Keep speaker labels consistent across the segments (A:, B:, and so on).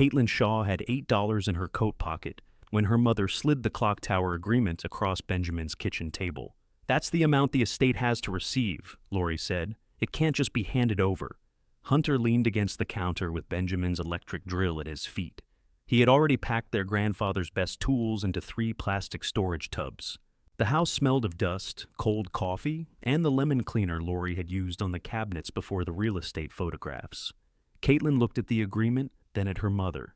A: Caitlin Shaw had $8 in her coat pocket when her mother slid the clock tower agreement across Benjamin's kitchen table. "That's the amount the estate has to receive," Lori said. "It can't just be handed over." Hunter leaned against the counter with Benjamin's electric drill at his feet. He had already packed their grandfather's best tools into 3 plastic storage tubs. The house smelled of dust, cold coffee, and the lemon cleaner Lori had used on the cabinets before the real estate photographs. Caitlin looked at the agreement, then at her mother.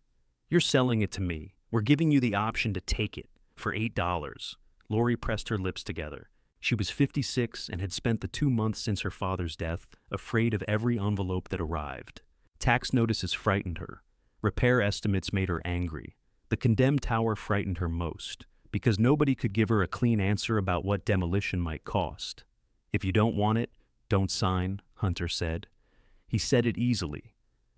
A: "You're selling it to me. We're giving you the option to take it for $8. Lori pressed her lips together. She was 56 and had spent the 2 months since her father's death afraid of every envelope that arrived. Tax notices frightened her. Repair estimates made her angry. The condemned tower frightened her most, because nobody could give her a clean answer about what demolition might cost. "If you don't want it, don't sign," Hunter said. He said it easily.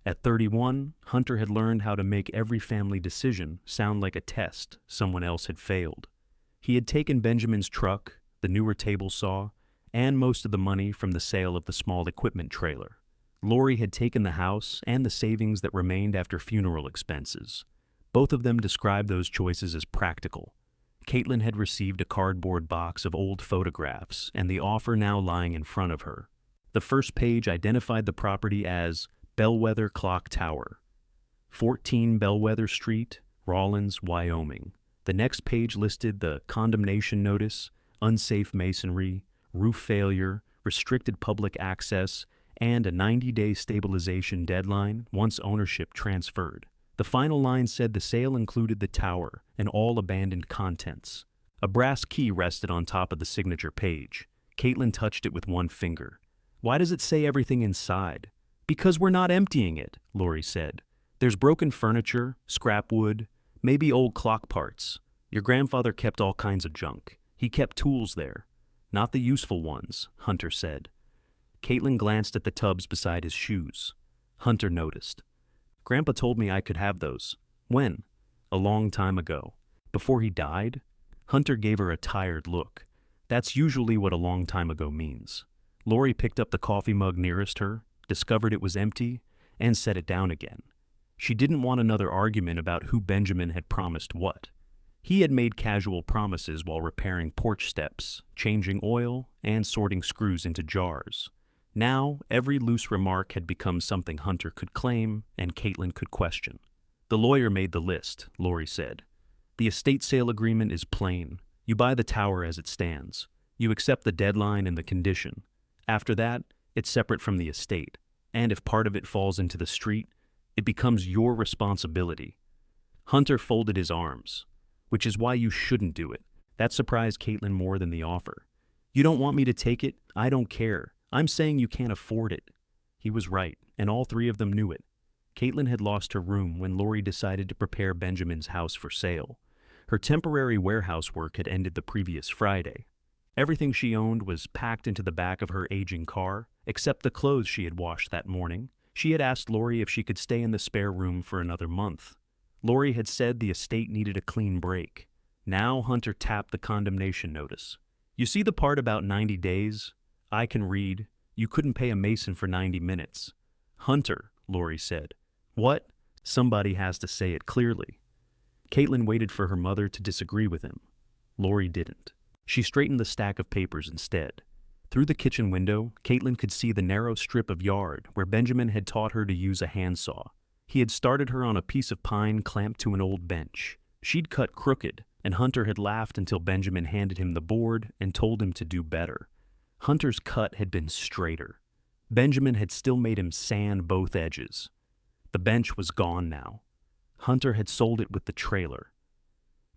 A: At 31, Hunter had learned how to make every family decision sound like a test someone else had failed. He had taken Benjamin's truck, the newer table saw, and most of the money from the sale of the small equipment trailer. Lori had taken the house and the savings that remained after funeral expenses. Both of them described those choices as practical. Caitlin had received a cardboard box of old photographs and the offer now lying in front of her. The first page identified the property as Bellwether Clock Tower, 14 Bellwether Street, Rawlins, Wyoming. The next page listed the condemnation notice, unsafe masonry, roof failure, restricted public access, and a 90-day stabilization deadline once ownership transferred. The final line said the sale included the tower and all abandoned contents. A brass key rested on top of the signature page. Caitlin touched it with one finger. "Why does it say everything inside?" "Because we're not emptying it," Lori said. "There's broken furniture, scrap wood, maybe old clock parts. Your grandfather kept all kinds of junk. He kept tools there. Not the useful ones," Hunter said. Caitlin glanced at the tubs beside his shoes. Hunter noticed. "Grandpa told me I could have those." "When?" "A long time ago. Before he died?" Hunter gave her a tired look. That's usually what a long time ago means. Lori picked up the coffee mug nearest her, discovered it was empty, and set it down again. She didn't want another argument about who Benjamin had promised what. He had made casual promises while repairing porch steps, changing oil, and sorting screws into jars. Now, every loose remark had become something Hunter could claim and Caitlin could question. "The lawyer made the list," Lori said. "The estate sale agreement is plain. You buy the tower as it stands. You accept the deadline and the condition. After that, it's separate from the estate. And if part of it falls into the street, it becomes your responsibility." Hunter folded his arms. "Which is why you shouldn't do it." That surprised Caitlin more than the offer. "You don't want me to take it? I don't care. I'm saying you can't afford it." He was right, and all 3 of them knew it. Caitlin had lost her room when Lori decided to prepare Benjamin's house for sale. Her temporary warehouse work had ended the previous Friday. Everything she owned was packed into the back of her aging car, except the clothes she had washed that morning. She had asked Lori if she could stay in the spare room for another month. Lori had said the estate needed a clean break. Now Hunter tapped the condemnation notice. "You see the part about 90 days? I can read. You couldn't pay a mason for 90 minutes. "Hunter," Lori said. "What?" "Somebody has to say it clearly." Caitlin waited for her mother to disagree with him. Lori didn't. She straightened the stack of papers instead. Through the kitchen window, Caitlin could see the narrow strip of yard where Benjamin had taught her to use a handsaw. He had started her on a piece of pine clamped to an old bench. She'd cut crooked, and Hunter had laughed until Benjamin handed him the board and told him to do better. Hunter's cut had been straighter. Benjamin had still made him sand both edges. The bench was gone now. Hunter had sold it with the trailer.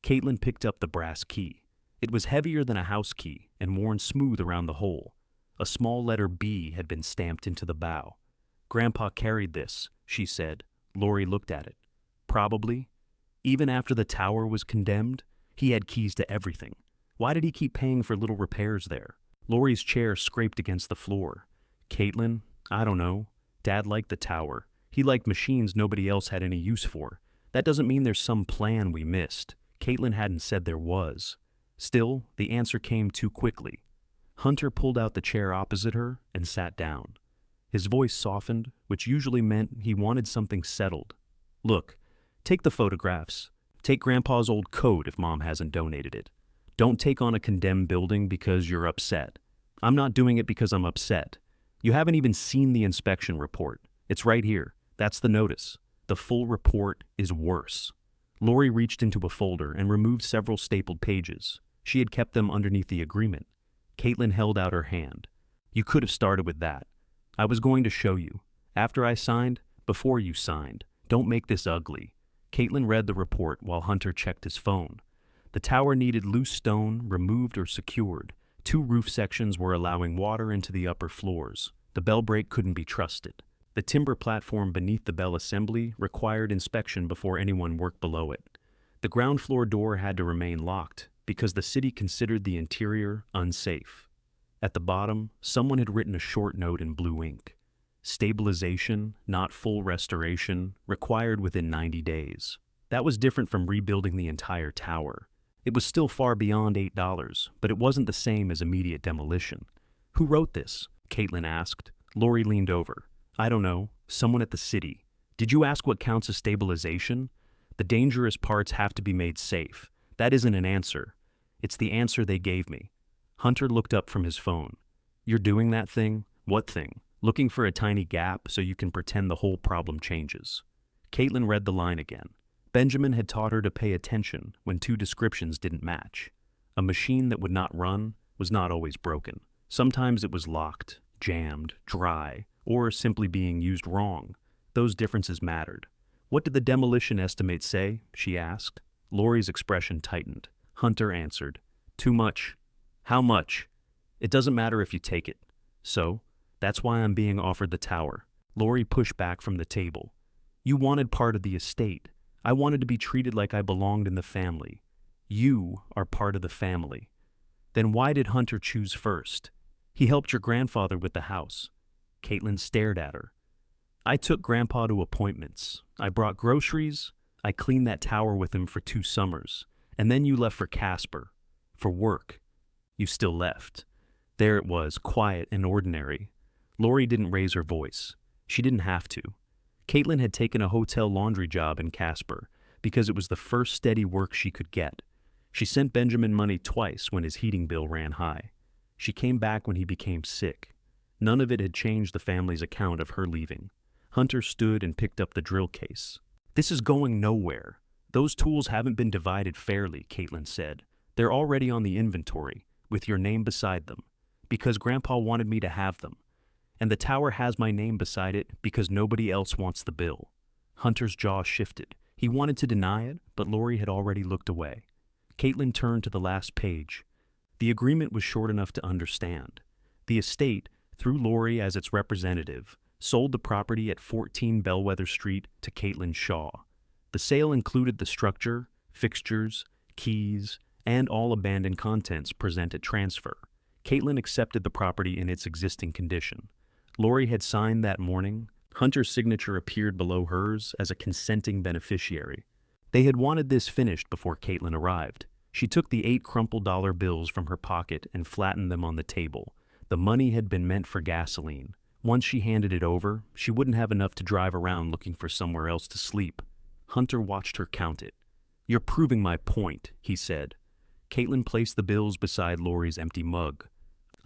A: Caitlin picked up the brass key. It was heavier than a house key and worn smooth around the hole. A small letter B had been stamped into the bow. "Grandpa carried this," she said. Lori looked at it. "Probably. Even after the tower was condemned, he had keys to everything. Why did he keep paying for little repairs there?" Lori's chair scraped against the floor. "Caitlin, I don't know. Dad liked the tower. He liked machines nobody else had any use for. That doesn't mean there's some plan we missed." Caitlin hadn't said there was. Still, the answer came too quickly. Hunter pulled out the chair opposite her and sat down. His voice softened, which usually meant he wanted something settled. "Look, Take the photographs. Take Grandpa's old coat if Mom hasn't donated it. Don't take on a condemned building because you're upset. I'm not doing it because I'm upset. You haven't even seen the inspection report. It's right here. That's the notice. The full report is worse. Lori reached into a folder and removed several stapled pages. She had kept them underneath the agreement. Caitlin held out her hand. You could have started with that. I was going to show you. After I signed, before you signed. Don't make this ugly. Caitlin read the report while Hunter checked his phone. The tower needed loose stone, removed or secured. 2 roof sections were allowing water into the upper floors. The bell break couldn't be trusted. The timber platform beneath the bell assembly required inspection before anyone worked below it. The ground floor door had to remain locked because the city considered the interior unsafe. At the bottom, someone had written a short note in blue ink. Stabilization, not full restoration, required within 90 days. That was different from rebuilding the entire tower. It was still far beyond $8, but it wasn't the same as immediate demolition. Who wrote this? Caitlin asked. Lori leaned over. I don't know. Someone at the city. Did you ask what counts as stabilization? The dangerous parts have to be made safe. That isn't an answer. It's the answer they gave me. Hunter looked up from his phone. You're doing that thing? What thing? Looking for a tiny gap so you can pretend the whole problem changes. Caitlin read the line again. Benjamin had taught her to pay attention when 2 descriptions didn't match. A machine that would not run was not always broken. Sometimes it was locked, jammed, dry, or simply being used wrong. Those differences mattered. What did the demolition estimate say? She asked. Lori's expression tightened. Hunter answered. Too much. How much? It doesn't matter if you take it. So, that's why I'm being offered the tower. Lori pushed back from the table. You wanted part of the estate. I wanted to be treated like I belonged in the family. You are part of the family. Then why did Hunter choose first? He helped your grandfather with the house. Caitlin stared at her. I took Grandpa to appointments. I brought groceries. I cleaned that tower with him for 2 summers. And then you left for Casper. For work. You still left. There it was, quiet and ordinary. Lori didn't raise her voice. She didn't have to. Caitlin had taken a hotel laundry job in Casper because it was the first steady work she could get. She sent Benjamin money twice when his heating bill ran high. She came back when he became sick. None of it had changed the family's account of her leaving. Hunter stood and picked up the drill case. This is going nowhere. Those tools haven't been divided fairly, Caitlin said. They're already on the inventory, with your name beside them, because Grandpa wanted me to have them. And the tower has my name beside it because nobody else wants the bill. Hunter's jaw shifted. He wanted to deny it, but Lori had already looked away. Caitlin turned to the last page. The agreement was short enough to understand. The estate, through Lori as its representative, sold the property at 14 Bellwether Street to Caitlin Shaw. The sale included the structure, fixtures, keys, and all abandoned contents present at transfer. Caitlin accepted the property in its existing condition. Lori had signed that morning. Hunter's signature appeared below hers as a consenting beneficiary. They had wanted this finished before Caitlin arrived. She took the 8 crumpled dollar bills from her pocket and flattened them on the table. The money had been meant for gasoline. Once she handed it over, she wouldn't have enough to drive around looking for somewhere else to sleep. Hunter watched her count it. You're proving my point, he said. Caitlin placed the bills beside Lori's empty mug.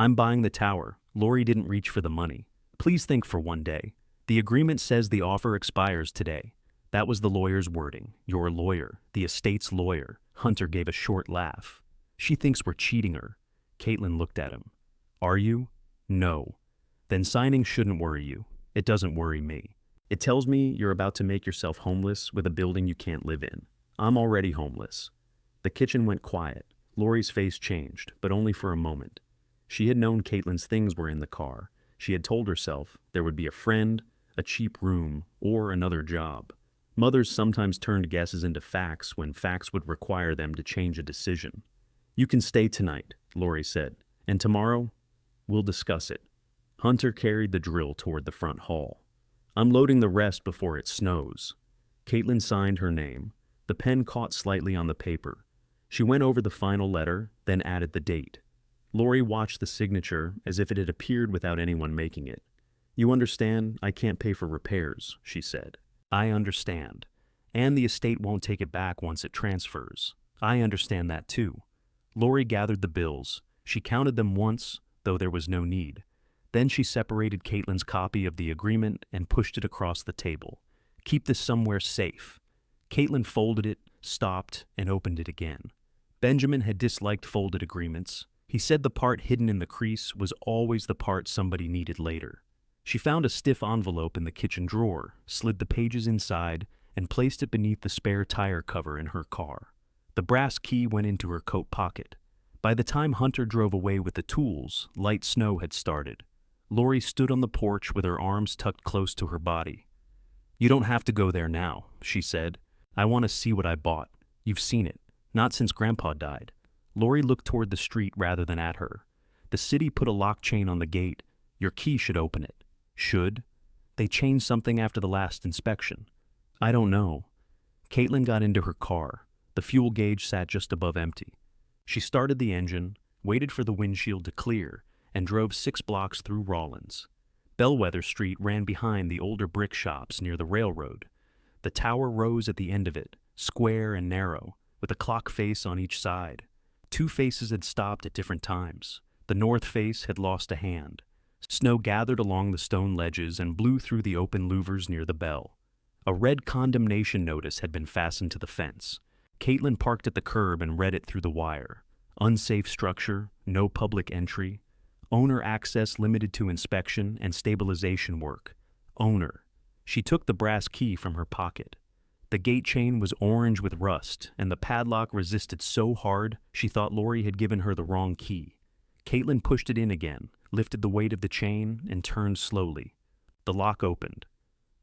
A: I'm buying the tower. Lori didn't reach for the money. Please think for one day. The agreement says the offer expires today. That was the lawyer's wording. Your lawyer, the estate's lawyer. Hunter gave a short laugh. She thinks we're cheating her. Caitlin looked at him. Are you? No. Then signing shouldn't worry you. It doesn't worry me. It tells me you're about to make yourself homeless with a building you can't live in. I'm already homeless. The kitchen went quiet. Lori's face changed, but only for a moment. She had known Caitlin's things were in the car. She had told herself there would be a friend, a cheap room, or another job. Mothers sometimes turned guesses into facts when facts would require them to change a decision. You can stay tonight, Lori said, and tomorrow, we'll discuss it. Hunter carried the drill toward the front hall. I'm loading the rest before it snows. Caitlin signed her name. The pen caught slightly on the paper. She went over the final letter, then added the date. Lori watched the signature as if it had appeared without anyone making it. You understand, I can't pay for repairs, she said. I understand. And the estate won't take it back once it transfers. I understand that too. Lori gathered the bills. She counted them once, though there was no need. Then she separated Caitlin's copy of the agreement and pushed it across the table. Keep this somewhere safe. Caitlin folded it, stopped, and opened it again. Benjamin had disliked folded agreements. He said the part hidden in the crease was always the part somebody needed later. She found a stiff envelope in the kitchen drawer, slid the pages inside, and placed it beneath the spare tire cover in her car. The brass key went into her coat pocket. By the time Hunter drove away with the tools, light snow had started. Lori stood on the porch with her arms tucked close to her body. "You don't have to go there now," she said. "I want to see what I bought. You've seen it. Not since Grandpa died." Lori looked toward the street rather than at her. "The city put a lock chain on the gate. Your key should open it." "Should? They changed something after the last inspection." "I don't know." Caitlin got into her car. The fuel gauge sat just above empty. She started the engine, waited for the windshield to clear, and drove 6 blocks through Rawlins. Bellwether Street ran behind the older brick shops near the railroad. The tower rose at the end of it, square and narrow, with a clock face on each side. 2 faces had stopped at different times. The north face had lost a hand. Snow gathered along the stone ledges and blew through the open louvers near the bell. A red condemnation notice had been fastened to the fence. Caitlin parked at the curb and read it through the wire. Unsafe structure, no public entry. Owner access limited to inspection and stabilization work. Owner. She took the brass key from her pocket. The gate chain was orange with rust, and the padlock resisted so hard she thought Lori had given her the wrong key. Caitlin pushed it in again, lifted the weight of the chain, and turned slowly. The lock opened.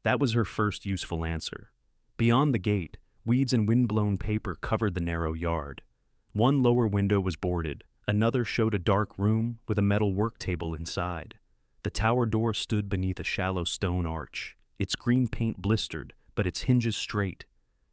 A: That was her first useful answer. Beyond the gate, weeds and wind-blown paper covered the narrow yard. One lower window was boarded. Another showed a dark room with a metal work table inside. The tower door stood beneath a shallow stone arch. Its green paint blistered, but its hinges straight.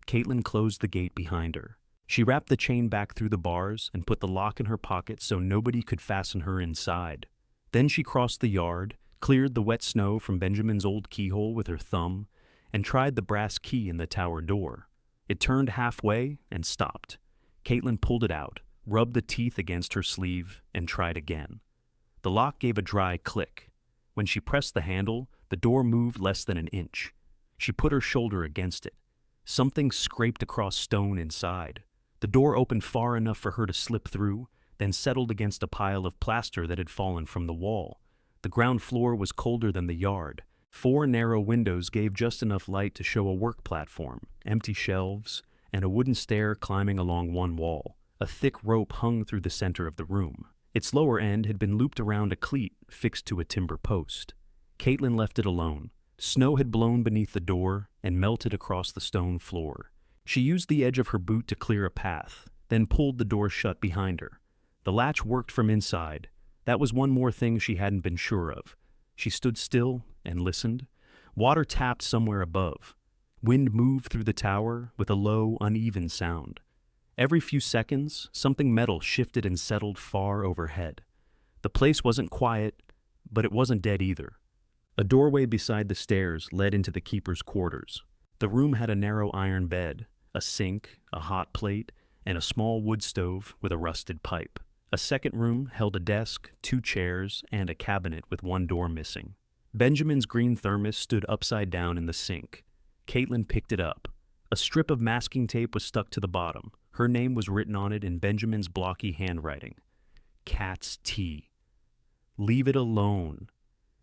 A: Caitlin closed the gate behind her. She wrapped the chain back through the bars and put the lock in her pocket so nobody could fasten her inside. Then she crossed the yard, cleared the wet snow from Benjamin's old keyhole with her thumb, and tried the brass key in the tower door. It turned halfway and stopped. Caitlin pulled it out, rubbed the teeth against her sleeve, and tried again. The lock gave a dry click. When she pressed the handle, the door moved less than an inch. She put her shoulder against it. Something scraped across stone inside. The door opened far enough for her to slip through, then settled against a pile of plaster that had fallen from the wall. The ground floor was colder than the yard. 4 narrow windows gave just enough light to show a work platform, empty shelves, and a wooden stair climbing along one wall. A thick rope hung through the center of the room. Its lower end had been looped around a cleat fixed to a timber post. Caitlin left it alone. Snow had blown beneath the door and melted across the stone floor. She used the edge of her boot to clear a path, then pulled the door shut behind her. The latch worked from inside. That was one more thing she hadn't been sure of. She stood still and listened. Water tapped somewhere above. Wind moved through the tower with a low, uneven sound. Every few seconds, something metal shifted and settled far overhead. The place wasn't quiet, but it wasn't dead either. A doorway beside the stairs led into the keeper's quarters. The room had a narrow iron bed, a sink, a hot plate, and a small wood stove with a rusted pipe. A second room held a desk, 2 chairs, and a cabinet with one door missing. Benjamin's green thermos stood upside down in the sink. Caitlin picked it up. A strip of masking tape was stuck to the bottom. Her name was written on it in Benjamin's blocky handwriting. Cat's tea. Leave it alone.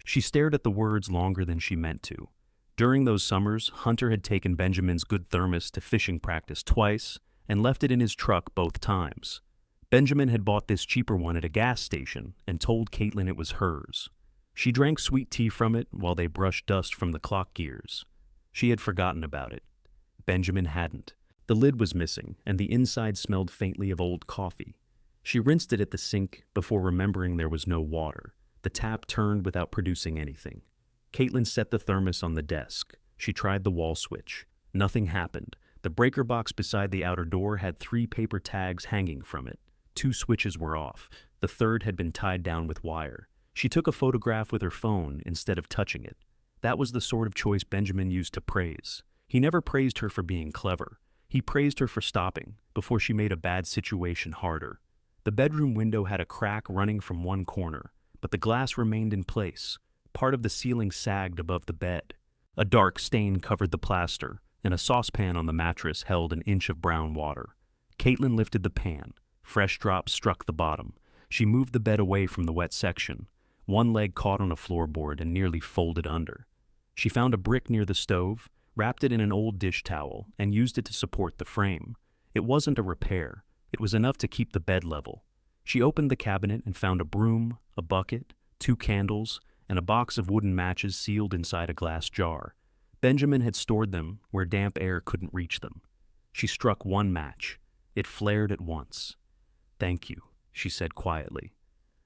A: She stared at the words longer than she meant to. During those summers, Hunter had taken Benjamin's good thermos to fishing practice twice and left it in his truck both times. Benjamin had bought this cheaper one at a gas station and told Caitlin it was hers. She drank sweet tea from it while they brushed dust from the clock gears. She had forgotten about it. Benjamin hadn't. The lid was missing, and the inside smelled faintly of old coffee. She rinsed it at the sink before remembering there was no water. The tap turned without producing anything. Caitlin set the thermos on the desk. She tried the wall switch. Nothing happened. The breaker box beside the outer door had 3 paper tags hanging from it. 2 switches were off. The third had been tied down with wire. She took a photograph with her phone instead of touching it. That was the sort of choice Benjamin used to praise. He never praised her for being clever. He praised her for stopping before she made a bad situation harder. The bedroom window had a crack running from one corner, but the glass remained in place. Part of the ceiling sagged above the bed. A dark stain covered the plaster, and a saucepan on the mattress held an inch of brown water. Caitlin lifted the pan. Fresh drops struck the bottom. She moved the bed away from the wet section. One leg caught on a floorboard and nearly folded under. She found a brick near the stove, wrapped it in an old dish towel, and used it to support the frame. It wasn't a repair. It was enough to keep the bed level. She opened the cabinet and found a broom, a bucket, 2 candles, and a box of wooden matches sealed inside a glass jar. Benjamin had stored them where damp air couldn't reach them. She struck one match. It flared at once. "Thank you," she said quietly.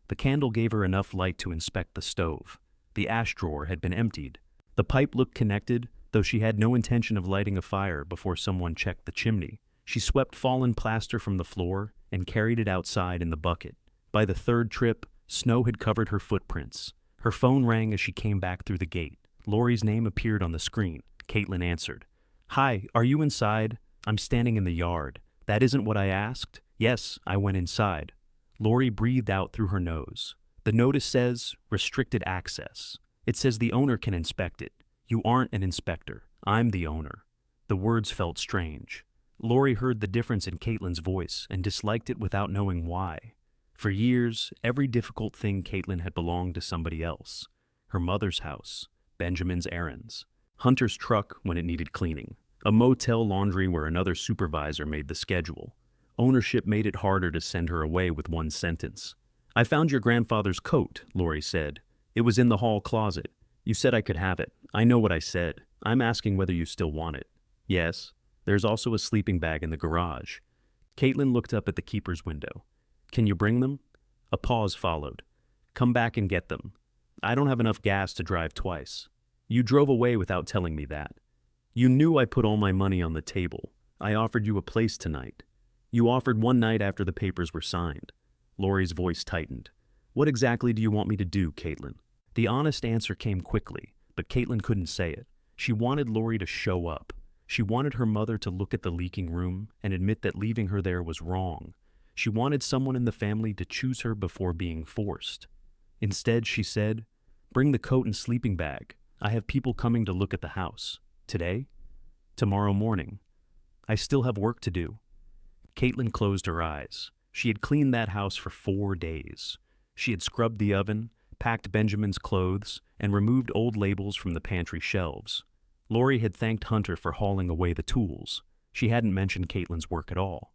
A: The candle gave her enough light to inspect the stove. The ash drawer had been emptied. The pipe looked connected, though she had no intention of lighting a fire before someone checked the chimney. She swept fallen plaster from the floor and carried it outside in the bucket. By the third trip, snow had covered her footprints. Her phone rang as she came back through the gate. Lori's name appeared on the screen. Caitlin answered. "Hi, are you inside? I'm standing in the yard. That isn't what I asked." "Yes, I went inside." Lori breathed out through her nose. "The notice says restricted access. It says the owner can inspect it. You aren't an inspector. I'm the owner." The words felt strange. Lori heard the difference in Caitlin's voice and disliked it without knowing why. For years, every difficult thing Caitlin had belonged to somebody else. Her mother's house, Benjamin's errands, Hunter's truck when it needed cleaning, a motel laundry where another supervisor made the schedule. Ownership made it harder to send her away with one sentence. "I found your grandfather's coat," Lori said. "It was in the hall closet. You said I could have it. I know what I said. I'm asking whether you still want it." "Yes. There's also a sleeping bag in the garage." Caitlin looked up at the keeper's window. "Can you bring them?" A pause followed. "Come back and get them. I don't have enough gas to drive twice. You drove away without telling me that. You knew I put all my money on the table. I offered you a place tonight. You offered one night after the papers were signed." Lori's voice tightened. "What exactly do you want me to do, Caitlin?" The honest answer came quickly, but Caitlin couldn't say it. She wanted Lori to show up. She wanted her mother to look at the leaking room and admit that leaving her there was wrong. She wanted someone in the family to choose her before being forced. Instead, she said, "Bring the coat and sleeping bag. I have people coming to look at the house. Today? Tomorrow morning. I still have work to do." Caitlin closed her eyes. She had cleaned that house for 4 days. She had scrubbed the oven, packed Benjamin's clothes, and removed old labels from the pantry shelves. Lori had thanked Hunter for hauling away the tools. She hadn't mentioned Caitlin's work at all.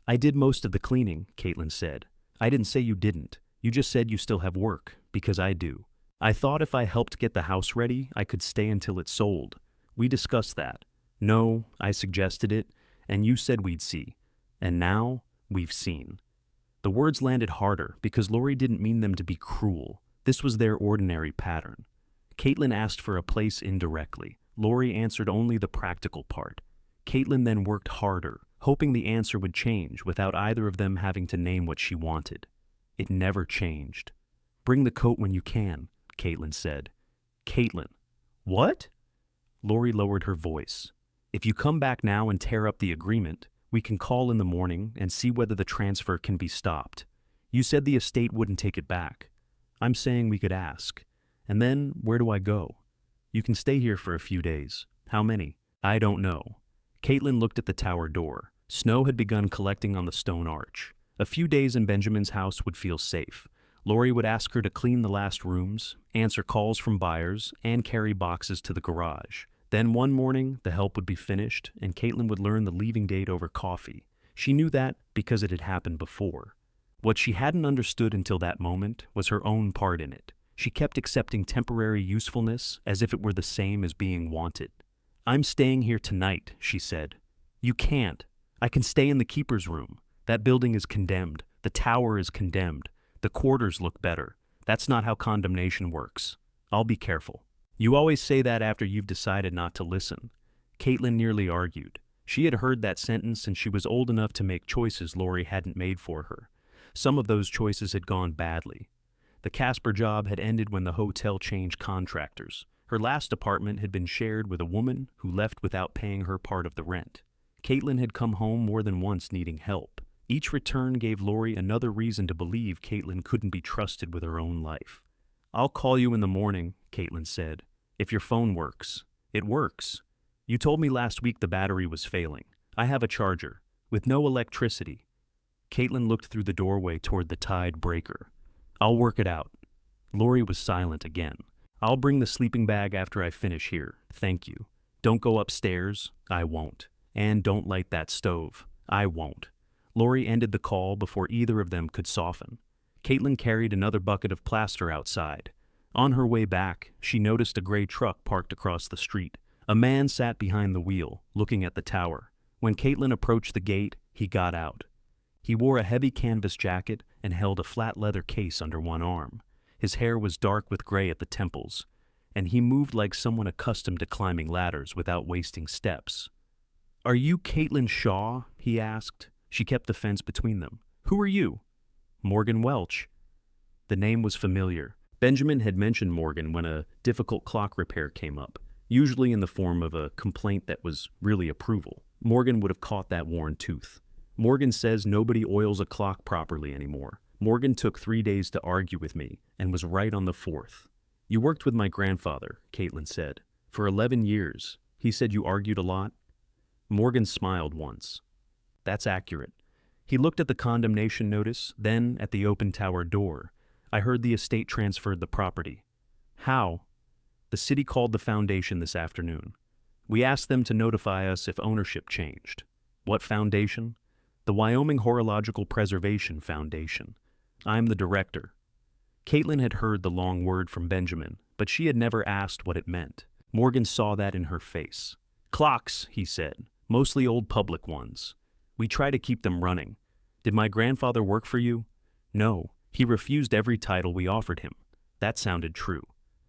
A: "I did most of the cleaning," Caitlin said. "I didn't say you didn't. You just said you still have work, because I do. I thought if I helped get the house ready, I could stay until it sold. We discussed that. No, I suggested it, and you said we'd see. And now, we've seen." The words landed harder because Lori didn't mean them to be cruel. This was their ordinary pattern. Caitlin asked for a place indirectly. Lori answered only the practical part. Caitlin then worked harder, hoping the answer would change without either of them having to name what she wanted. It never changed. "Bring the coat when you can," Caitlin said. "Caitlin." "What?" Lori lowered her voice. "If you come back now and tear up the agreement, we can call in the morning and see whether the transfer can be stopped. You said the estate wouldn't take it back. I'm saying we could ask. And then, where do I go? You can stay here for a few days. How many? I don't know." Caitlin looked at the tower door. Snow had begun collecting on the stone arch. A few days in Benjamin's house would feel safe. Lori would ask her to clean the last rooms, answer calls from buyers, and carry boxes to the garage. Then one morning, the help would be finished, and Caitlin would learn the leaving date over coffee. She knew that because it had happened before. What she hadn't understood until that moment was her own part in it. She kept accepting temporary usefulness as if it were the same as being wanted. "I'm staying here tonight," she said. "You can't. I can stay in the keeper's room. That building is condemned. The tower is condemned. The quarters look better. That's not how condemnation works. I'll be careful." "You always say that after you've decided not to listen." Caitlin nearly argued. She had heard that sentence since she was old enough to make choices Lori hadn't made for her. Some of those choices had gone badly. The Casper job had ended when the hotel changed contractors. Her last apartment had been shared with a woman who left without paying her part of the rent. Caitlin had come home more than once needing help. Each return gave Lori another reason to believe Caitlin couldn't be trusted with her own life. "I'll call you in the morning," Caitlin said. "If your phone works." "It works. You told me last week the battery was failing. I have a charger. With no electricity." Caitlin looked through the doorway toward the tide breaker. "I'll work it out." Lori was silent again. "I'll bring the sleeping bag after I finish here. Thank you. Don't go upstairs." "I won't." "And don't light that stove." "I won't." Lori ended the call before either of them could soften. Caitlin carried another bucket of plaster outside. On her way back, she noticed a gray truck parked across the street. A man sat behind the wheel, looking at the tower. When Caitlin approached the gate, he got out. He wore a heavy canvas jacket and held a flat leather case under one arm. His hair was dark with gray at the temples, and he moved like someone accustomed to climbing ladders without wasting steps. "Are you Caitlin Shaw?" he asked. She kept the fence between them. "Who are you?" "Morgan Welch." The name was familiar. Benjamin had mentioned Morgan when a difficult clock repair came up, usually in the form of a complaint that was really approval. Morgan would have caught that worn tooth. "Morgan says nobody oils a clock properly anymore. Morgan took 3 days to argue with me and was right on the 4th. You worked with my grandfather," Caitlin said. "For 11 years. He said you argued a lot?" Morgan smiled once. "That's accurate." He looked at the condemnation notice, then at the open tower door. "I heard the estate transferred the property." "How?" "The city called the foundation this afternoon. We asked them to notify us if ownership changed." "What foundation?" "The Wyoming Horological Preservation Foundation. I'm the director." Caitlin had heard the long word from Benjamin, but she had never asked what it meant. Morgan saw that in her face. "Clocks," he said, "mostly old public ones. We try to keep them running. Did my grandfather work for you?" "No, he refused every title we offered him." That sounded true.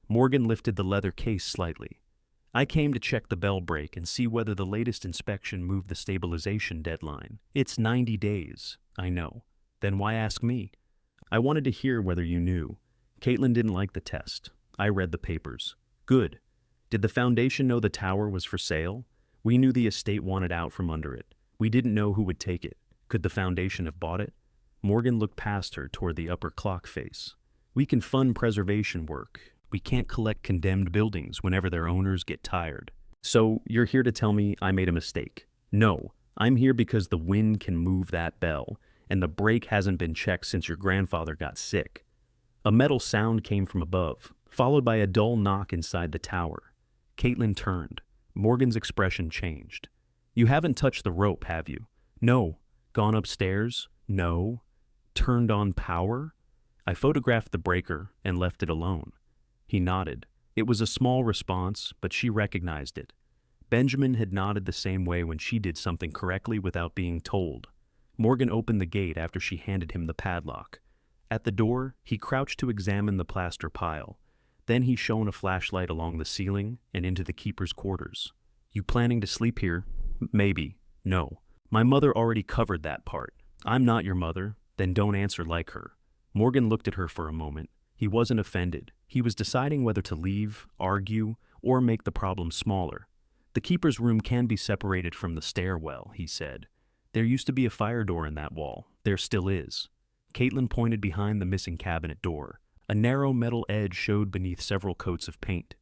A: Morgan lifted the leather case slightly. "I came to check the bell break and see whether the latest inspection moved the stabilization deadline. It's 90 days. I know. Then why ask me?" "I wanted to hear whether you knew." Caitlin didn't like the test. "I read the papers." "Good. Did the foundation know the tower was for sale?" "We knew the estate wanted out from under it. We didn't know who would take it. Could the foundation have bought it?" Morgan looked past her toward the upper clock face. "We can fund preservation work. We can't collect condemned buildings whenever their owners get tired." "So you're here to tell me I made a mistake?" "No, I'm here because the wind can move that bell, and the brake hasn't been checked since your grandfather got sick." A metal sound came from above, followed by a dull knock inside the tower. Caitlin turned. Morgan's expression changed. "You haven't touched the rope, have you?" "No." "Gone upstairs?" "No." "Turned on power?" "I photographed the breaker and left it alone." He nodded. It was a small response, but she recognized it. Benjamin had nodded the same way when she did something correctly without being told. Morgan opened the gate after she handed him the padlock. At the door, he crouched to examine the plaster pile. Then he shone a flashlight along the ceiling and into the keeper's quarters. "You planning to sleep here?" "Maybe." "No. My mother already covered that part." "I'm not your mother. Then don't answer like her." Morgan looked at her for a moment. He wasn't offended. He was deciding whether to leave, argue, or make the problem smaller. "The keeper's room can be separated from the stairwell," he said. "There used to be a fire door in that wall. There still is." Caitlin pointed behind the missing cabinet door. A narrow metal edge showed beneath several coats of paint.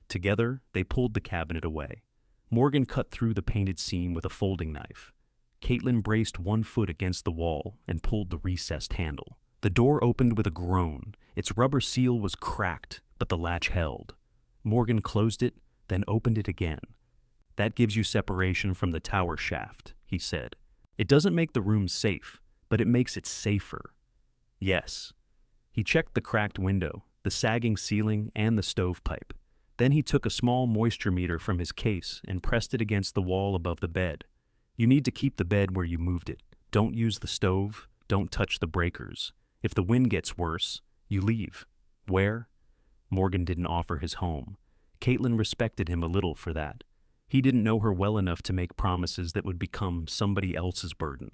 A: Together, they pulled the cabinet away. Morgan cut through the painted seam with a folding knife. Caitlin braced one foot against the wall and pulled the recessed handle. The door opened with a groan. Its rubber seal was cracked, but the latch held. Morgan closed it, then opened it again. "That gives you separation from the tower shaft," he said. "It doesn't make the room safe, but it makes it safer." "Yes." He checked the cracked window, the sagging ceiling, and the stovepipe. Then he took a small moisture meter from his case and pressed it against the wall above the bed. "You need to keep the bed where you moved it. Don't use the stove. Don't touch the breakers. If the wind gets worse, you leave." "Where?" Morgan didn't offer his home. Caitlin respected him a little for that. He didn't know her well enough to make promises that would become somebody else's burden.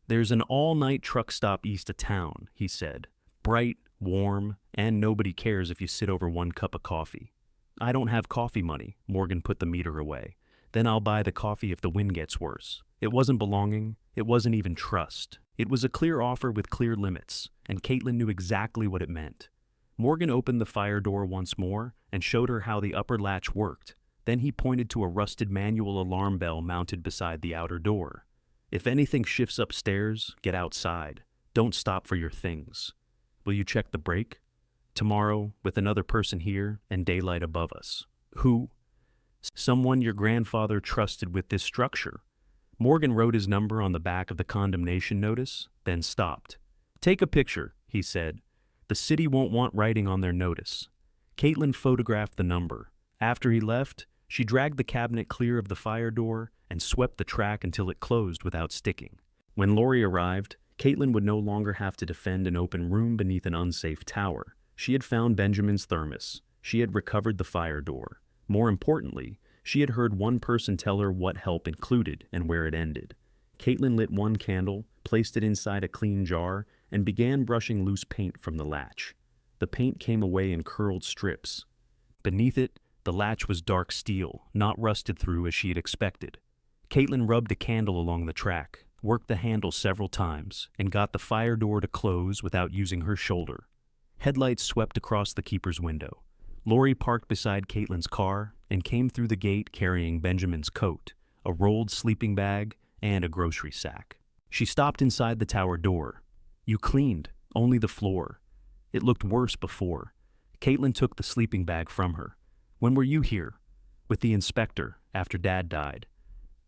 A: "There's an all-night truck stop east of town," he said. "Bright, warm, and nobody cares if you sit over one cup of coffee." I don't have coffee money. Morgan put the meter away. Then I'll buy the coffee if the wind gets worse. It wasn't belonging. It wasn't even trust. It was a clear offer with clear limits, and Caitlin knew exactly what it meant. Morgan opened the fire door once more and showed her how the upper latch worked. Then he pointed to a rusted manual alarm bell mounted beside the outer door. If anything shifts upstairs, get outside. Don't stop for your things. Will you check the brake? Tomorrow, with another person here and daylight above us. Who? Someone your grandfather trusted with this structure. Morgan wrote his number on the back of the condemnation notice, then stopped. Take a picture, he said. The city won't want writing on their notice. Caitlin photographed the number. After he left, she dragged the cabinet clear of the fire door and swept the track until it closed without sticking. When Lori arrived, Caitlin would no longer have to defend an open room beneath an unsafe tower. She had found Benjamin's thermos. She had recovered the fire door. More importantly, she had heard one person tell her what help included and where it ended. Caitlin lit one candle, placed it inside a clean jar, and began brushing loose paint from the latch. The paint came away in curled strips. Beneath it, the latch was dark steel, not rusted through as she had expected. Caitlin rubbed a candle along the track, worked the handle several times, and got the fire door to close without using her shoulder. Headlights swept across the keeper's window. Lori parked beside Caitlin's car and came through the gate carrying Benjamin's coat, a rolled sleeping bag, and a grocery sack. She stopped inside the tower door. You cleaned, only the floor. It looked worse before. Caitlin took the sleeping bag from her. When were you here? With the inspector, after Dad died.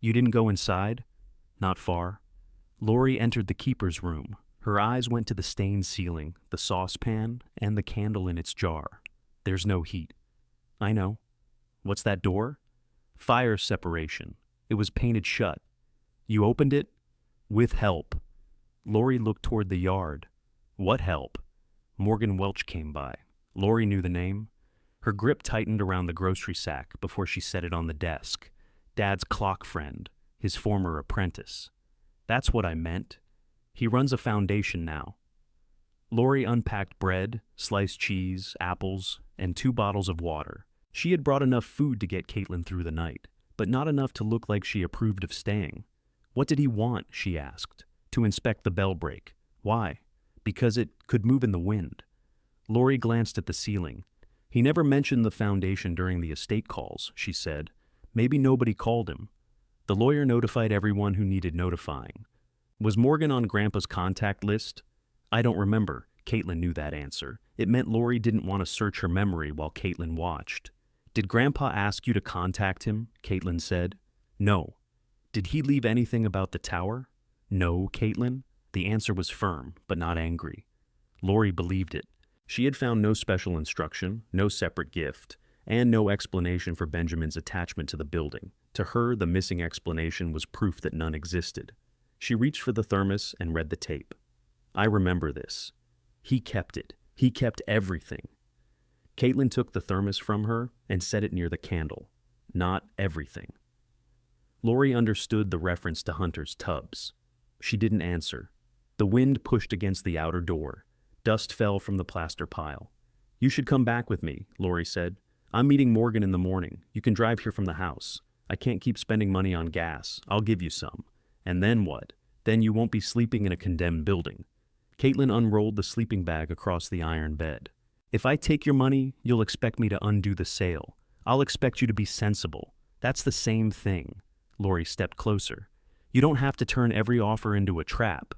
A: You didn't go inside? Not far. Lori entered the keeper's room. Her eyes went to the stained ceiling, the saucepan, and the candle in its jar. There's no heat. I know. What's that door? Fire separation. It was painted shut. You opened it? With help. Lori looked toward the yard. What help? Morgan Welch came by. Lori knew the name. Her grip tightened around the grocery sack before she set it on the desk. Dad's clock friend, his former apprentice. That's what I meant. He runs a foundation now. Lori unpacked bread, sliced cheese, apples, and 2 bottles of water. She had brought enough food to get Caitlin through the night, but not enough to look like she approved of staying. What did he want, she asked. To inspect the bell break. Why? Because it could move in the wind. Lori glanced at the ceiling. He never mentioned the foundation during the estate calls, she said. Maybe nobody called him. The lawyer notified everyone who needed notifying. Was Morgan on Grandpa's contact list? I don't remember. Caitlin knew that answer. It meant Lori didn't want to search her memory while Caitlin watched. Did Grandpa ask you to contact him? Caitlin said. No. Did he leave anything about the tower? No, Caitlin. The answer was firm, but not angry. Lori believed it. She had found no special instruction, no separate gift, and no explanation for Benjamin's attachment to the building. To her, the missing explanation was proof that none existed. She reached for the thermos and read the tape. I remember this. He kept it. He kept everything. Caitlin took the thermos from her and set it near the candle. Not everything. Lori understood the reference to Hunter's tubs. She didn't answer. The wind pushed against the outer door. Dust fell from the plaster pile. You should come back with me, Lori said. I'm meeting Morgan in the morning. You can drive here from the house. I can't keep spending money on gas. I'll give you some. And then what? Then you won't be sleeping in a condemned building. Caitlin unrolled the sleeping bag across the iron bed. If I take your money, you'll expect me to undo the sale. I'll expect you to be sensible. That's the same thing. Lori stepped closer. You don't have to turn every offer into a trap.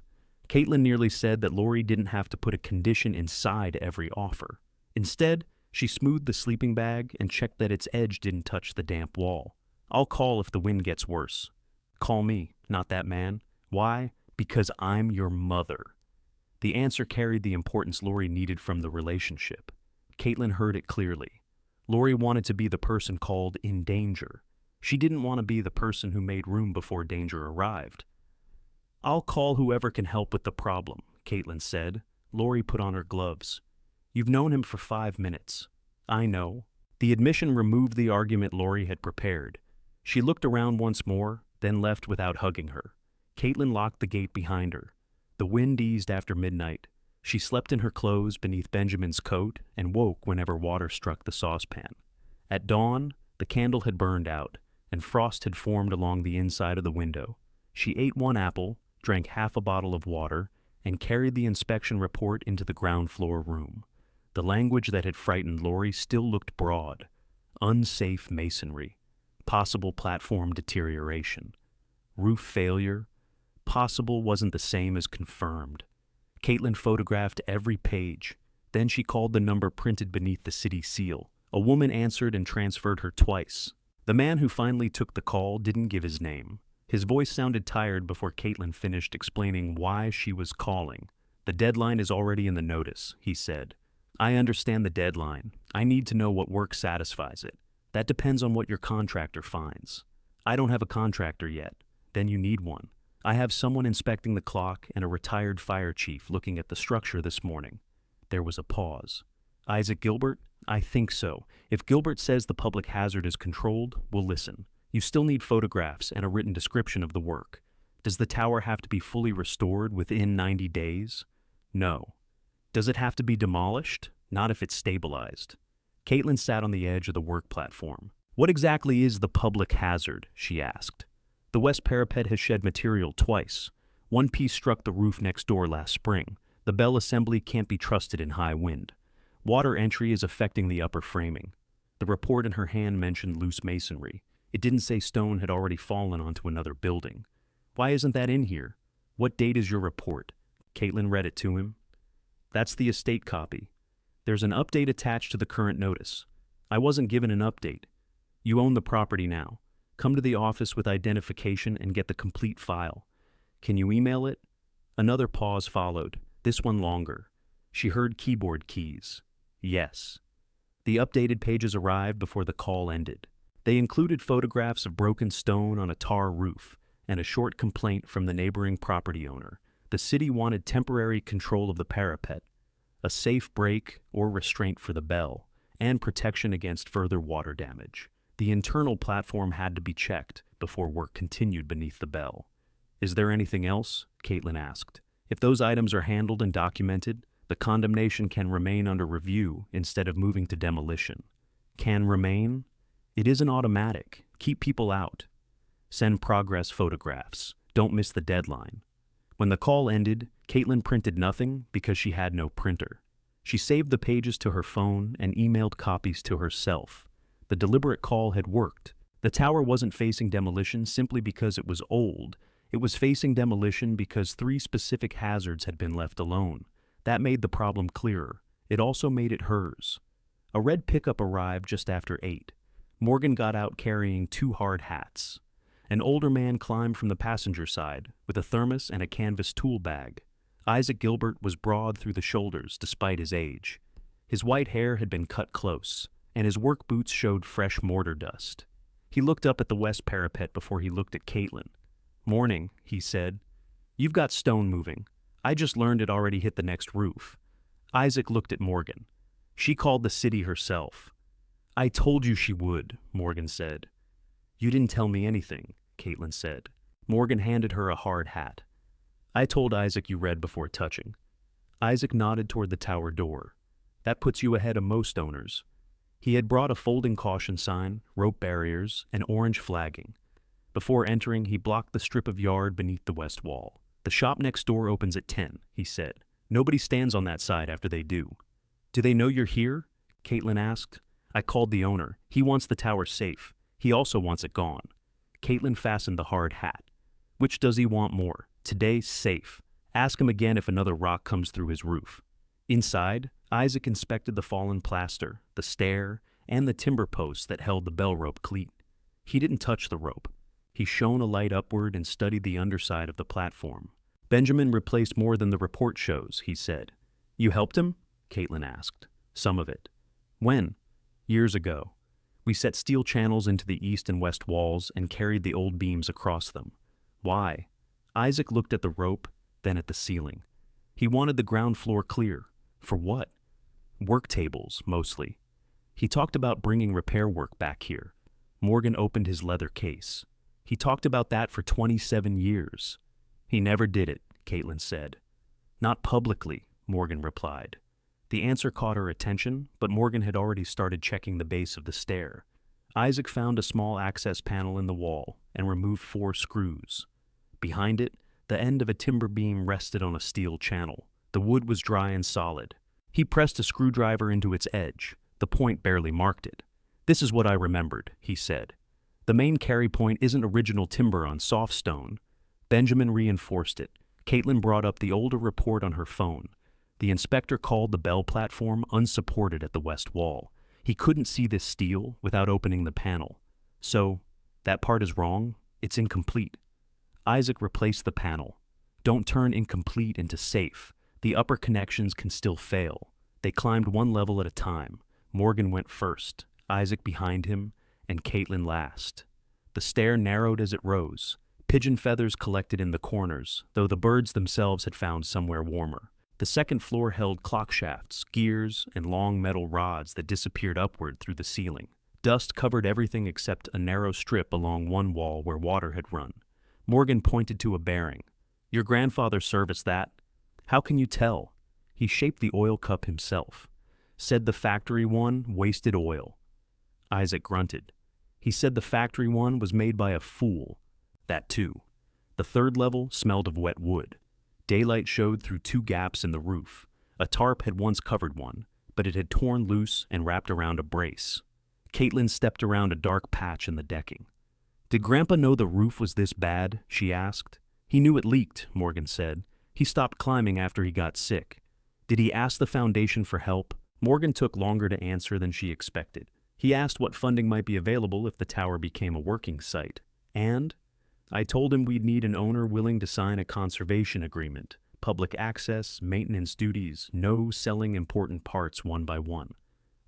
A: Caitlin nearly said that Lori didn't have to put a condition inside every offer. Instead, she smoothed the sleeping bag and checked that its edge didn't touch the damp wall. I'll call if the wind gets worse. Call me, not that man. Why? Because I'm your mother. The answer carried the importance Lori needed from the relationship. Caitlin heard it clearly. Lori wanted to be the person called in danger. She didn't want to be the person who made room before danger arrived. I'll call whoever can help with the problem, Caitlin said. Lori put on her gloves. You've known him for 5 minutes. I know. The admission removed the argument Lori had prepared. She looked around once more, then left without hugging her. Caitlin locked the gate behind her. The wind eased after midnight. She slept in her clothes beneath Benjamin's coat and woke whenever water struck the saucepan. At dawn, the candle had burned out, and frost had formed along the inside of the window. She ate one apple, drank half a bottle of water, and carried the inspection report into the ground floor room. The language that had frightened Lori still looked broad. Unsafe masonry. Possible platform deterioration. Roof failure. Possible wasn't the same as confirmed. Caitlin photographed every page. Then she called the number printed beneath the city seal. A woman answered and transferred her twice. The man who finally took the call didn't give his name. His voice sounded tired before Caitlin finished explaining why she was calling. "The deadline is already in the notice," he said. "I understand the deadline. I need to know what work satisfies it. That depends on what your contractor finds. I don't have a contractor yet. Then you need one. I have someone inspecting the clock and a retired fire chief looking at the structure this morning." There was a pause. "Isaac Gilbert? I think so. If Gilbert says the public hazard is controlled, we'll listen. You still need photographs and a written description of the work. Does the tower have to be fully restored within 90 days? No. Does it have to be demolished? Not if it's stabilized." Caitlin sat on the edge of the work platform. "What exactly is the public hazard?" she asked. "The west parapet has shed material twice. One piece struck the roof next door last spring. The bell assembly can't be trusted in high wind. Water entry is affecting the upper framing." The report in her hand mentioned loose masonry. It didn't say stone had already fallen onto another building. "Why isn't that in here? What date is your report?" Caitlin read it to him. "That's the estate copy. There's an update attached to the current notice. I wasn't given an update. You own the property now. Come to the office with identification and get the complete file. Can you email it?" Another pause followed, this one longer. She heard keyboard keys. Yes. The updated pages arrived before the call ended. They included photographs of broken stone on a tar roof and a short complaint from the neighboring property owner. The city wanted temporary control of the parapet, a safe break or restraint for the bell, and protection against further water damage. The internal platform had to be checked before work continued beneath the bell. "Is there anything else?" Caitlin asked. "If those items are handled and documented, the condemnation can remain under review instead of moving to demolition." Can remain? It isn't automatic. Keep people out. Send progress photographs. Don't miss the deadline. When the call ended, Caitlin printed nothing because she had no printer. She saved the pages to her phone and emailed copies to herself. The deliberate call had worked. The tower wasn't facing demolition simply because it was old. It was facing demolition because 3 specific hazards had been left alone. That made the problem clearer. It also made it hers. A red pickup arrived just after 8. Morgan got out carrying 2 hard hats. An older man climbed from the passenger side with a thermos and a canvas tool bag. Isaac Gilbert was broad through the shoulders despite his age. His white hair had been cut close, and his work boots showed fresh mortar dust. He looked up at the west parapet before he looked at Caitlin. "Morning," he said. "You've got stone moving. I just learned it already hit the next roof." Isaac looked at Morgan. "She called the city herself." "I told you she would," Morgan said. "You didn't tell me anything," Caitlin said. Morgan handed her a hard hat. "I told Isaac you read before touching." Isaac nodded toward the tower door. "That puts you ahead of most owners." He had brought a folding caution sign, rope barriers, and orange flagging. Before entering, he blocked the strip of yard beneath the west wall. "The shop next door opens at 10, he said. "Nobody stands on that side after they do." "Do they know you're here?" Caitlin asked. "I called the owner. He wants the tower safe. He also wants it gone." Caitlin fastened the hard hat. "Which does he want more? Today, safe. Ask him again if another rock comes through his roof." Inside, Isaac inspected the fallen plaster, the stair, and the timber posts that held the bell rope cleat. He didn't touch the rope. He shone a light upward and studied the underside of the platform. "Benjamin replaced more than the report shows," he said. "You helped him?" Caitlin asked. "Some of it." "When?" "Years ago. We set steel channels into the east and west walls and carried the old beams across them." "Why?" Isaac looked at the rope, then at the ceiling. He wanted the ground floor clear. For what? Work tables, mostly. He talked about bringing repair work back here. Morgan opened his leather case. "He talked about that for 27 years. "He never did it," Caitlin said. "Not publicly," Morgan replied. The answer caught her attention, but Morgan had already started checking the base of the stair. Isaac found a small access panel in the wall and removed 4 screws. Behind it, the end of a timber beam rested on a steel channel. The wood was dry and solid. He pressed a screwdriver into its edge. The point barely marked it. "This is what I remembered," he said. "The main carry point isn't original timber on soft stone." Benjamin reinforced it. Caitlin brought up the older report on her phone. The inspector called the bell platform unsupported at the west wall. He couldn't see this steel without opening the panel. "So, that part is wrong? It's incomplete." Isaac replaced the panel. "Don't turn incomplete into safe. The upper connections can still fail." They climbed 1 level at a time. Morgan went first, Isaac behind him, and Caitlin last. The stair narrowed as it rose. Pigeon feathers collected in the corners, though the birds themselves had found somewhere warmer. The second floor held clock shafts, gears, and long metal rods that disappeared upward through the ceiling. Dust covered everything except a narrow strip along one wall where water had run. Morgan pointed to a bearing. "Your grandfather serviced that." "How can you tell?" "He shaped the oil cup himself. Said the factory one wasted oil." Isaac grunted. "He said the factory one was made by a fool." "That too." The third level smelled of wet wood. Daylight showed through 2 gaps in the roof. A tarp had once covered one, but it had torn loose and wrapped around a brace. Caitlin stepped around a dark patch in the decking. "Did Grandpa know the roof was this bad?" she asked. "He knew it leaked," Morgan said. "He stopped climbing after he got sick." "Did he ask the foundation for help?" Morgan took longer to answer than she expected. "He asked what funding might be available if the tower became a working site. And I told him we'd need an owner willing to sign a conservation agreement, public access, maintenance duties, no selling important parts one by one."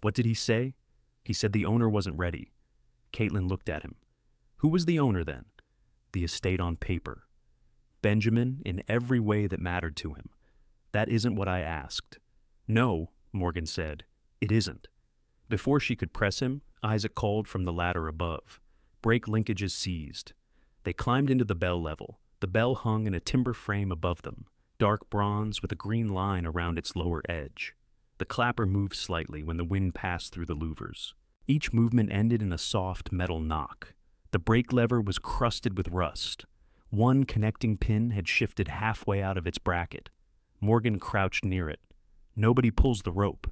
A: "What did he say?" "He said the owner wasn't ready." Caitlin looked at him. "Who was the owner then?" "The estate on paper. Benjamin in every way that mattered to him." "That isn't what I asked." "No," Morgan said, "it isn't." Before she could press him, Isaac called from the ladder above. Brake linkages seized. They climbed into the bell level. The bell hung in a timber frame above them, dark bronze with a green line around its lower edge. The clapper moved slightly when the wind passed through the louvers. Each movement ended in a soft metal knock. The brake lever was crusted with rust. One connecting pin had shifted halfway out of its bracket. Morgan crouched near it. "Nobody pulls the rope."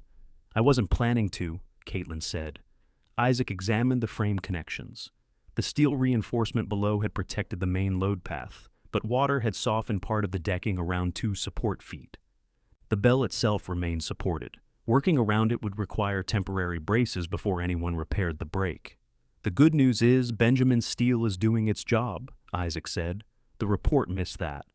A: "I wasn't planning to," Caitlin said. Isaac examined the frame connections. The steel reinforcement below had protected the main load path, but water had softened part of the decking around 2 support feet. The bell itself remained supported. Working around it would require temporary braces before anyone repaired the brake. "The good news is Benjamin's steel is doing its job," Isaac said. "The report missed that."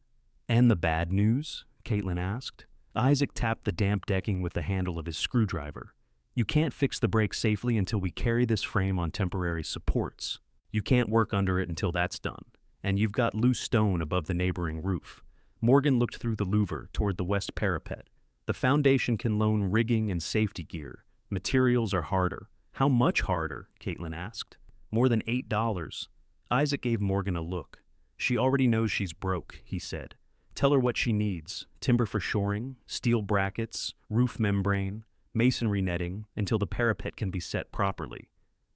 A: "And the bad news?" Caitlin asked. Isaac tapped the damp decking with the handle of his screwdriver. "You can't fix the brake safely until we carry this frame on temporary supports. You can't work under it until that's done. And you've got loose stone above the neighboring roof." Morgan looked through the louver toward the west parapet. "The foundation can loan rigging and safety gear. Materials are harder." "How much harder?" Caitlin asked. "More than $8. Isaac gave Morgan a look. "She already knows she's broke," he said. "Tell her what she needs: timber for shoring, steel brackets, roof membrane, masonry netting, until the parapet can be set properly."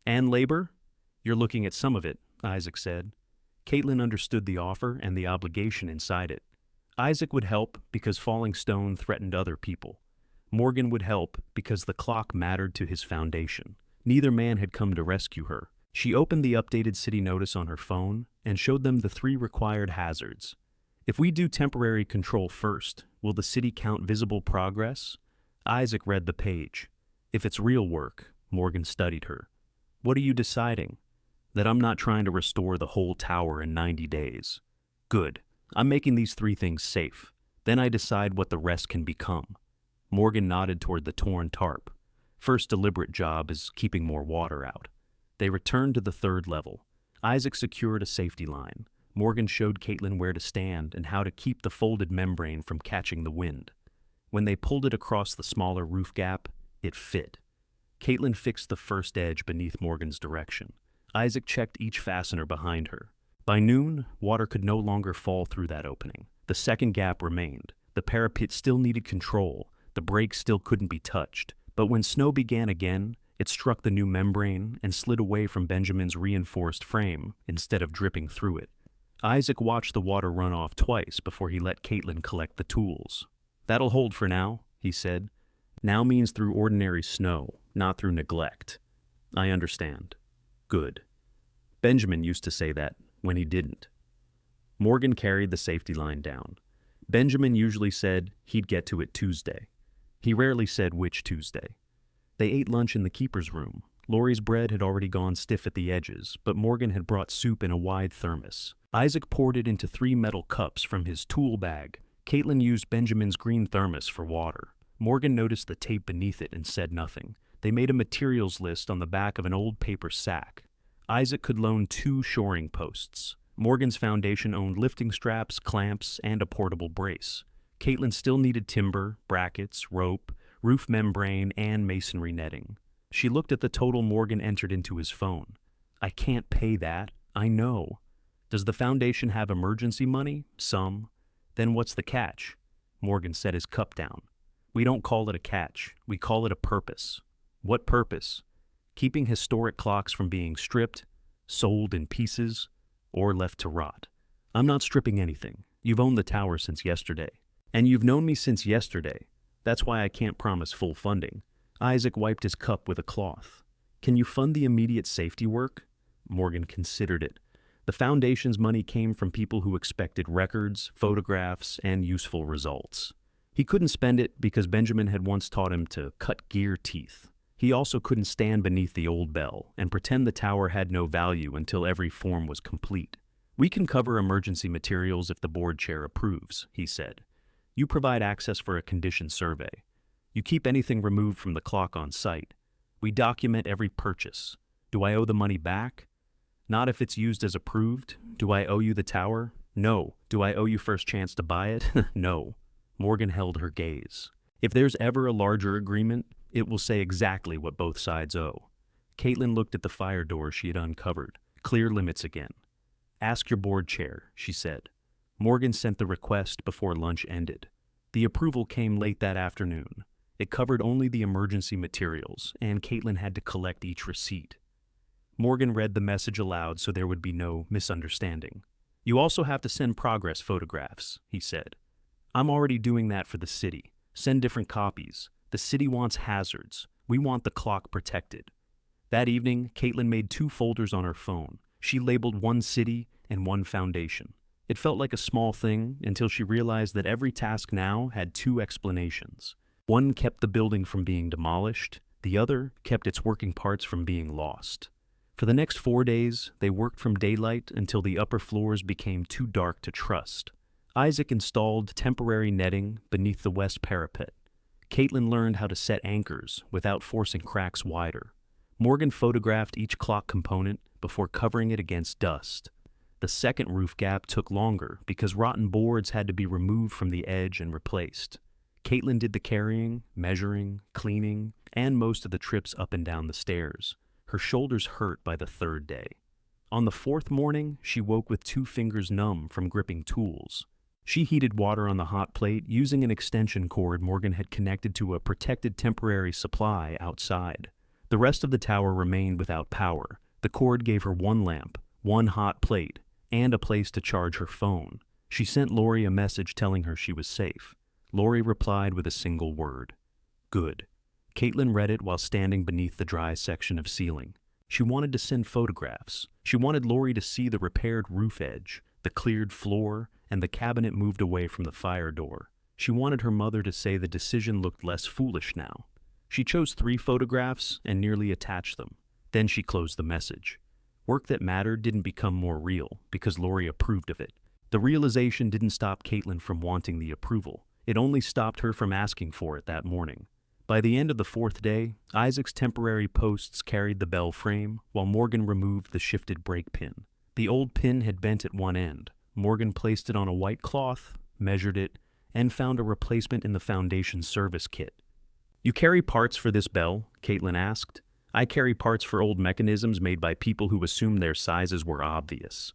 A: "And labor?" "You're looking at some of it," Isaac said. Caitlin understood the offer and the obligation inside it. Isaac would help because falling stone threatened other people. Morgan would help because the clock mattered to his foundation. Neither man had come to rescue her. She opened the updated city notice on her phone and showed them the 3 required hazards. "If we do temporary control first, will the city count visible progress?" Isaac read the page. "If it's real work," Morgan studied her. "What are you deciding?" "That I'm not trying to restore the whole tower in 90 days. "Good. I'm making these 3 things safe. Then I decide what the rest can become." Morgan nodded toward the torn tarp. "First deliberate job is keeping more water out." They returned to the 3rd level. Isaac secured a safety line. Morgan showed Caitlin where to stand and how to keep the folded membrane from catching the wind. When they pulled it across the smaller roof gap, it fit. Caitlin fixed the first edge beneath Morgan's direction. Isaac checked each fastener behind her. By noon, water could no longer fall through that opening. The second gap remained. The parapet still needed control. The break still couldn't be touched, but when snow began again, it struck the new membrane and slid away from Benjamin's reinforced frame instead of dripping through it. Isaac watched the water run off twice before he let Caitlin collect the tools. "That'll hold for now," he said. "Now means through ordinary snow, not through neglect." "I understand." "Good." Benjamin used to say that when he didn't. Morgan carried the safety line down. Benjamin usually said he'd get to it Tuesday. He rarely said which Tuesday. They ate lunch in the keeper's room. Laurie's bread had already gone stiff at the edges, but Morgan had brought soup in a wide thermos. Isaac poured it into 3 metal cups from his tool bag. Caitlin used Benjamin's green thermos for water. Morgan noticed the tape beneath it and said nothing. They made a materials list on the back of an old paper sack. Isaac could loan 2 shoring posts. Morgan's foundation owned lifting straps, clamps, and a portable brace. Caitlin still needed timber, brackets, rope, roof membrane, and masonry netting. She looked at the total Morgan entered into his phone. "I can't pay that. I know." "Does the foundation have emergency money?" "Some." "Then what's the catch?" Morgan set his cup down. "We don't call it a catch. We call it a purpose." "What purpose?" "Keeping historic clocks from being stripped, sold in pieces, or left to rot." "I'm not stripping anything. You've owned the tower since yesterday. And you've known me since yesterday. That's why I can't promise full funding." Isaac wiped his cup with a cloth. "Can you fund the immediate safety work?" Morgan considered it. The foundation's money came from people who expected records, photographs, and useful results. He couldn't spend it because Benjamin had once taught him to cut gear teeth. He also couldn't stand beneath the old bell and pretend the tower had no value until every form was complete. "We can cover emergency materials if the board chair approves," he said. "You provide access for a condition survey. You keep anything removed from the clock on site. We document every purchase. Do I owe the money back?" "Not if it's used as approved." "Do I owe you the tower?" "No." "Do I owe you first chance to buy it?" "No." Morgan held her gaze. "If there's ever a larger agreement, it will say exactly what both sides owe." Caitlin looked at the fire door she had uncovered. "Clear limits again." "Ask your board chair," she said. Morgan sent the request before lunch ended. The approval came late that afternoon. It covered only the emergency materials, and Caitlin had to collect each receipt. Morgan read the message aloud so there would be no misunderstanding. "You also have to send progress photographs," he said. "I'm already doing that for the city. Send different copies. The city wants hazards. We want the clock protected." That evening, Caitlin made 2 folders on her phone. She labeled one city and one foundation. It felt like a small thing until she realized that every task now had 2 explanations. One kept the building from being demolished. The other kept its working parts from being lost. For the next 4 days, they worked from daylight until the upper floors became too dark to trust. Isaac installed temporary netting beneath the west parapet. Caitlin learned how to set anchors without forcing cracks wider. Morgan photographed each clock component before covering it against dust. The second roof gap took longer because rotten boards had to be removed from the edge and replaced. Caitlin did the carrying, measuring, cleaning, and most of the trips up and down the stairs. Her shoulders hurt by the 3rd day. On the 4th morning, she woke with 2 fingers numb from gripping tools. She heated water on the hot plate using an extension cord Morgan had connected to a protected temporary supply outside. The rest of the tower remained without power. The cord gave her 1 lamp, 1 hot plate, and a place to charge her phone. She sent Laurie a message telling her she was safe. Laurie replied with a single word: "Good." Caitlin read it while standing beneath the dry section of ceiling. She wanted to send photographs. She wanted Laurie to see the repaired roof edge, the cleared floor, and the cabinet moved away from the fire door. She wanted her mother to say the decision looked less foolish now. She chose 3 photographs and nearly attached them. Then she closed the message. Work that mattered didn't become more real because Laurie approved of it. The realization didn't stop Caitlin from wanting the approval. It only stopped her from asking for it that morning. By the end of the 4th day, Isaac's temporary posts carried the bell frame, while Morgan removed the shifted brake pin. The old pin had bent at one end. Morgan placed it on a white cloth, measured it, and found a replacement in the foundation service kit. "You carry parts for this bell?" Caitlin asked. "I carry parts for old mechanisms made by people who assumed their sizes were obvious."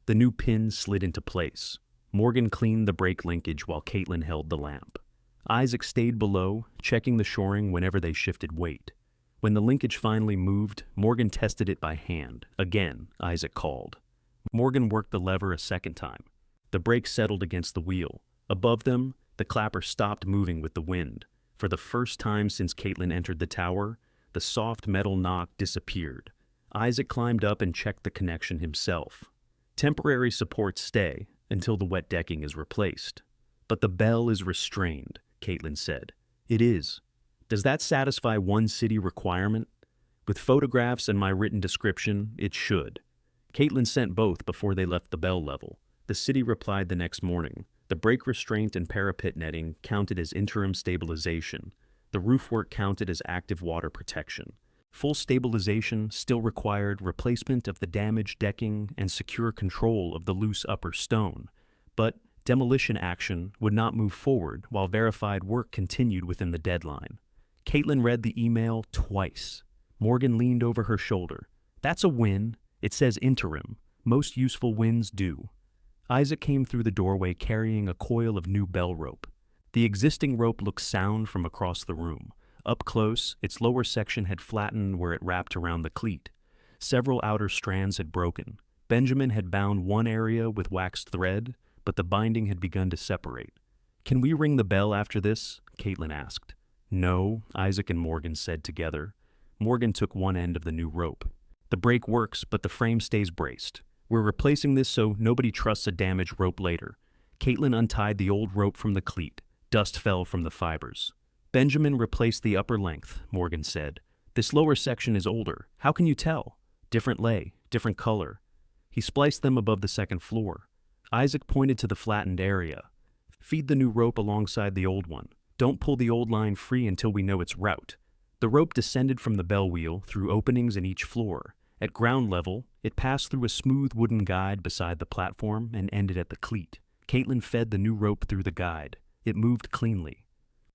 A: The new pin slid into place. Morgan cleaned the brake linkage while Caitlin held the lamp. Isaac stayed below, checking the shoring whenever they shifted weight. When the linkage finally moved, Morgan tested it by hand. Again, Isaac called. Morgan worked the lever a second time. The brake settled against the wheel. Above them, the clapper stopped moving with the wind. For the first time since Caitlin entered the tower, the soft metal knock disappeared. Isaac climbed up and checked the connection himself. Temporary supports stay until the wet decking is replaced. But the bell is restrained, Caitlin said. It is. Does that satisfy one city requirement? With photographs and my written description, it should. Caitlin sent both before they left the bell level. The city replied the next morning. The brake restraint and parapet netting counted as interim stabilization. The roof work counted as active water protection. Full stabilization still required replacement of the damaged decking and secure control of the loose upper stone. But demolition action would not move forward while verified work continued within the deadline. Caitlin read the email twice. Morgan leaned over her shoulder. That's a win. It says interim. Most useful wins do. Isaac came through the doorway carrying a coil of new bell rope. The existing rope looked sound from across the room. Up close, its lower section had flattened where it wrapped around the cleat. Several outer strands had broken. Benjamin had bound one area with waxed thread, but the binding had begun to separate. Can we ring the bell after this? Caitlin asked. No, Isaac and Morgan said together. Morgan took one end of the new rope. The brake works, but the frame stays braced. We're replacing this so nobody trusts a damaged rope later. Caitlin untied the old rope from the cleat. Dust fell from the fibers. Benjamin replaced the upper length, Morgan said. This lower section is older. How can you tell? Different lay, different color. He spliced them above the second floor. Isaac pointed to the flattened area. Feed the new rope alongside the old one. Don't pull the old line free until we know its route. The rope descended from the bell wheel through openings in each floor. At ground level, it passed through a smooth wooden guide beside the platform and ended at the cleat. Caitlin fed the new rope through the guide. It moved cleanly.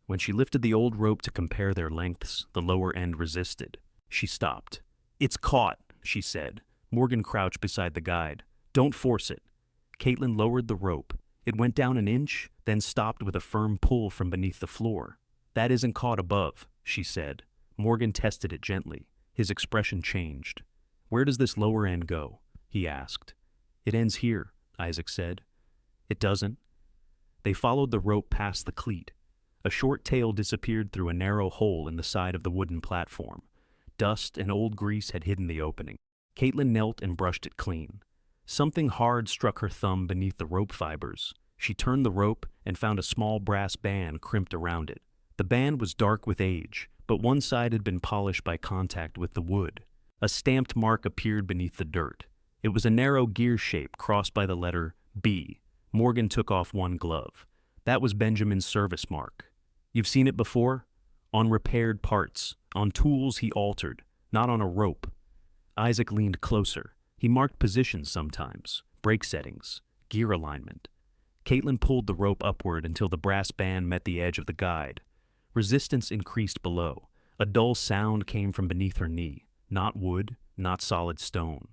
A: When she lifted the old rope to compare their lengths, the lower end resisted. She stopped. It's caught, she said. Morgan crouched beside the guide. Don't force it. Caitlin lowered the rope. It went down an inch, then stopped with a firm pull from beneath the floor. That isn't caught above, she said. Morgan tested it gently. His expression changed. Where does this lower end go? He asked. It ends here, Isaac said. It doesn't. They followed the rope past the cleat. A short tail disappeared through a narrow hole in the side of the wooden platform. Dust and old grease had hidden the opening. Caitlin knelt and brushed it clean. Something hard struck her thumb beneath the rope fibers. She turned the rope and found a small brass band crimped around it. The band was dark with age, but one side had been polished by contact with the wood. A stamped mark appeared beneath the dirt. It was a narrow gear shape crossed by the letter B. Morgan took off one glove. That was Benjamin's service mark. You've seen it before? On repaired parts, on tools he altered, not on a rope. Isaac leaned closer. He marked positions sometimes, brake settings, gear alignment. Caitlin pulled the rope upward until the brass band met the edge of the guide. Resistance increased below. A dull sound came from beneath her knee. Not wood, not solid stone.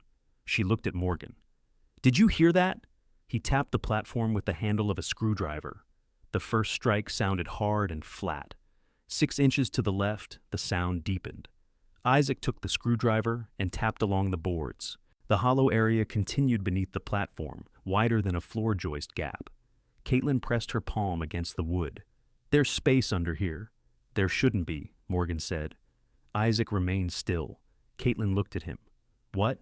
A: She looked at Morgan. Did you hear that? He tapped the platform with the handle of a screwdriver. The first strike sounded hard and flat. 6 inches to the left, the sound deepened. Isaac took the screwdriver and tapped along the boards. The hollow area continued beneath the platform, wider than a floor joist gap. Caitlin pressed her palm against the wood. There's space under here. There shouldn't be, Morgan said. Isaac remained still. Caitlin looked at him. What?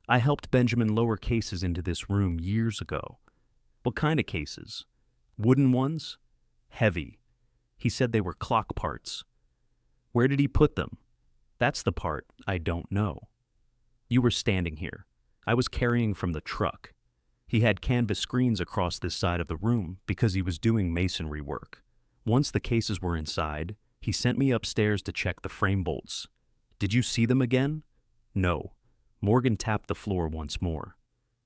A: I helped Benjamin lower cases into this room years ago. What kind of cases? Wooden ones? Heavy. He said they were clock parts. Where did he put them? That's the part I don't know. You were standing here. I was carrying from the truck. He had canvas screens across this side of the room because he was doing masonry work. Once the cases were inside, he sent me upstairs to check the frame bolts. Did you see them again? No. Morgan tapped the floor once more.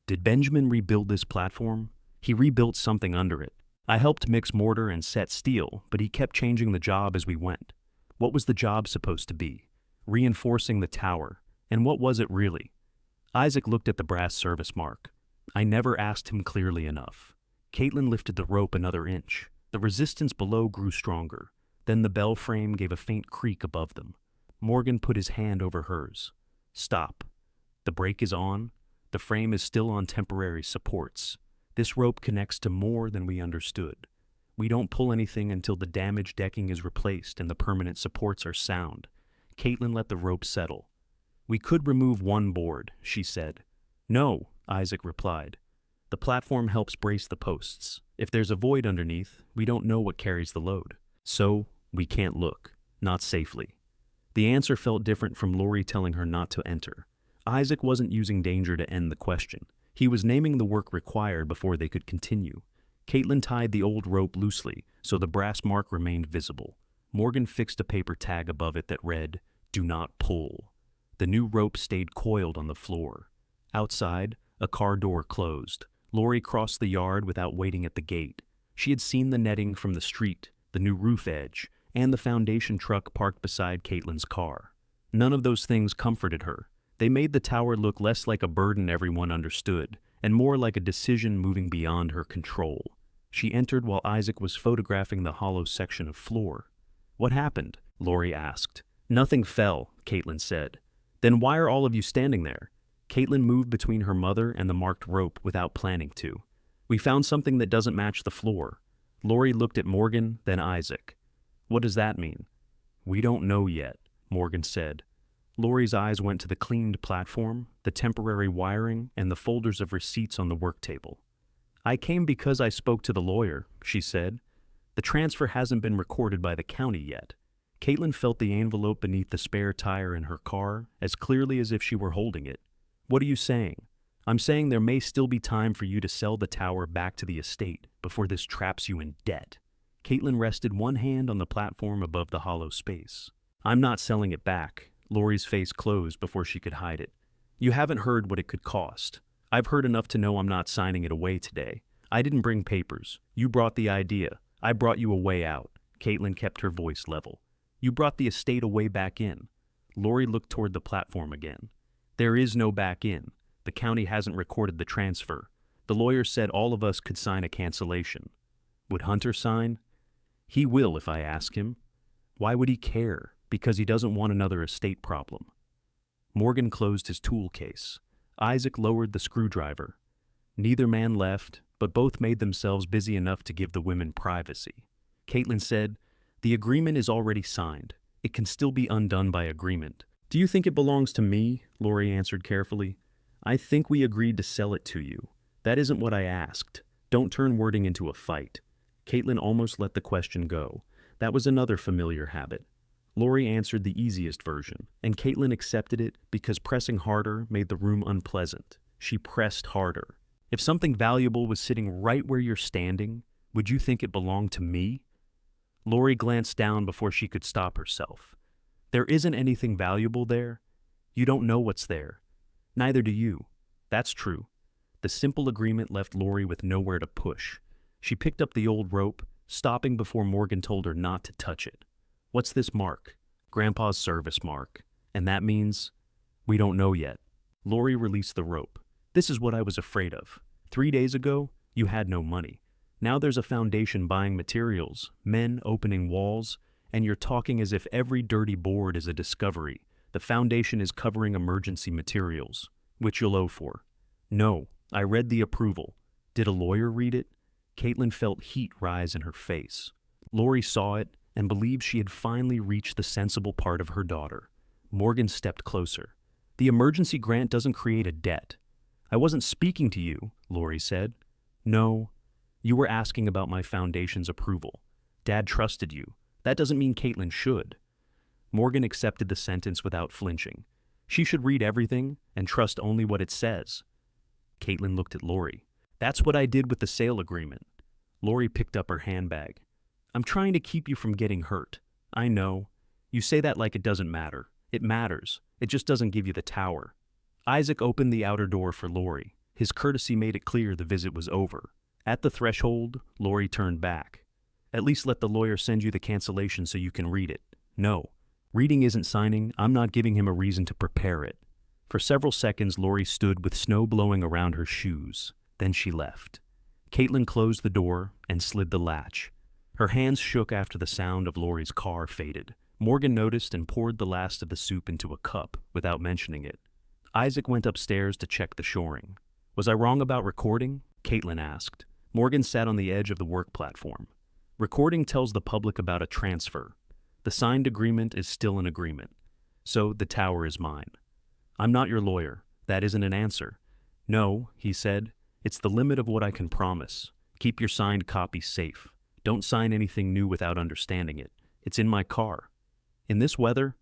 A: Did Benjamin rebuild this platform? He rebuilt something under it. I helped mix mortar and set steel, but he kept changing the job as we went. What was the job supposed to be? Reinforcing the tower. And what was it really? Isaac looked at the brass service mark. I never asked him clearly enough. Caitlin lifted the rope another inch. The resistance below grew stronger. Then the bell frame gave a faint creak above them. Morgan put his hand over hers. Stop. The brake is on. The frame is still on temporary supports. This rope connects to more than we understood. We don't pull anything until the damaged decking is replaced and the permanent supports are sound. Caitlin let the rope settle. We could remove one board, she said. No, Isaac replied. The platform helps brace the posts. If there's a void underneath, we don't know what carries the load. So, we can't look. Not safely. The answer felt different from Lori telling her not to enter. Isaac wasn't using danger to end the question. He was naming the work required before they could continue. Caitlin tied the old rope loosely, so the brass mark remained visible. Morgan fixed a paper tag above it that read, "Do not pull." The new rope stayed coiled on the floor. Outside, a car door closed. Lori crossed the yard without waiting at the gate. She had seen the netting from the street, the new roof edge, and the foundation truck parked beside Caitlin's car. None of those things comforted her. They made the tower look less like a burden everyone understood, and more like a decision moving beyond her control. She entered while Isaac was photographing the hollow section of floor. What happened? Lori asked. Nothing fell, Caitlin said. Then why are all of you standing there? Caitlin moved between her mother and the marked rope without planning to. We found something that doesn't match the floor. Lori looked at Morgan, then Isaac. What does that mean? We don't know yet, Morgan said. Lori's eyes went to the cleaned platform, the temporary wiring, and the folders of receipts on the work table. I came because I spoke to the lawyer, she said. The transfer hasn't been recorded by the county yet. Caitlin felt the envelope beneath the spare tire in her car as clearly as if she were holding it. What are you saying? I'm saying there may still be time for you to sell the tower back to the estate before this traps you in debt. Caitlin rested one hand on the platform above the hollow space. I'm not selling it back. Lori's face closed before she could hide it. You haven't heard what it could cost. I've heard enough to know I'm not signing it away today. I didn't bring papers. You brought the idea. I brought you a way out. Caitlin kept her voice level. You brought the estate a way back in. Lori looked toward the platform again. There is no back in. The county hasn't recorded the transfer. The lawyer said all of us could sign a cancellation. Would Hunter sign? He will if I ask him. Why would he care? Because he doesn't want another estate problem. Morgan closed his tool case. Isaac lowered the screwdriver. Neither man left, but both made themselves busy enough to give the women privacy. Caitlin said, The agreement is already signed. It can still be undone by agreement. Do you think it belongs to me? Lori answered carefully. I think we agreed to sell it to you. That isn't what I asked. Don't turn wording into a fight. Caitlin almost let the question go. That was another familiar habit. Lori answered the easiest version, and Caitlin accepted it because pressing harder made the room unpleasant. She pressed harder. If something valuable was sitting right where you're standing, would you think it belonged to me? Lori glanced down before she could stop herself. There isn't anything valuable there. You don't know what's there. Neither do you. That's true. The simple agreement left Lori with nowhere to push. She picked up the old rope, stopping before Morgan told her not to touch it. What's this mark? Grandpa's service mark. And that means? We don't know yet. Lori released the rope. This is what I was afraid of. 3 days ago, you had no money. Now there's a foundation buying materials, men opening walls, and you're talking as if every dirty board is a discovery. The foundation is covering emergency materials, which you'll owe for. No, I read the approval. Did a lawyer read it? Caitlin felt heat rise in her face. Lori saw it and believed she had finally reached the sensible part of her daughter. Morgan stepped closer. The emergency grant doesn't create a debt. I wasn't speaking to you, Lori said. No, you were asking about my foundation's approval. Dad trusted you. That doesn't mean Caitlin should. Morgan accepted the sentence without flinching. She should read everything and trust only what it says. Caitlin looked at Lori. That's what I did with the sale agreement. Lori picked up her handbag. I'm trying to keep you from getting hurt. I know. You say that like it doesn't matter. It matters. It just doesn't give you the tower. Isaac opened the outer door for Lori. His courtesy made it clear the visit was over. At the threshold, Lori turned back. At least let the lawyer send you the cancellation so you can read it. No. Reading isn't signing. I'm not giving him a reason to prepare it. For several seconds, Lori stood with snow blowing around her shoes. Then she left. Caitlin closed the door and slid the latch. Her hands shook after the sound of Lori's car faded. Morgan noticed and poured the last of the soup into a cup without mentioning it. Isaac went upstairs to check the shoring. Was I wrong about recording? Caitlin asked. Morgan sat on the edge of the work platform. Recording tells the public about a transfer. The signed agreement is still an agreement. So the tower is mine. I'm not your lawyer. That isn't an answer. No, he said. It's the limit of what I can promise. Keep your signed copy safe. Don't sign anything new without understanding it. It's in my car. In this weather?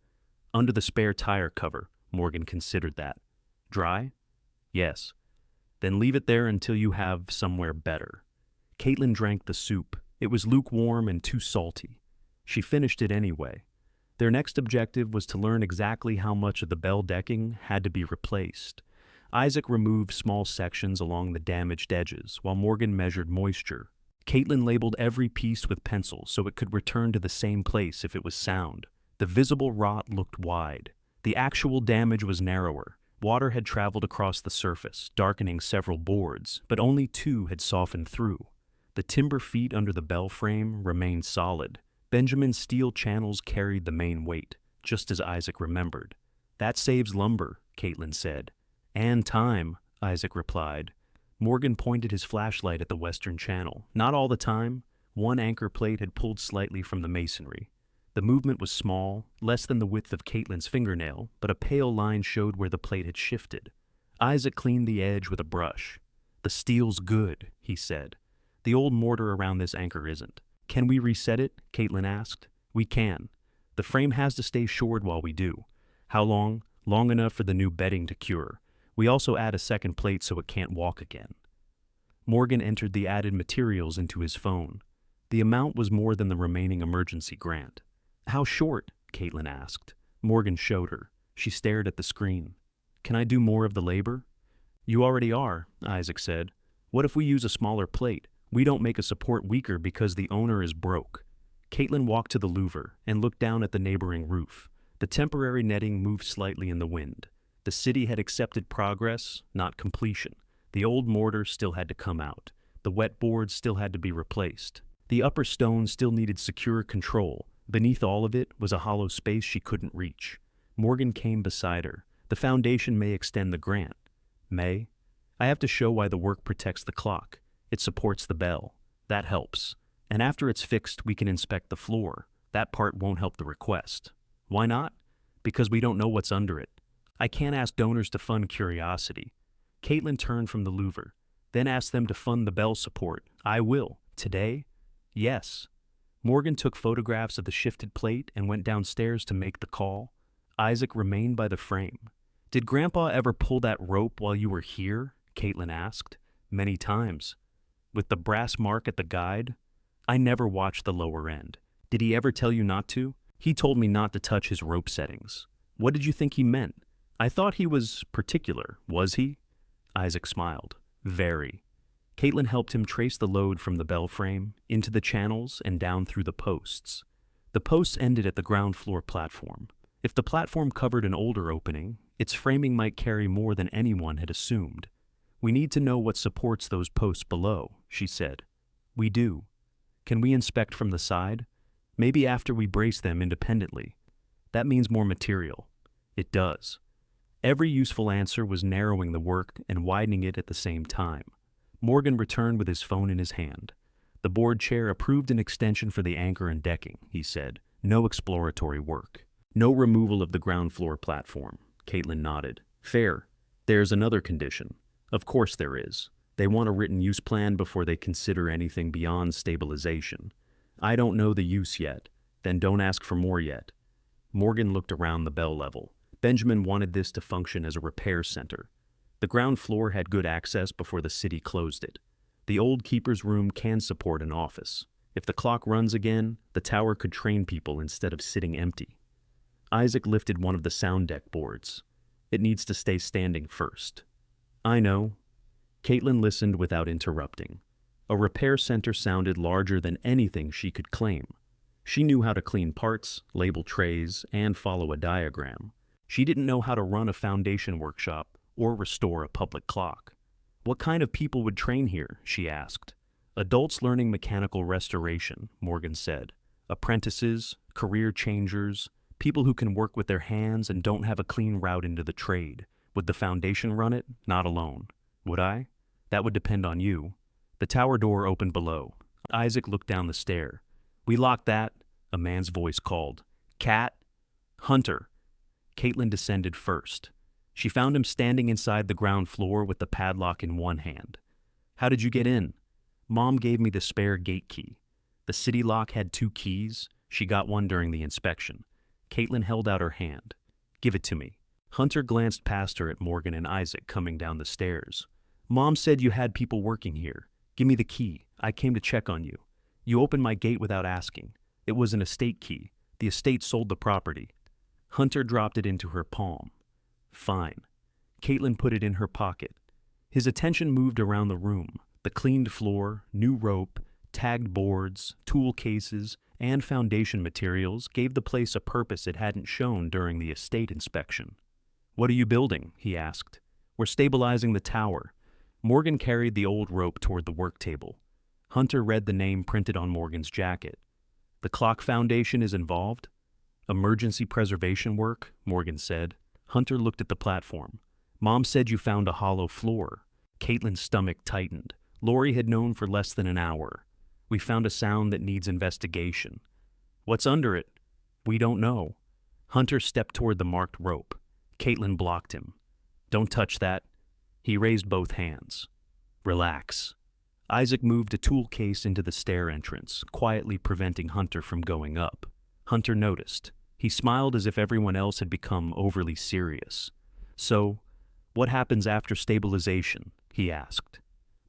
A: Under the spare tire cover, Morgan considered that. Dry? Yes. Then leave it there until you have somewhere better. Caitlin drank the soup. It was lukewarm and too salty. She finished it anyway. Their next objective was to learn exactly how much of the bell decking had to be replaced. Isaac removed small sections along the damaged edges, while Morgan measured moisture. Caitlin labeled every piece with pencil so it could return to the same place if it was sound. The visible rot looked wide. The actual damage was narrower. Water had traveled across the surface, darkening several boards, but only 2 had softened through. The timber feet under the bell frame remained solid. Benjamin's steel channels carried the main weight, just as Isaac remembered. That saves lumber, Caitlin said. And time, Isaac replied. Morgan pointed his flashlight at the western channel. Not all the time. One anchor plate had pulled slightly from the masonry. The movement was small, less than the width of Caitlin's fingernail, but a pale line showed where the plate had shifted. Isaac cleaned the edge with a brush. The steel's good, he said. The old mortar around this anchor isn't. Can we reset it? Caitlin asked. We can. The frame has to stay shored while we do. How long? Long enough for the new bedding to cure. We also add a second plate so it can't walk again. Morgan entered the added materials into his phone. The amount was more than the remaining emergency grant. How short? Caitlin asked. Morgan showed her. She stared at the screen. Can I do more of the labor? You already are, Isaac said. What if we use a smaller plate? We don't make a support weaker because the owner is broke. Caitlin walked to the louver and looked down at the neighboring roof. The temporary netting moved slightly in the wind. The city had accepted progress, not completion. The old mortar still had to come out. The wet boards still had to be replaced. The upper stone still needed secure control. Beneath all of it was a hollow space she couldn't reach. Morgan came beside her. The foundation may extend the grant. May? I have to show why the work protects the clock. It supports the bell. That helps. And after it's fixed, we can inspect the floor. That part won't help the request. Why not? Because we don't know what's under it. I can't ask donors to fund curiosity. Caitlin turned from the louver, then asked them to fund the bell support. I will. Today? Yes. Morgan took photographs of the shifted plate and went downstairs to make the call. Isaac remained by the frame. Did Grandpa ever pull that rope while you were here? Caitlin asked. Many times. With the brass mark at the guide? I never watched the lower end. Did he ever tell you not to? He told me not to touch his rope settings. What did you think he meant? I thought he was particular, was he? Isaac smiled. Very. Caitlin helped him trace the load from the bell frame, into the channels, and down through the posts. The posts ended at the ground floor platform. If the platform covered an older opening, its framing might carry more than anyone had assumed. We need to know what supports those posts below, she said. We do. Can we inspect from the side? Maybe after we brace them independently. That means more material. It does. Every useful answer was narrowing the work and widening it at the same time. Morgan returned with his phone in his hand. The board chair approved an extension for the anchor and decking, he said. No exploratory work. No removal of the ground floor platform. Caitlin nodded. Fair. There's another condition. Of course there is. They want a written use plan before they consider anything beyond stabilization. I don't know the use yet. Then don't ask for more yet. Morgan looked around the bell level. Benjamin wanted this to function as a repair center. The ground floor had good access before the city closed it. The old keeper's room can support an office. If the clock runs again, the tower could train people instead of sitting empty. Isaac lifted one of the sound deck boards. It needs to stay standing first. I know. Caitlin listened without interrupting. A repair center sounded larger than anything she could claim. She knew how to clean parts, label trays, and follow a diagram. She didn't know how to run a foundation workshop or restore a public clock. What kind of people would train here? She asked. Adults learning mechanical restoration, Morgan said. Apprentices, career changers, people who can work with their hands and don't have a clean route into the trade. Would the Foundation run it? Not alone. Would I? That would depend on you. The tower door opened below. Isaac looked down the stair. We locked that, a man's voice called. Cat? Hunter. Caitlin descended first. She found him standing inside the ground floor with the padlock in one hand. How did you get in? Mom gave me the spare gate key. The city lock had 2 keys. She got one during the inspection. Caitlin held out her hand. Give it to me. Hunter glanced past her at Morgan and Isaac coming down the stairs. Mom said you had people working here. Give me the key. I came to check on you. You opened my gate without asking. It was an estate key. The estate sold the property. Hunter dropped it into her palm. Fine. Caitlin put it in her pocket. His attention moved around the room. The cleaned floor, new rope, tagged boards, tool cases, and foundation materials gave the place a purpose it hadn't shown during the estate inspection. What are you building? He asked. We're stabilizing the tower. Morgan carried the old rope toward the work table. Hunter read the name printed on Morgan's jacket. The Clock Foundation is involved? Emergency preservation work, Morgan said. Hunter looked at the platform. Mom said you found a hollow floor. Caitlin's stomach tightened. Lori had known for less than an hour. We found a sound that needs investigation. What's under it? We don't know. Hunter stepped toward the marked rope. Caitlin blocked him. Don't touch that. He raised both hands. Relax. Isaac moved a tool case into the stair entrance, quietly preventing Hunter from going up. Hunter noticed. He smiled as if everyone else had become overly serious. So, what happens after stabilization? He asked.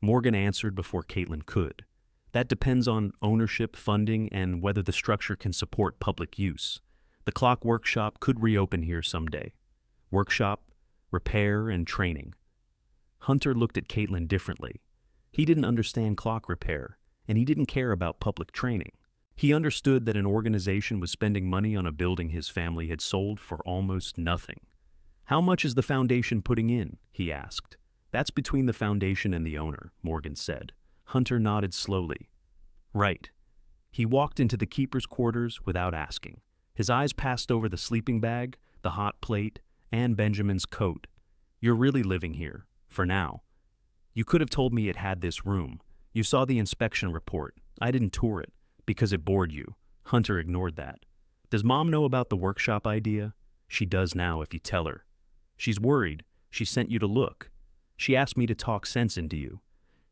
A: Morgan answered before Caitlin could. That depends on ownership, funding, and whether the structure can support public use. The Clock Workshop could reopen here someday. Workshop, repair, and training. Hunter looked at Caitlin differently. He didn't understand clock repair, and he didn't care about public training. He understood that an organization was spending money on a building his family had sold for almost nothing. How much is the foundation putting in? He asked. That's between the foundation and the owner, Morgan said. Hunter nodded slowly. Right. He walked into the keeper's quarters without asking. His eyes passed over the sleeping bag, the hot plate, and Benjamin's coat. You're really living here, for now. You could have told me it had this room. You saw the inspection report. I didn't tour it, because it bored you. Hunter ignored that. Does Mom know about the workshop idea? She does now if you tell her. She's worried. She sent you to look. She asked me to talk sense into you.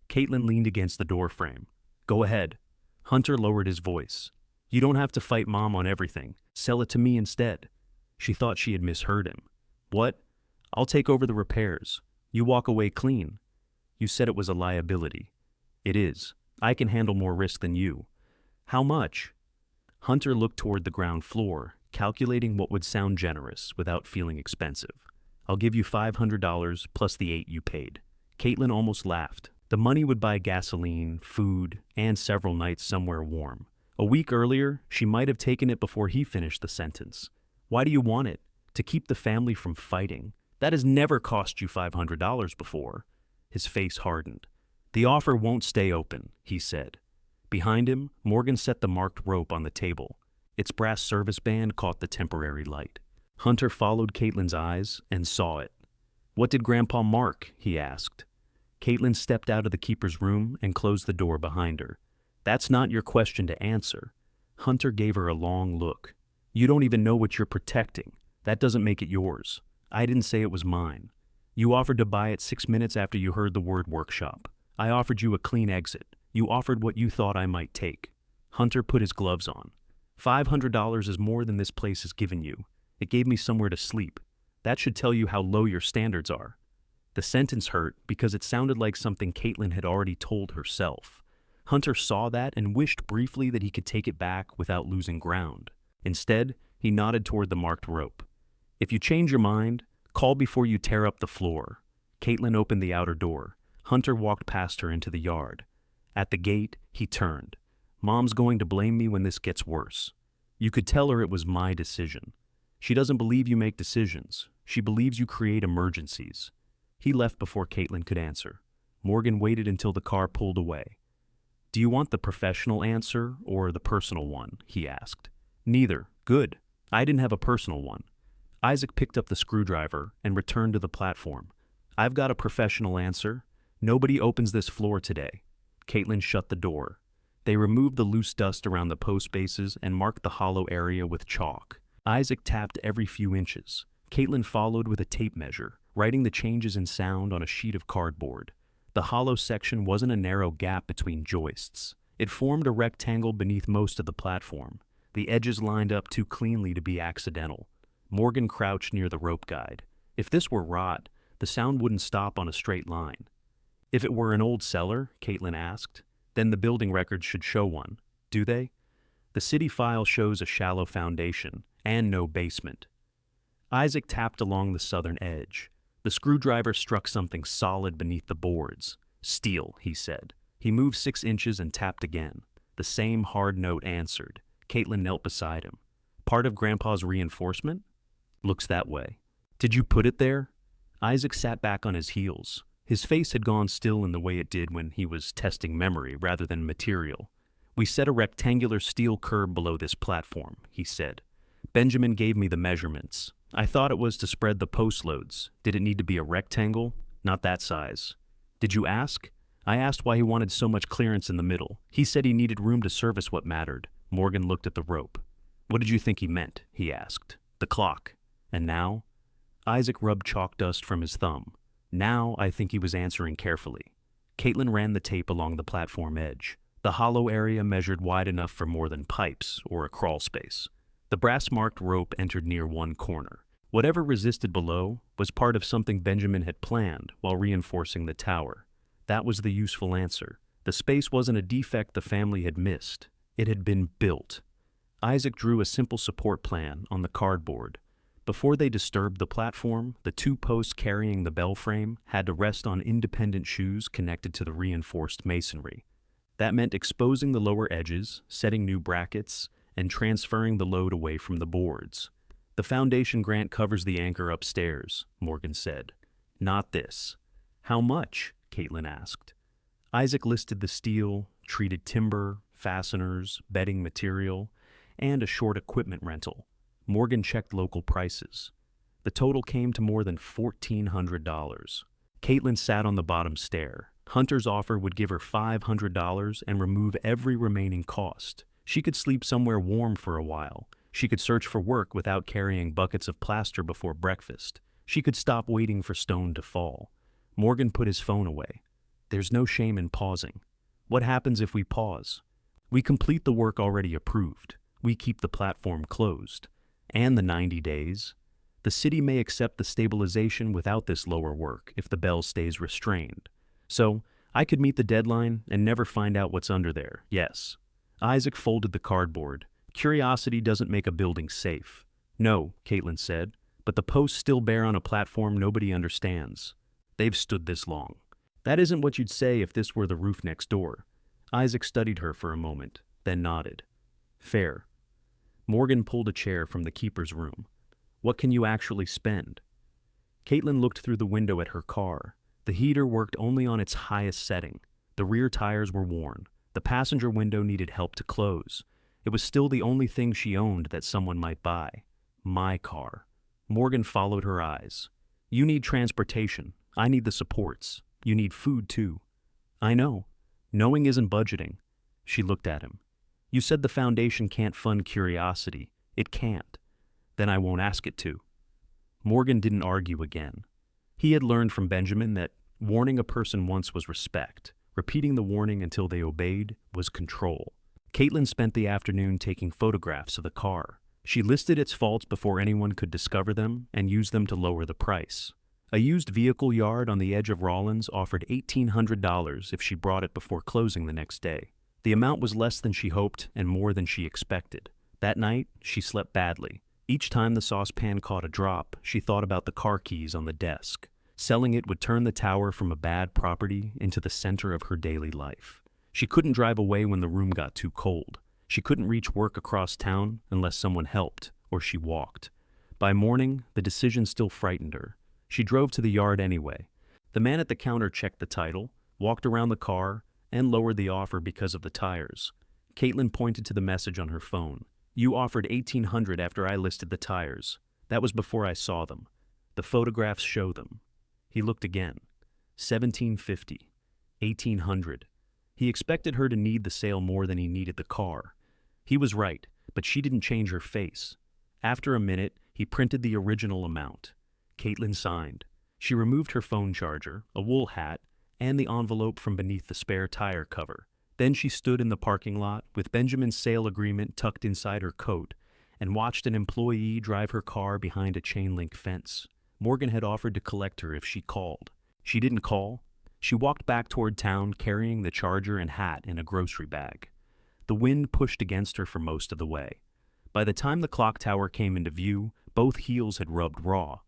A: Caitlin leaned against the doorframe. Go ahead. Hunter lowered his voice. You don't have to fight Mom on everything. Sell it to me instead. She thought she had misheard him. What? I'll take over the repairs. You walk away clean. You said it was a liability. It is. I can handle more risk than you. How much? Hunter looked toward the ground floor, calculating what would sound generous without feeling expensive. I'll give you $500 plus the $8 you paid. Caitlin almost laughed. The money would buy gasoline, food, and several nights somewhere warm. A week earlier, she might have taken it before he finished the sentence. Why do you want it? To keep the family from fighting. That has never cost you $500 before. His face hardened. The offer won't stay open, he said. Behind him, Morgan set the marked rope on the table. Its brass service band caught the temporary light. Hunter followed Caitlin's eyes and saw it. What did Grandpa mark? He asked. Caitlin stepped out of the keeper's room and closed the door behind her. That's not your question to answer. Hunter gave her a long look. You don't even know what you're protecting. That doesn't make it yours. I didn't say it was mine. You offered to buy it 6 minutes after you heard the word workshop. I offered you a clean exit. You offered what you thought I might take. Hunter put his gloves on. $500 is more than this place has given you. It gave me somewhere to sleep. That should tell you how low your standards are. The sentence hurt because it sounded like something Caitlin had already told herself. Hunter saw that and wished briefly that he could take it back without losing ground. Instead, he nodded toward the marked rope. If you change your mind, call before you tear up the floor. Caitlin opened the outer door. Hunter walked past her into the yard. At the gate, he turned. Mom's going to blame me when this gets worse. You could tell her it was my decision. She doesn't believe you make decisions. She believes you create emergencies. He left before Caitlin could answer. Morgan waited until the car pulled away. Do you want the professional answer or the personal one? He asked. Neither. Good. I didn't have a personal one. Isaac picked up the screwdriver and returned to the platform. I've got a professional answer. Nobody opens this floor today. Caitlin shut the door. They removed the loose dust around the post bases and marked the hollow area with chalk. Isaac tapped every few inches. Caitlin followed with a tape measure, writing the changes in sound on a sheet of cardboard. The hollow section wasn't a narrow gap between joists. It formed a rectangle beneath most of the platform. The edges lined up too cleanly to be accidental. Morgan crouched near the rope guide. If this were rot, the sound wouldn't stop on a straight line. If it were an old cellar, Caitlin asked, then the building records should show one. Do they? The city file shows a shallow foundation and no basement. Isaac tapped along the southern edge. The screwdriver struck something solid beneath the boards. Steel, he said. He moved 6 inches and tapped again. The same hard note answered. Caitlin knelt beside him. Part of Grandpa's reinforcement? Looks that way. Did you put it there? Isaac sat back on his heels. His face had gone still in the way it did when he was testing memory rather than material. We set a rectangular steel curb below this platform, he said. Benjamin gave me the measurements. I thought it was to spread the post loads. Did it need to be a rectangle? Not that size. Did you ask? I asked why he wanted so much clearance in the middle. He said he needed room to service what mattered. Morgan looked at the rope. What did you think he meant? He asked. The clock. And now? Isaac rubbed chalk dust from his thumb. Now I think he was answering carefully. Caitlin ran the tape along the platform edge. The hollow area measured wide enough for more than pipes or a crawl space. The brass-marked rope entered near one corner. Whatever resisted below was part of something Benjamin had planned while reinforcing the tower. That was the useful answer. The space wasn't a defect the family had missed. It had been built. Isaac drew a simple support plan on the cardboard. Before they disturbed the platform, the 2 posts carrying the bell frame had to rest on independent shoes connected to the reinforced masonry. That meant exposing the lower edges, setting new brackets, and transferring the load away from the boards. The foundation grant covers the anchor upstairs, Morgan said. Not this. How much? Caitlin asked. Isaac listed the steel, treated timber, fasteners, bedding material, and a short equipment rental. Morgan checked local prices. The total came to more than $1,400. Caitlin sat on the bottom stair. Hunter's offer would give her $500 and remove every remaining cost. She could sleep somewhere warm for a while. She could search for work without carrying buckets of plaster before breakfast. She could stop waiting for stone to fall. Morgan put his phone away. There's no shame in pausing. What happens if we pause? We complete the work already approved. We keep the platform closed. And the 90 days. The city may accept the stabilization without this lower work if the bell stays restrained. So, I could meet the deadline and never find out what's under there, yes. Isaac folded the cardboard. Curiosity doesn't make a building safe. No, Caitlin said, but the posts still bear on a platform nobody understands. They've stood this long. That isn't what you'd say if this were the roof next door. Isaac studied her for a moment, then nodded. Fair. Morgan pulled a chair from the keeper's room. What can you actually spend? Caitlin looked through the window at her car. The heater worked only on its highest setting. The rear tires were worn. The passenger window needed help to close. It was still the only thing she owned that someone might buy. My car. Morgan followed her eyes. You need transportation. I need the supports. You need food, too. I know. Knowing isn't budgeting. She looked at him. You said the foundation can't fund curiosity. It can't. Then I won't ask it to. Morgan didn't argue again. He had learned from Benjamin that warning a person once was respect. Repeating the warning until they obeyed was control. Caitlin spent the afternoon taking photographs of the car. She listed its faults before anyone could discover them and used them to lower the price. A used vehicle yard on the edge of Rawlins offered $1,800 if she brought it before closing the next day. The amount was less than she hoped and more than she expected. That night, she slept badly. Each time the saucepan caught a drop, she thought about the car keys on the desk. Selling it would turn the tower from a bad property into the center of her daily life. She couldn't drive away when the room got too cold. She couldn't reach work across town unless someone helped, or she walked. By morning, the decision still frightened her. She drove to the yard anyway. The man at the counter checked the title, walked around the car, and lowered the offer because of the tires. Caitlin pointed to the message on her phone. You offered $1,800 after I listed the tires. That was before I saw them. The photographs show them. He looked again. $1,750. $1,800. He expected her to need the sale more than he needed the car. He was right, but she didn't change her face. After a minute, he printed the original amount. Caitlin signed. She removed her phone charger, a wool hat, and the envelope from beneath the spare tire cover. Then she stood in the parking lot with Benjamin's sale agreement tucked inside her coat and watched an employee drive her car behind a chain-link fence. Morgan had offered to collect her if she called. She didn't call. She walked back toward town carrying the charger and hat in a grocery bag. The wind pushed against her for most of the way. By the time the clock tower came into view, both heels had rubbed raw.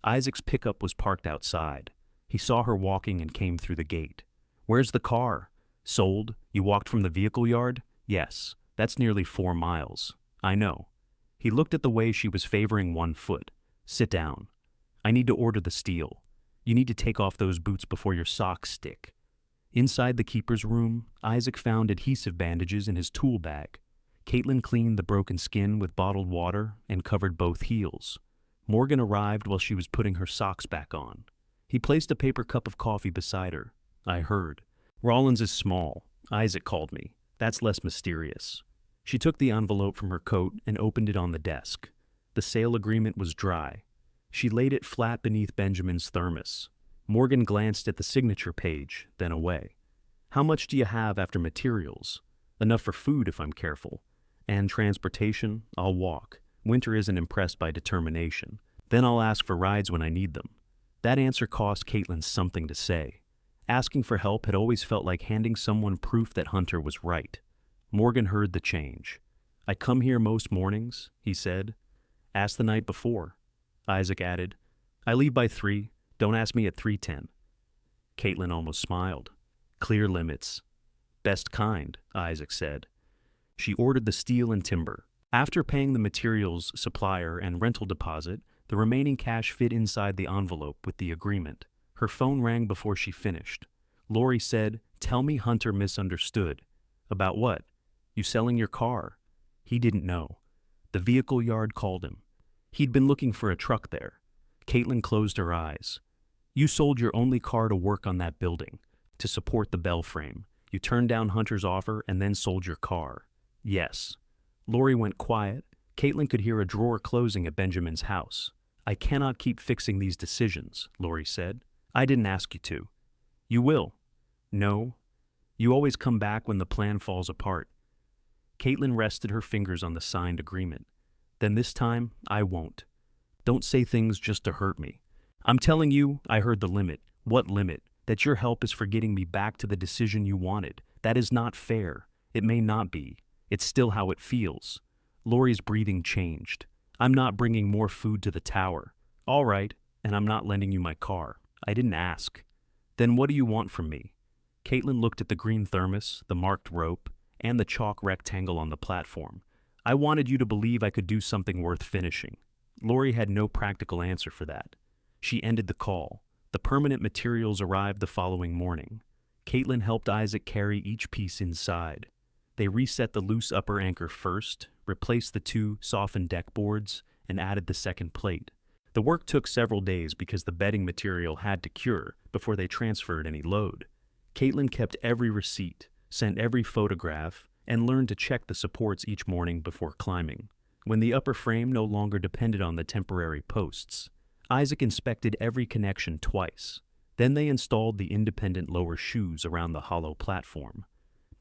A: Isaac's pickup was parked outside. He saw her walking and came through the gate. Where's the car? Sold? You walked from the vehicle yard? Yes. That's nearly 4 miles. I know. He looked at the way she was favoring one foot. Sit down. I need to order the steel. You need to take off those boots before your socks stick. Inside the keeper's room, Isaac found adhesive bandages in his tool bag. Caitlin cleaned the broken skin with bottled water and covered both heels. Morgan arrived while she was putting her socks back on. He placed a paper cup of coffee beside her. I heard. Rollins is small. Isaac called me. That's less mysterious. She took the envelope from her coat and opened it on the desk. The sale agreement was dry. She laid it flat beneath Benjamin's thermos. Morgan glanced at the signature page, then away. How much do you have after materials? Enough for food if I'm careful. And transportation, I'll walk. Winter isn't impressed by determination. Then I'll ask for rides when I need them. That answer cost Caitlin something to say. Asking for help had always felt like handing someone proof that Hunter was right. Morgan heard the change. I come here most mornings, he said. Ask the night before. Isaac added, I leave by 3. Don't ask me at 3:10. Caitlin almost smiled. Clear limits. Best kind, Isaac said. She ordered the steel and timber. After paying the materials supplier and rental deposit, the remaining cash fit inside the envelope with the agreement. Her phone rang before she finished. Lori said, Tell me Hunter misunderstood. About what? You selling your car? He didn't know. The vehicle yard called him. He'd been looking for a truck there. Caitlin closed her eyes. You sold your only car to work on that building, to support the bell frame. You turned down Hunter's offer and then sold your car. Yes. Lori went quiet. Caitlin could hear a drawer closing at Benjamin's house. I cannot keep fixing these decisions, Lori said. I didn't ask you to. You will. No. You always come back when the plan falls apart. Caitlin rested her fingers on the signed agreement. Then this time, I won't. Don't say things just to hurt me. I'm telling you, I heard the limit. What limit? That your help is for getting me back to the decision you wanted. That is not fair. It may not be. It's still how it feels. Lori's breathing changed. I'm not bringing more food to the tower. All right, and I'm not lending you my car. I didn't ask. Then what do you want from me? Caitlin looked at the green thermos, the marked rope, and the chalk rectangle on the platform. I wanted you to believe I could do something worth finishing. Lori had no practical answer for that. She ended the call. The permanent materials arrived the following morning. Caitlin helped Isaac carry each piece inside. They reset the loose upper anchor first, replaced the 2 softened deck boards, and added the second plate. The work took several days because the bedding material had to cure before they transferred any load. Caitlin kept every receipt, sent every photograph, and learned to check the supports each morning before climbing. When the upper frame no longer depended on the temporary posts, Isaac inspected every connection twice. Then they installed the independent lower shoes around the hollow platform.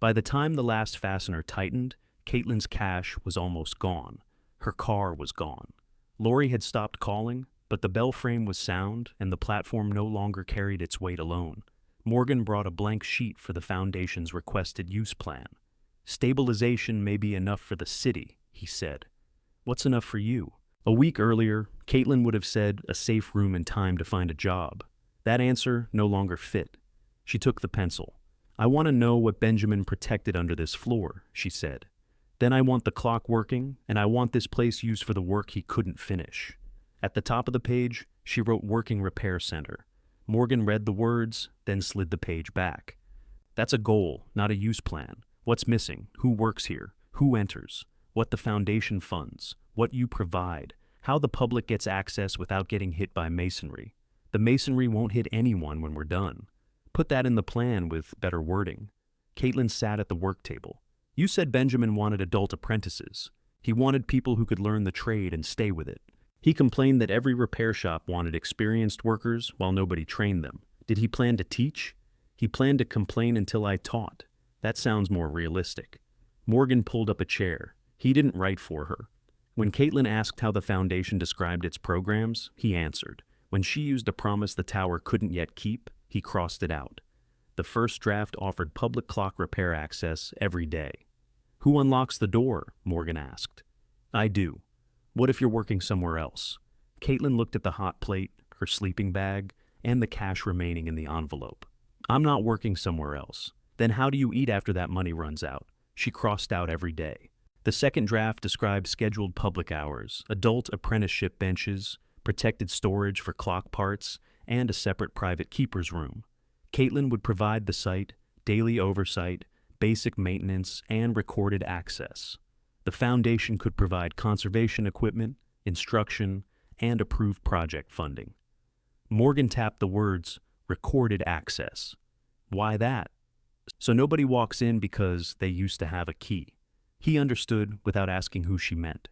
A: By the time the last fastener tightened, Caitlin's cash was almost gone. Her car was gone. Lori had stopped calling, but the bell frame was sound and the platform no longer carried its weight alone. Morgan brought a blank sheet for the foundation's requested use plan. Stabilization may be enough for the city, he said. What's enough for you? A week earlier, Caitlin would have said a safe room and time to find a job. That answer no longer fit. She took the pencil. I want to know what Benjamin protected under this floor, she said. Then I want the clock working, and I want this place used for the work he couldn't finish. At the top of the page, she wrote Working Repair Center. Morgan read the words, then slid the page back. That's a goal, not a use plan. What's missing? Who works here? Who enters? What the foundation funds? What you provide? How the public gets access without getting hit by masonry? The masonry won't hit anyone when we're done. Put that in the plan with better wording. Caitlin sat at the work table. You said Benjamin wanted adult apprentices. He wanted people who could learn the trade and stay with it. He complained that every repair shop wanted experienced workers while nobody trained them. Did he plan to teach? He planned to complain until I taught. That sounds more realistic. Morgan pulled up a chair. He didn't write for her. When Caitlin asked how the foundation described its programs, he answered. When she used a promise the tower couldn't yet keep, he crossed it out. The first draft offered public clock repair access every day. Who unlocks the door? Morgan asked. I do. What if you're working somewhere else? Caitlin looked at the hot plate, her sleeping bag, and the cash remaining in the envelope. I'm not working somewhere else. Then how do you eat after that money runs out? She crossed out every day. The second draft described scheduled public hours, adult apprenticeship benches, protected storage for clock parts, and a separate private keeper's room. Caitlin would provide the site, daily oversight, basic maintenance, and recorded access. The foundation could provide conservation equipment, instruction, and approved project funding. Morgan tapped the words, recorded access. Why that? So nobody walks in because they used to have a key. He understood without asking who she meant.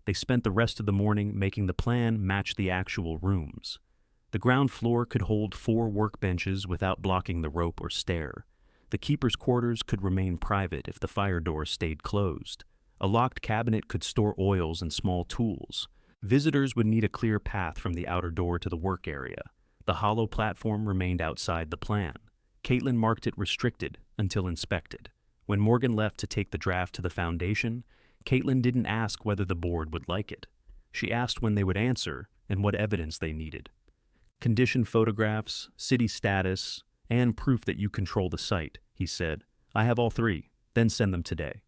A: They spent the rest of the morning making the plan match the actual rooms. The ground floor could hold 4 workbenches without blocking the rope or stair. The keeper's quarters could remain private if the fire door stayed closed. A locked cabinet could store oils and small tools. Visitors would need a clear path from the outer door to the work area. The hollow platform remained outside the plan. Caitlin marked it restricted until inspected. When Morgan left to take the draft to the foundation, Caitlin didn't ask whether the board would like it. She asked when they would answer and what evidence they needed. Condition photographs, city status, and proof that you control the site, he said. I have all 3, then send them today.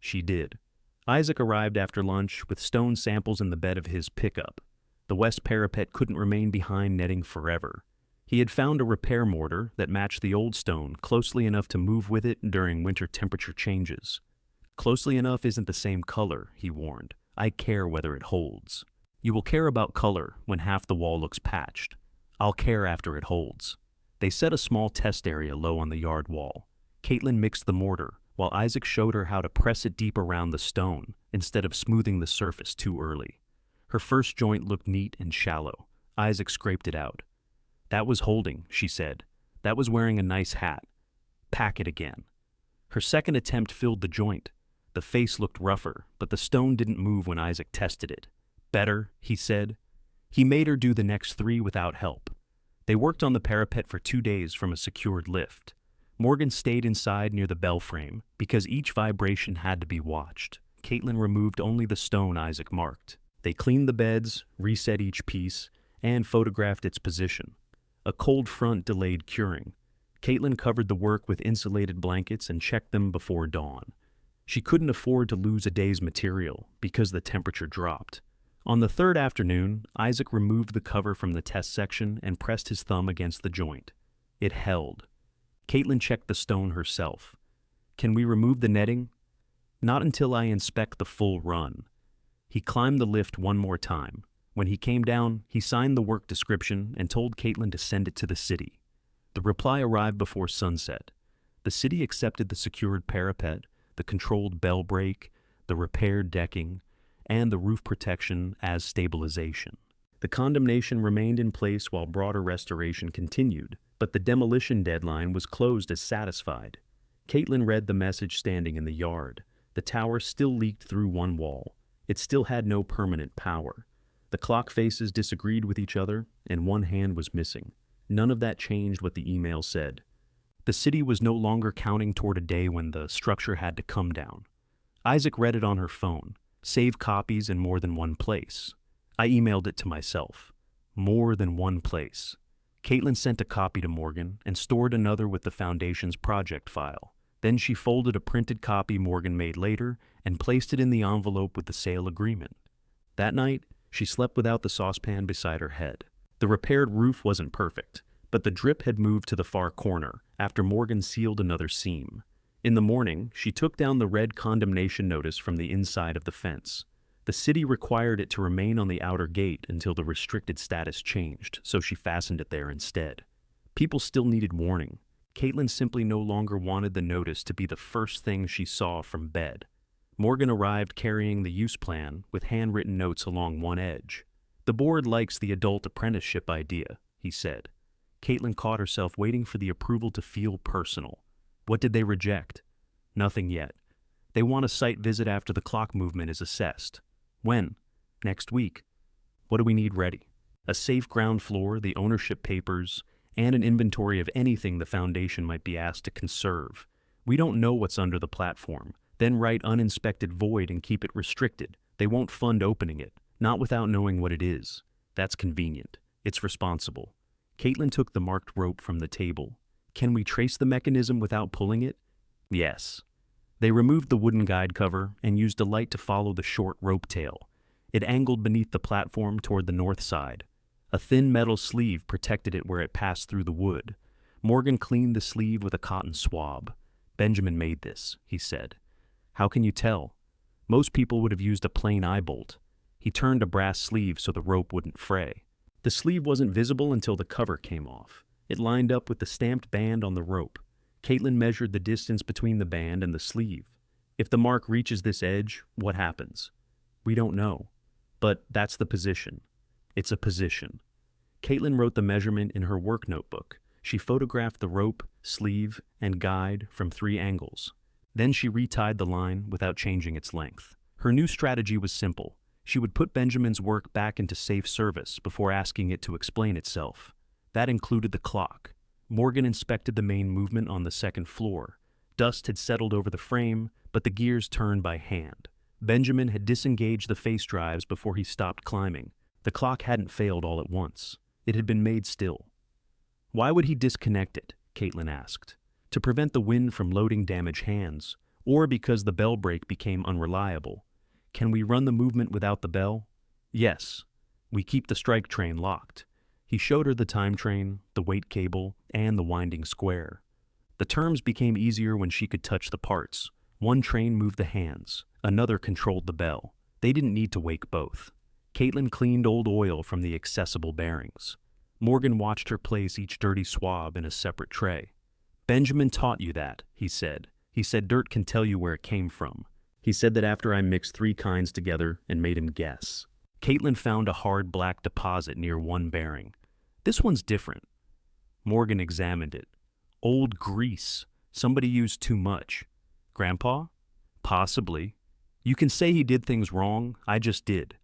A: She did. Isaac arrived after lunch with stone samples in the bed of his pickup. The west parapet couldn't remain behind netting forever. He had found a repair mortar that matched the old stone closely enough to move with it during winter temperature changes. Closely enough isn't the same color, he warned. I care whether it holds. You will care about color when half the wall looks patched. I'll care after it holds. They set a small test area low on the yard wall. Caitlin mixed the mortar, while Isaac showed her how to press it deep around the stone instead of smoothing the surface too early. Her first joint looked neat and shallow. Isaac scraped it out. That was holding, she said. That was wearing a nice hat. Pack it again. Her second attempt filled the joint. The face looked rougher, but the stone didn't move when Isaac tested it. Better, he said. He made her do the next 3 without help. They worked on the parapet for 2 days from a secured lift. Morgan stayed inside near the bell frame because each vibration had to be watched. Caitlin removed only the stone Isaac marked. They cleaned the beds, reset each piece, and photographed its position. A cold front delayed curing. Caitlin covered the work with insulated blankets and checked them before dawn. She couldn't afford to lose a day's material because the temperature dropped. On the 3rd afternoon, Isaac removed the cover from the test section and pressed his thumb against the joint. It held. Caitlin checked the stone herself. Can we remove the netting? Not until I inspect the full run. He climbed the lift one more time. When he came down, he signed the work description and told Caitlin to send it to the city. The reply arrived before sunset. The city accepted the secured parapet, the controlled bell break, the repaired decking, and the roof protection as stabilization. The condemnation remained in place while broader restoration continued, but the demolition deadline was closed as satisfied. Caitlin read the message standing in the yard. The tower still leaked through one wall. It still had no permanent power. The clock faces disagreed with each other, and one hand was missing. None of that changed what the email said. The city was no longer counting toward a day when the structure had to come down. Isaac read it on her phone. Save copies in more than one place. I emailed it to myself. More than one place. Caitlin sent a copy to Morgan and stored another with the Foundation's project file. Then she folded a printed copy Morgan made later and placed it in the envelope with the sale agreement. That night, she slept without the saucepan beside her head. The repaired roof wasn't perfect, but the drip had moved to the far corner after Morgan sealed another seam. In the morning, she took down the red condemnation notice from the inside of the fence. The city required it to remain on the outer gate until the restricted status changed, so she fastened it there instead. People still needed warning. Caitlin simply no longer wanted the notice to be the first thing she saw from bed. Morgan arrived carrying the use plan with handwritten notes along one edge. "The board likes the adult apprenticeship idea," he said. Caitlin caught herself waiting for the approval to feel personal. What did they reject? Nothing yet. They want a site visit after the clock movement is assessed. When? Next week. What do we need ready? A safe ground floor, the ownership papers, and an inventory of anything the Foundation might be asked to conserve. We don't know what's under the platform. Then write uninspected void and keep it restricted. They won't fund opening it, not without knowing what it is. That's convenient. It's responsible. Caitlin took the marked rope from the table. Can we trace the mechanism without pulling it? Yes. They removed the wooden guide cover and used a light to follow the short rope tail. It angled beneath the platform toward the north side. A thin metal sleeve protected it where it passed through the wood. Morgan cleaned the sleeve with a cotton swab. "Benjamin made this," he said. "How can you tell?" "Most people would have used a plain eye bolt." He turned a brass sleeve so the rope wouldn't fray. The sleeve wasn't visible until the cover came off. It lined up with the stamped band on the rope. Caitlin measured the distance between the band and the sleeve. "If the mark reaches this edge, what happens?" "We don't know. But that's the position." "It's a position." Caitlin wrote the measurement in her work notebook. She photographed the rope, sleeve, and guide from 3 angles. Then she retied the line without changing its length. Her new strategy was simple. She would put Benjamin's work back into safe service before asking it to explain itself. That included the clock. Morgan inspected the main movement on the second floor. Dust had settled over the frame, but the gears turned by hand. Benjamin had disengaged the face drives before he stopped climbing. The clock hadn't failed all at once. It had been made still. Why would he disconnect it? Caitlin asked. To prevent the wind from loading damaged hands, or because the bell brake became unreliable. Can we run the movement without the bell? Yes. We keep the strike train locked. He showed her the time train, the weight cable, and the winding square. The terms became easier when she could touch the parts. One train moved the hands, another controlled the bell. They didn't need to wake both. Caitlin cleaned old oil from the accessible bearings. Morgan watched her place each dirty swab in a separate tray. Benjamin taught you that, he said. He said dirt can tell you where it came from. He said that after I mixed 3 kinds together and made him guess. Caitlin found a hard black deposit near one bearing. This one's different. Morgan examined it. Old grease. Somebody used too much. Grandpa? Possibly. You can say he did things wrong. I just did.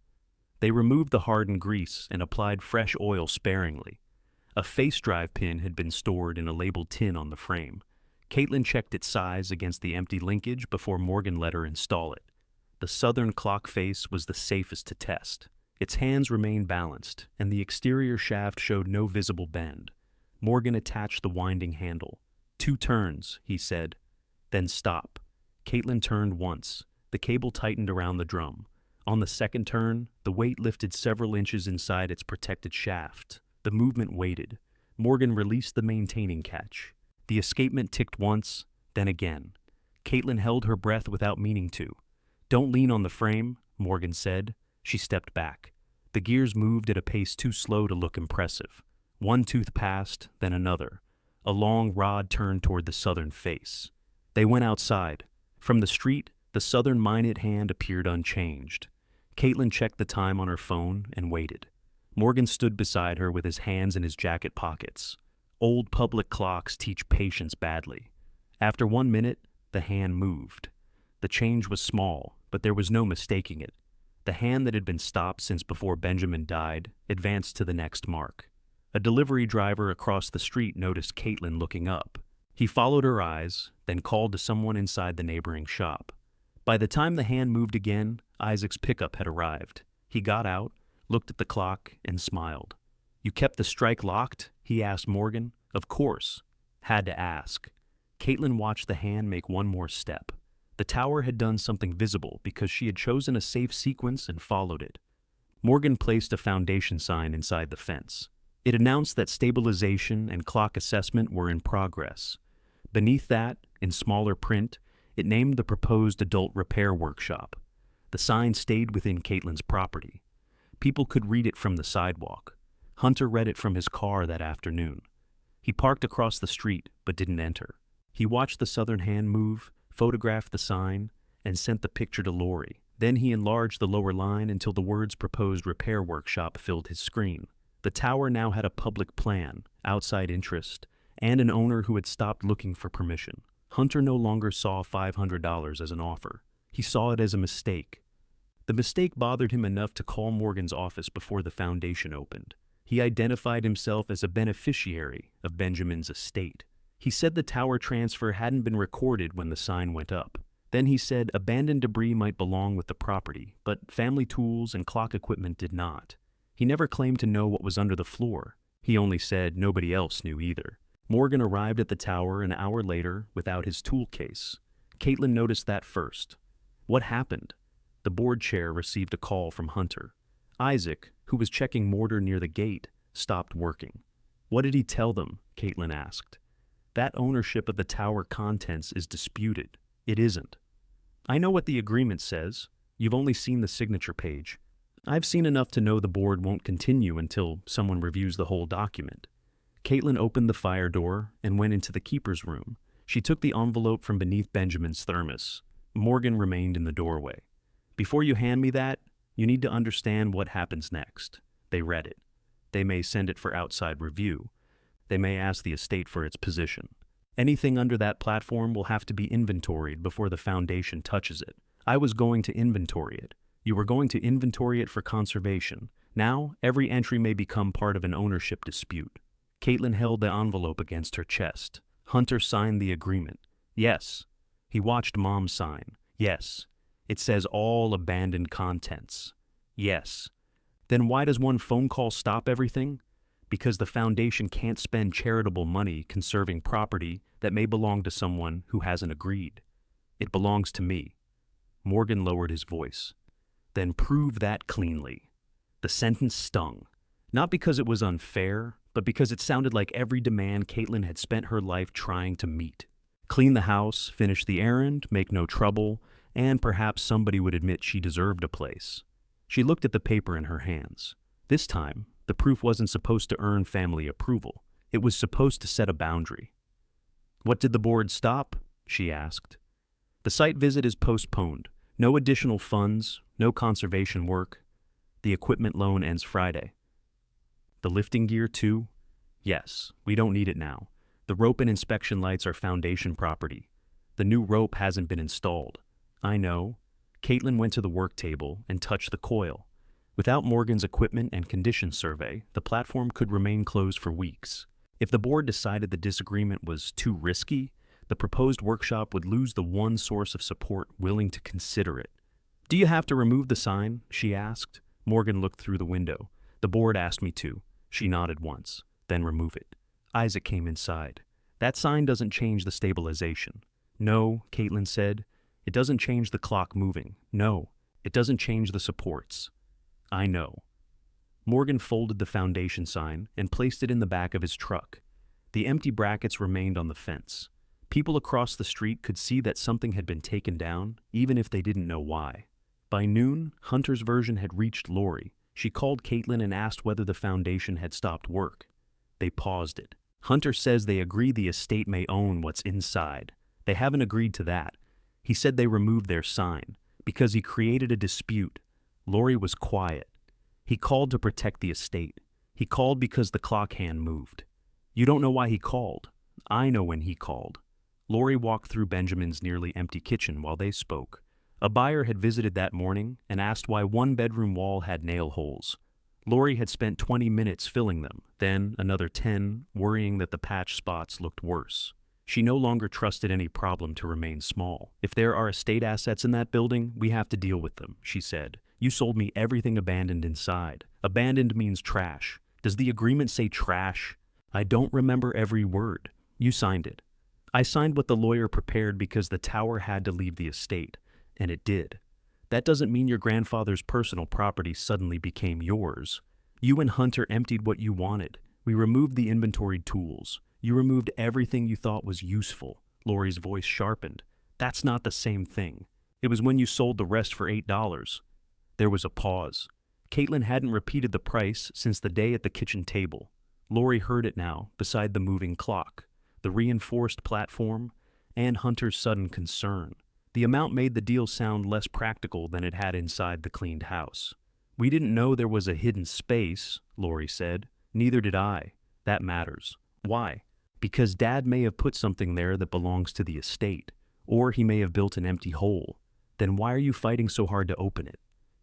A: They removed the hardened grease and applied fresh oil sparingly. A face drive pin had been stored in a labeled tin on the frame. Caitlin checked its size against the empty linkage before Morgan let her install it. The southern clock face was the safest to test. Its hands remained balanced, and the exterior shaft showed no visible bend. Morgan attached the winding handle. 2 turns, he said. Then stop. Caitlin turned once. The cable tightened around the drum. On the second turn, the weight lifted several inches inside its protected shaft. The movement waited. Morgan released the maintaining catch. The escapement ticked once, then again. Caitlin held her breath without meaning to. Don't lean on the frame, Morgan said. She stepped back. The gears moved at a pace too slow to look impressive. One tooth passed, then another. A long rod turned toward the southern face. They went outside. From the street, the southern minute hand appeared unchanged. Caitlin checked the time on her phone and waited. Morgan stood beside her with his hands in his jacket pockets. Old public clocks teach patience badly. After 1 minute, the hand moved. The change was small, but there was no mistaking it. The hand that had been stopped since before Benjamin died advanced to the next mark. A delivery driver across the street noticed Caitlin looking up. He followed her eyes, then called to someone inside the neighboring shop. By the time the hand moved again, Isaac's pickup had arrived. He got out, looked at the clock, and smiled. You kept the strike locked? He asked Morgan. Of course. Had to ask. Caitlin watched the hand make one more step. The tower had done something visible because she had chosen a safe sequence and followed it. Morgan placed a foundation sign inside the fence. It announced that stabilization and clock assessment were in progress. Beneath that, in smaller print, it named the proposed adult repair workshop. The sign stayed within Caitlin's property. People could read it from the sidewalk. Hunter read it from his car that afternoon. He parked across the street, but didn't enter. He watched the Southern hand move, photographed the sign, and sent the picture to Lori. Then he enlarged the lower line until the words proposed repair workshop filled his screen. The tower now had a public plan, outside interest, and an owner who had stopped looking for permission. Hunter no longer saw $500 as an offer. He saw it as a mistake. The mistake bothered him enough to call Morgan's office before the foundation opened. He identified himself as a beneficiary of Benjamin's estate. He said the tower transfer hadn't been recorded when the sign went up. Then he said abandoned debris might belong with the property, but family tools and clock equipment did not. He never claimed to know what was under the floor. He only said nobody else knew either. Morgan arrived at the tower an hour later without his tool case. Caitlin noticed that first. What happened? The board chair received a call from Hunter. Isaac, who was checking mortar near the gate, stopped working. What did he tell them? Caitlin asked. That ownership of the tower contents is disputed. It isn't. I know what the agreement says. You've only seen the signature page. I've seen enough to know the board won't continue until someone reviews the whole document. Caitlin opened the fire door and went into the keeper's room. She took the envelope from beneath Benjamin's thermos. Morgan remained in the doorway. Before you hand me that, you need to understand what happens next. They read it. They may send it for outside review. They may ask the estate for its position. Anything under that platform will have to be inventoried before the foundation touches it. I was going to inventory it. You were going to inventory it for conservation. Now, every entry may become part of an ownership dispute. Caitlin held the envelope against her chest. Hunter signed the agreement. Yes. He watched Mom sign. Yes. It says all abandoned contents. Yes. Then why does one phone call stop everything? Because the foundation can't spend charitable money conserving property that may belong to someone who hasn't agreed. It belongs to me. Morgan lowered his voice. Then prove that cleanly. The sentence stung. Not because it was unfair, but because it sounded like every demand Caitlin had spent her life trying to meet. Clean the house, finish the errand, make no trouble, and perhaps somebody would admit she deserved a place. She looked at the paper in her hands. This time, the proof wasn't supposed to earn family approval. It was supposed to set a boundary. What did the board stop? She asked. The site visit is postponed. No additional funds, no conservation work. The equipment loan ends Friday. The lifting gear too? Yes, we don't need it now. The rope and inspection lights are foundation property. The new rope hasn't been installed. I know. Caitlin went to the work table and touched the coil. Without Morgan's equipment and condition survey, the platform could remain closed for weeks. If the board decided the disagreement was too risky, the proposed workshop would lose the one source of support willing to consider it. Do you have to remove the sign? She asked. Morgan looked through the window. The board asked me to. She nodded once. Then remove it. Isaac came inside. That sign doesn't change the stabilization. No, Caitlin said. It doesn't change the clock moving. No, it doesn't change the supports. I know. Morgan folded the foundation sign and placed it in the back of his truck. The empty brackets remained on the fence. People across the street could see that something had been taken down, even if they didn't know why. By noon, Hunter's version had reached Lori. She called Caitlin and asked whether the foundation had stopped work. They paused it. Hunter says they agree the estate may own what's inside. They haven't agreed to that. He said they removed their sign because he created a dispute. Lori was quiet. He called to protect the estate. He called because the clock hand moved. You don't know why he called. I know when he called. Lori walked through Benjamin's nearly empty kitchen while they spoke. A buyer had visited that morning and asked why one bedroom wall had nail holes. Lori had spent 20 minutes filling them, then another 10 worrying that the patch spots looked worse. She no longer trusted any problem to remain small. If there are estate assets in that building, we have to deal with them, she said. You sold me everything abandoned inside. Abandoned means trash. Does the agreement say trash? I don't remember every word. You signed it. I signed what the lawyer prepared because the tower had to leave the estate, and it did. That doesn't mean your grandfather's personal property suddenly became yours. You and Hunter emptied what you wanted. We removed the inventoried tools. You removed everything you thought was useful. Lori's voice sharpened. That's not the same thing. It was when you sold the rest for $8. There was a pause. Caitlin hadn't repeated the price since the day at the kitchen table. Lori heard it now, beside the moving clock, the reinforced platform, and Hunter's sudden concern. The amount made the deal sound less practical than it had inside the cleaned house. We didn't know there was a hidden space, Lori said. Neither did I. That matters. Why? Because Dad may have put something there that belongs to the estate, or he may have built an empty hole. Then why are you fighting so hard to open it?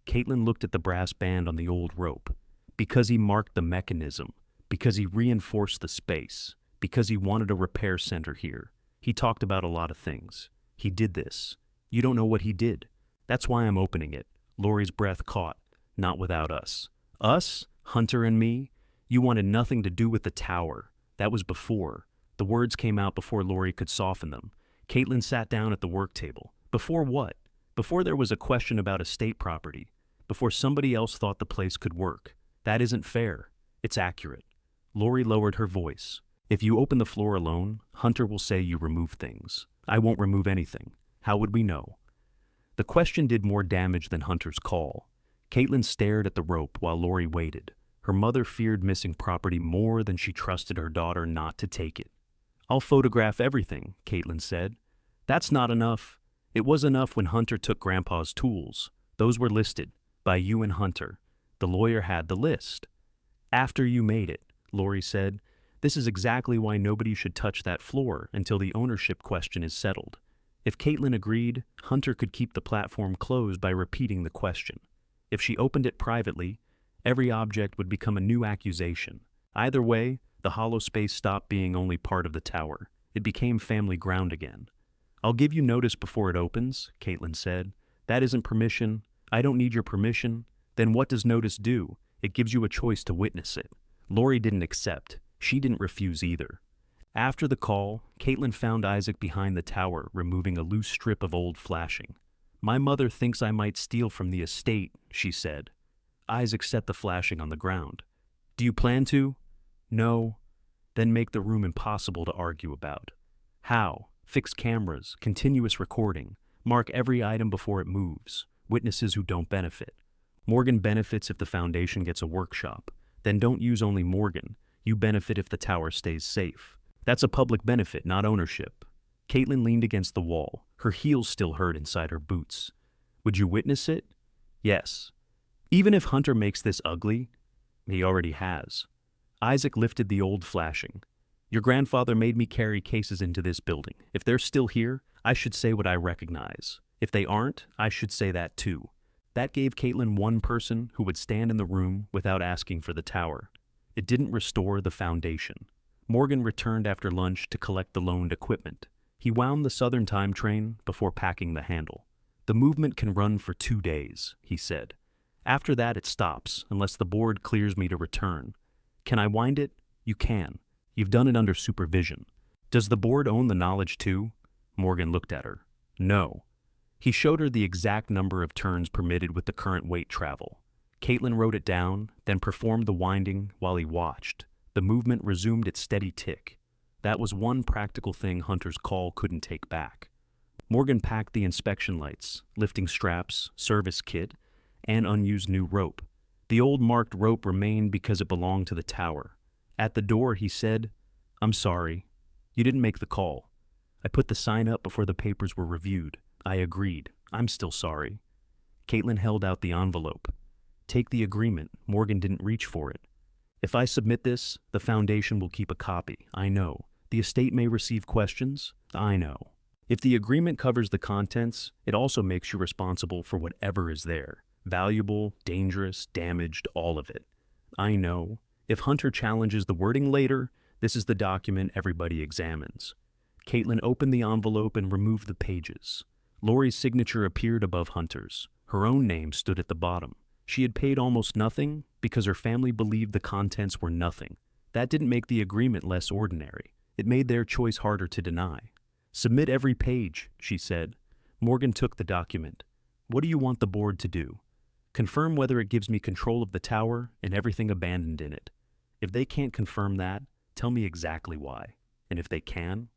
A: Caitlin looked at the brass band on the old rope. Because he marked the mechanism. Because he reinforced the space. Because he wanted a repair center here. He talked about a lot of things. He did this. You don't know what he did. That's why I'm opening it. Lori's breath caught. Not without us. Us? Hunter and me? You wanted nothing to do with the tower. That was before. The words came out before Lori could soften them. Caitlin sat down at the work table. Before what? Before there was a question about estate property. Before somebody else thought the place could work. That isn't fair. It's accurate. Lori lowered her voice. If you open the floor alone, Hunter will say you removed things. I won't remove anything. How would we know? The question did more damage than Hunter's call. Caitlin stared at the rope while Lori waited. Her mother feared missing property more than she trusted her daughter not to take it. I'll photograph everything, Caitlin said. That's not enough. It was enough when Hunter took Grandpa's tools. Those were listed, by you and Hunter. The lawyer had the list. After you made it, Lori said. This is exactly why nobody should touch that floor until the ownership question is settled. If Caitlin agreed, Hunter could keep the platform closed by repeating the question. If she opened it privately, every object would become a new accusation. Either way, the hollow space stopped being only part of the tower. It became family ground again. I'll give you notice before it opens, Caitlin said. That isn't permission. I don't need your permission. Then what does notice do? It gives you a choice to witness it. Lori didn't accept. She didn't refuse either. After the call, Caitlin found Isaac behind the tower, removing a loose strip of old flashing. My mother thinks I might steal from the estate, she said. Isaac set the flashing on the ground. Do you plan to? No. Then make the room impossible to argue about. How? Fix cameras, continuous recording, mark every item before it moves, witnesses who don't benefit. Morgan benefits if the foundation gets a workshop. Then don't use only Morgan. You benefit if the tower stays safe. That's a public benefit, not ownership. Caitlin leaned against the wall. Her heels still hurt inside her boots. Would you witness it? Yes. Even if Hunter makes this ugly, he already has. Isaac lifted the old flashing. Your grandfather made me carry cases into this building. If they're still here, I should say what I recognize. If they aren't, I should say that too. That gave Caitlin one person who would stand in the room without asking for the tower. It didn't restore the foundation. Morgan returned after lunch to collect the loaned equipment. He wound the Southern Time train before packing the handle. The movement can run for 2 days, he said. After that it stops, unless the board clears me to return. Can I wind it? You can. You've done it under supervision. Does the board own the knowledge too? Morgan looked at her. No. He showed her the exact number of turns permitted with the current weight travel. Caitlin wrote it down, then performed the winding while he watched. The movement resumed its steady tick. That was one practical thing Hunter's call couldn't take back. Morgan packed the inspection lights, lifting straps, service kit, and unused new rope. The old marked rope remained because it belonged to the tower. At the door, he said, I'm sorry. You didn't make the call. I put the sign up before the papers were reviewed. I agreed. I'm still sorry. Caitlin held out the envelope. Take the agreement. Morgan didn't reach for it. If I submit this, the foundation will keep a copy. I know. The estate may receive questions. I know. If the agreement covers the contents, it also makes you responsible for whatever is there. Valuable, dangerous, damaged, all of it. I know. If Hunter challenges the wording later, this is the document everybody examines. Caitlin opened the envelope and removed the pages. Lori's signature appeared above Hunter's. Her own name stood at the bottom. She had paid almost nothing because her family believed the contents were nothing. That didn't make the agreement less ordinary. It made their choice harder to deny. Submit every page, she said. Morgan took the document. What do you want the board to do? Confirm whether it gives me control of the tower and everything abandoned in it. If they can't confirm that, tell me exactly why. And if they can,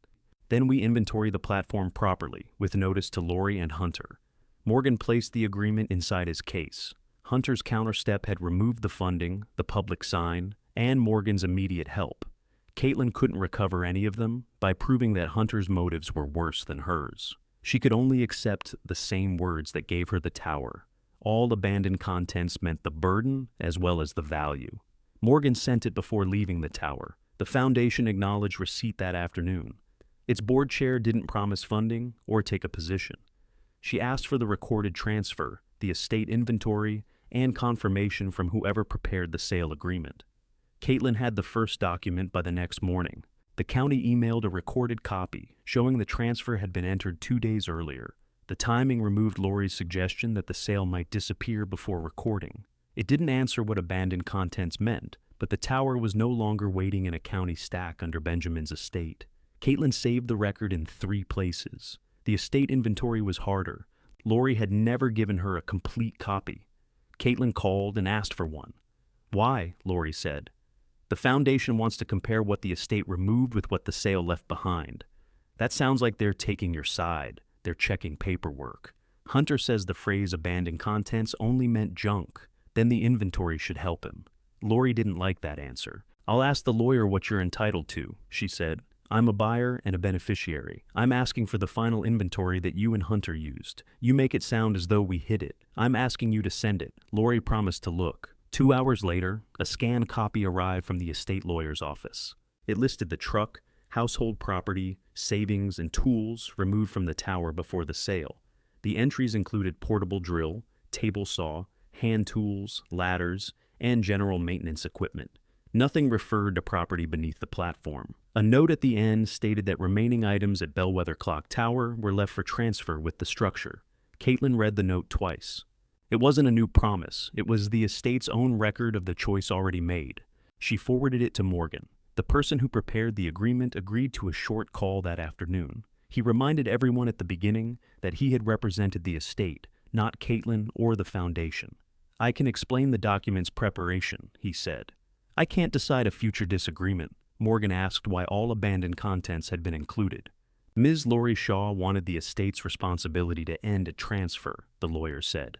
A: then we inventory the platform properly, with notice to Lori and Hunter. Morgan placed the agreement inside his case. Hunter's counterstep had removed the funding, the public sign, and Morgan's immediate help. Caitlin couldn't recover any of them by proving that Hunter's motives were worse than hers. She could only accept the same words that gave her the tower. All abandoned contents meant the burden as well as the value. Morgan sent it before leaving the tower. The foundation acknowledged receipt that afternoon. Its board chair didn't promise funding or take a position. She asked for the recorded transfer, the estate inventory, and confirmation from whoever prepared the sale agreement. Caitlin had the first document by the next morning. The county emailed a recorded copy, showing the transfer had been entered 2 days earlier. The timing removed Lori's suggestion that the sale might disappear before recording. It didn't answer what abandoned contents meant, but the tower was no longer waiting in a county stack under Benjamin's estate. Caitlin saved the record in 3 places. The estate inventory was harder. Lori had never given her a complete copy. Caitlin called and asked for one. "Why?" Lori said. "The foundation wants to compare what the estate removed with what the sale left behind." "That sounds like they're taking your side. They're checking paperwork." Hunter says the phrase abandoned contents only meant junk. Then the inventory should help him. Lori didn't like that answer. "I'll ask the lawyer what you're entitled to," she said. "I'm a buyer and a beneficiary. I'm asking for the final inventory that you and Hunter used. You make it sound as though we hid it. I'm asking you to send it." Lori promised to look. 2 hours later, a scanned copy arrived from the estate lawyer's office. It listed the truck, household property, savings, and tools removed from the tower before the sale. The entries included portable drill, table saw, hand tools, ladders, and general maintenance equipment. Nothing referred to property beneath the platform. A note at the end stated that remaining items at Bellwether Clock Tower were left for transfer with the structure. Caitlin read the note twice. It wasn't a new promise. It was the estate's own record of the choice already made. She forwarded it to Morgan. The person who prepared the agreement agreed to a short call that afternoon. He reminded everyone at the beginning that he had represented the estate, not Caitlin or the foundation. "I can explain the document's preparation," he said. "I can't decide a future disagreement." Morgan asked why all abandoned contents had been included. Ms. Lori Shaw wanted the estate's responsibility to end at transfer, the lawyer said.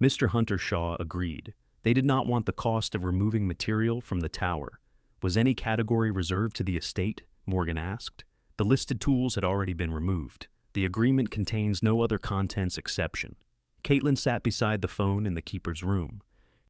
A: Mr. Hunter Shaw agreed. They did not want the cost of removing material from the tower. "Was any category reserved to the estate?" Morgan asked. The listed tools had already been removed. The agreement contains no other contents exception. Caitlin sat beside the phone in the keeper's room.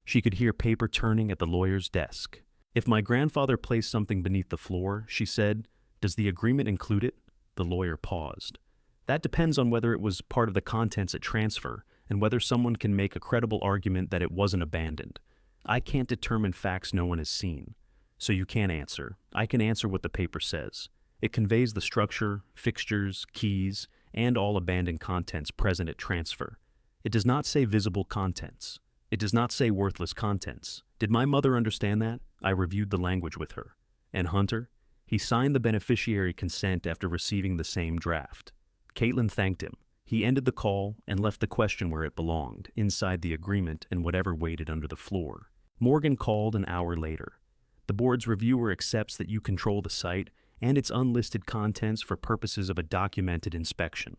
A: She could hear paper turning at the lawyer's desk. "If my grandfather placed something beneath the floor," she said, "does the agreement include it?" The lawyer paused. "That depends on whether it was part of the contents at transfer and whether someone can make a credible argument that it wasn't abandoned. I can't determine facts no one has seen. So you can't answer. I can answer what the paper says. It conveys the structure, fixtures, keys, and all abandoned contents present at transfer. It does not say visible contents. It does not say worthless contents. Did my mother understand that?" I reviewed the language with her. "And Hunter?" He signed the beneficiary consent after receiving the same draft. Caitlin thanked him. He ended the call and left the question where it belonged, inside the agreement and whatever waited under the floor. Morgan called an hour later. "The board's reviewer accepts that you control the site and its unlisted contents for purposes of a documented inspection.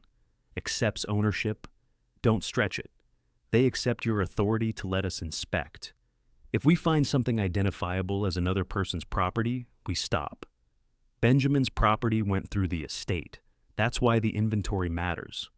A: Accepts ownership. Don't stretch it. They accept your authority to let us inspect. If we find something identifiable as another person's property, we stop. Benjamin's property went through the estate. That's why the inventory matters.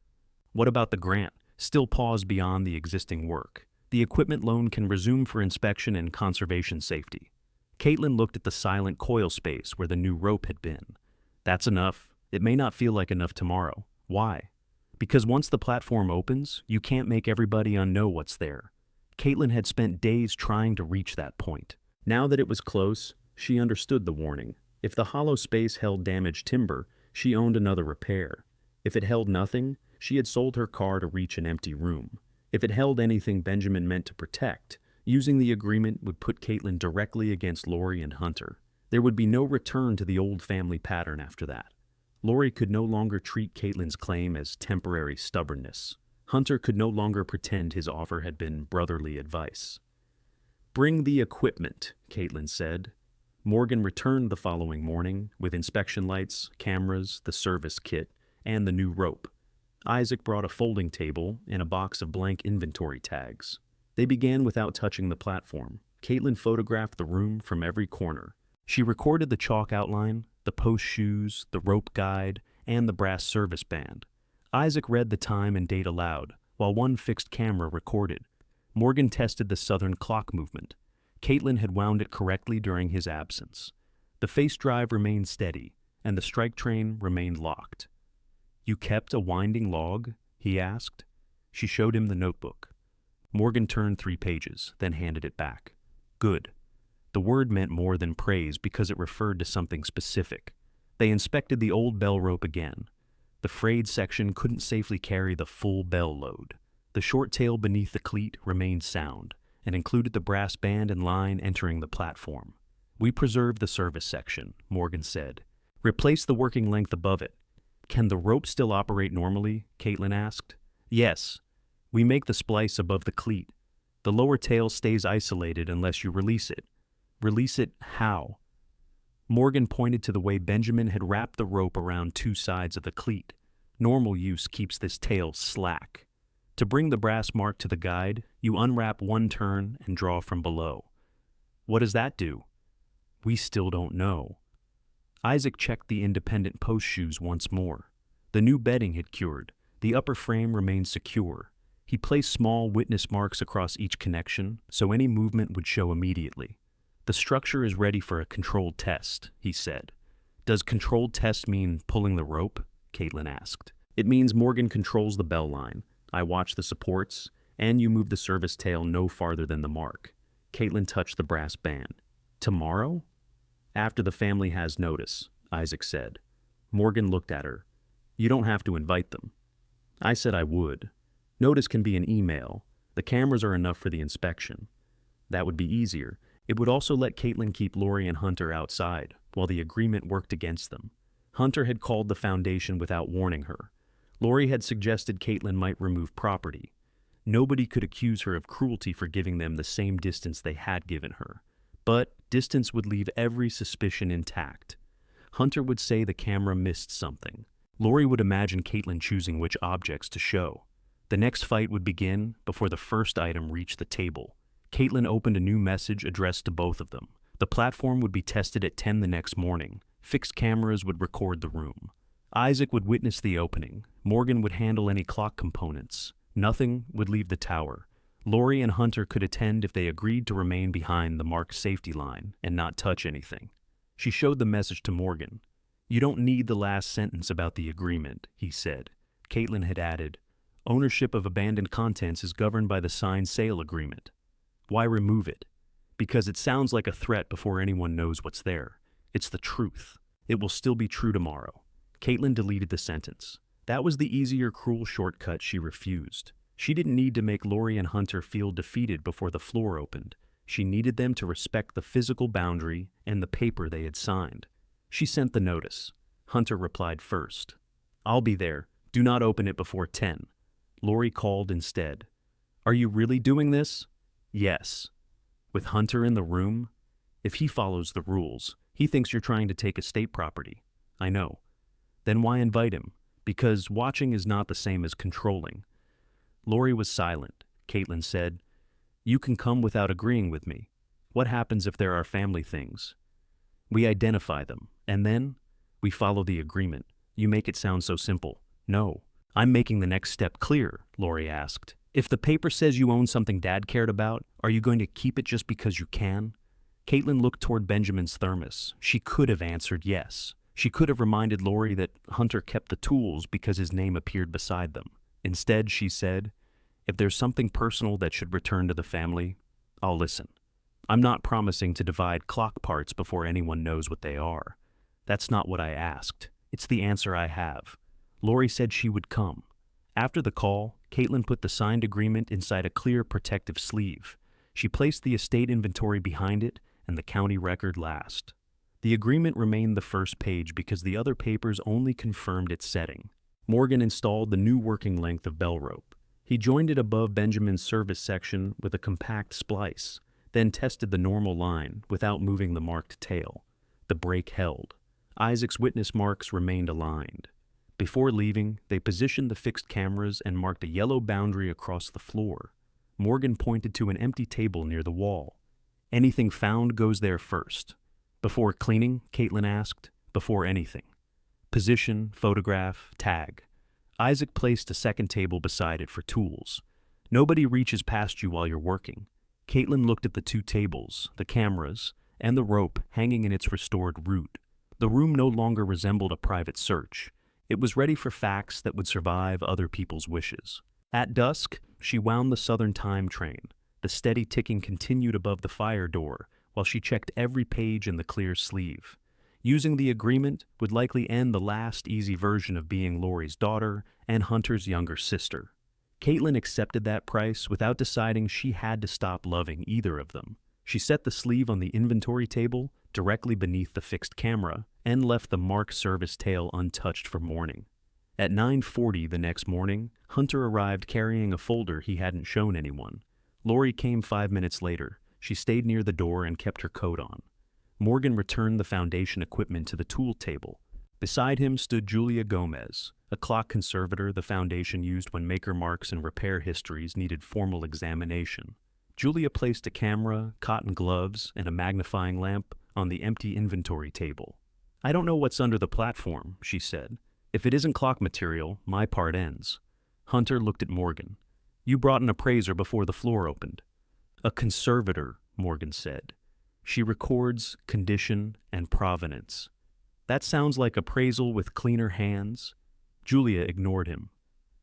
A: What about the grant? Still paused beyond the existing work. The equipment loan can resume for inspection and conservation safety." Caitlin looked at the silent coil space where the new rope had been. "That's enough. It may not feel like enough tomorrow. Why?" "Because once the platform opens, you can't make everybody know what's there." Caitlin had spent days trying to reach that point. Now that it was close, she understood the warning. If the hollow space held damaged timber, she owned another repair. If it held nothing, she had sold her car to reach an empty room. If it held anything Benjamin meant to protect, using the agreement would put Caitlin directly against Lori and Hunter. There would be no return to the old family pattern after that. Lori could no longer treat Caitlin's claim as temporary stubbornness. Hunter could no longer pretend his offer had been brotherly advice. "Bring the equipment," Caitlin said. Morgan returned the following morning with inspection lights, cameras, the service kit, and the new rope. Isaac brought a folding table and a box of blank inventory tags. They began without touching the platform. Caitlin photographed the room from every corner. She recorded the chalk outline, the post shoes, the rope guide, and the brass service band. Isaac read the time and date aloud, while one fixed camera recorded. Morgan tested the southern clock movement. Caitlin had wound it correctly during his absence. The face drive remained steady, and the strike train remained locked. "You kept a winding log?" he asked. She showed him the notebook. Morgan turned 3 pages, then handed it back. "Good." The word meant more than praise because it referred to something specific. They inspected the old bell rope again. The frayed section couldn't safely carry the full bell load. The short tail beneath the cleat remained sound, and included the brass band and line entering the platform. "We preserved the service section," Morgan said. "Replace the working length above it." "Can the rope still operate normally?" Caitlin asked. "Yes. We make the splice above the cleat. The lower tail stays isolated unless you release it." "Release it how?" Morgan pointed to the way Benjamin had wrapped the rope around 2 sides of the cleat. "Normal use keeps this tail slack. To bring the brass mark to the guide, you unwrap 1 turn and draw from below." "What does that do?" "We still don't know." Isaac checked the independent post shoes once more. The new bedding had cured. The upper frame remained secure. He placed small witness marks across each connection, so any movement would show immediately. "The structure is ready for a controlled test," he said. "Does controlled test mean pulling the rope?" Caitlin asked. "It means Morgan controls the bell line. I watch the supports, and you move the service tail no farther than the mark." Caitlin touched the brass band. "Tomorrow?" "After the family has notice," Isaac said. Morgan looked at her. "You don't have to invite them." "I said I would. Notice can be an email. The cameras are enough for the inspection." That would be easier. It would also let Caitlin keep Lori and Hunter outside, while the agreement worked against them. Hunter had called the foundation without warning her. Lori had suggested Caitlin might remove property. Nobody could accuse her of cruelty for giving them the same distance they had given her. But distance would leave every suspicion intact. Hunter would say the camera missed something. Lori would imagine Caitlin choosing which objects to show. The next fight would begin before the first item reached the table. Caitlin opened a new message addressed to both of them. The platform would be tested at 10 the next morning. Fixed cameras would record the room. Isaac would witness the opening. Morgan would handle any clock components. Nothing would leave the tower. Lori and Hunter could attend if they agreed to remain behind the marked safety line and not touch anything. She showed the message to Morgan. "You don't need the last sentence about the agreement," he said. Caitlin had added, "Ownership of abandoned contents is governed by the signed sale agreement." "Why remove it?" "Because it sounds like a threat before anyone knows what's there. It's the truth. It will still be true tomorrow." Caitlin deleted the sentence. That was the easier, cruel shortcut she refused. She didn't need to make Lori and Hunter feel defeated before the floor opened. She needed them to respect the physical boundary and the paper they had signed. She sent the notice. Hunter replied first. "I'll be there. Do not open it before 10. Lori called instead. "Are you really doing this?" "Yes." "With Hunter in the room?" "If he follows the rules, he thinks you're trying to take estate property." "I know." "Then why invite him?" "Because watching is not the same as controlling." Lori was silent. Caitlin said, "You can come without agreeing with me. What happens if there are family things?" "We identify them, and then we follow the agreement." "You make it sound so simple." "No. I'm making the next step clear," Lori asked. "If the paper says you own something Dad cared about, are you going to keep it just because you can?" Caitlin looked toward Benjamin's thermos. She could have answered yes. She could have reminded Lori that Hunter kept the tools because his name appeared beside them. Instead, she said, "If there's something personal that should return to the family, I'll listen. I'm not promising to divide clock parts before anyone knows what they are. That's not what I asked. It's the answer I have." Lori said she would come. After the call, Caitlin put the signed agreement inside a clear protective sleeve. She placed the estate inventory behind it and the county record last. The agreement remained the first page because the other papers only confirmed its setting. Morgan installed the new working length of bell rope. He joined it above Benjamin's service section with a compact splice. then tested the normal line without moving the marked tail. The brake held. Isaac's witness marks remained aligned. Before leaving, they positioned the fixed cameras and marked a yellow boundary across the floor. Morgan pointed to an empty table near the wall. Anything found goes there first. Before cleaning, Caitlin asked. Before anything. Position, photograph, tag. Isaac placed a second table beside it for tools. Nobody reaches past you while you're working. Caitlin looked at the two tables, the cameras, and the rope hanging in its restored route. The room no longer resembled a private search. It was ready for facts that would survive other people's wishes. At dusk, she wound the Southern Time train. The steady ticking continued above the fire door, while she checked every page in the clear sleeve. Using the agreement would likely end the last easy version of being Lori's daughter and Hunter's younger sister. Caitlin accepted that price without deciding she had to stop loving either of them. She set the sleeve on the inventory table directly beneath the fixed camera and left the mark service tail untouched for morning. At 9:40 the next morning, Hunter arrived carrying a folder he hadn't shown anyone. Lori came 5 minutes later. She stayed near the door and kept her coat on. Morgan returned the foundation equipment to the tool table. Beside him stood Julia Gomez, a clock conservator the foundation used when maker marks and repair histories needed formal examination. Julia placed a camera, cotton gloves, and a magnifying lamp on the empty inventory table. "I don't know what's under the platform," she said. "If it isn't clock material, my part ends." Hunter looked at Morgan. "You brought an appraiser before the floor opened." "A conservator," Morgan said. "She records condition and provenance." "That sounds like appraisal with cleaner hands." Julia ignored him.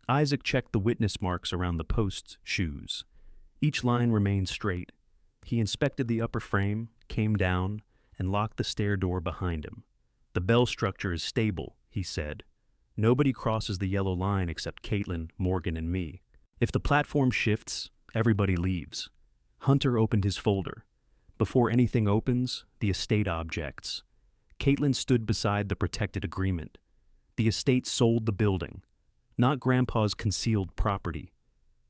A: Isaac checked the witness marks around the post's shoes. Each line remained straight. He inspected the upper frame, came down, and locked the stair door behind him. "The bell structure is stable," he said. "Nobody crosses the yellow line except Caitlin, Morgan, and me. If the platform shifts, everybody leaves." Hunter opened his folder. Before anything opens, the estate objects. Caitlin stood beside the protected agreement. The estate sold the building, not Grandpa's concealed property.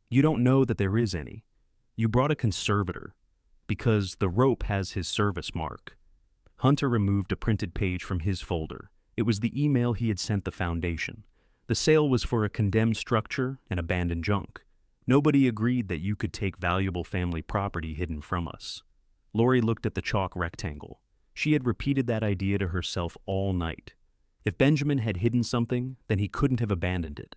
A: "You don't know that there is any. You brought a conservator, because the rope has his service mark." Hunter removed a printed page from his folder. It was the email he had sent the foundation. The sale was for a condemned structure and abandoned junk. Nobody agreed that you could take valuable family property hidden from us. Lori looked at the chalk rectangle. She had repeated that idea to herself all night. If Benjamin had hidden something, then he couldn't have abandoned it.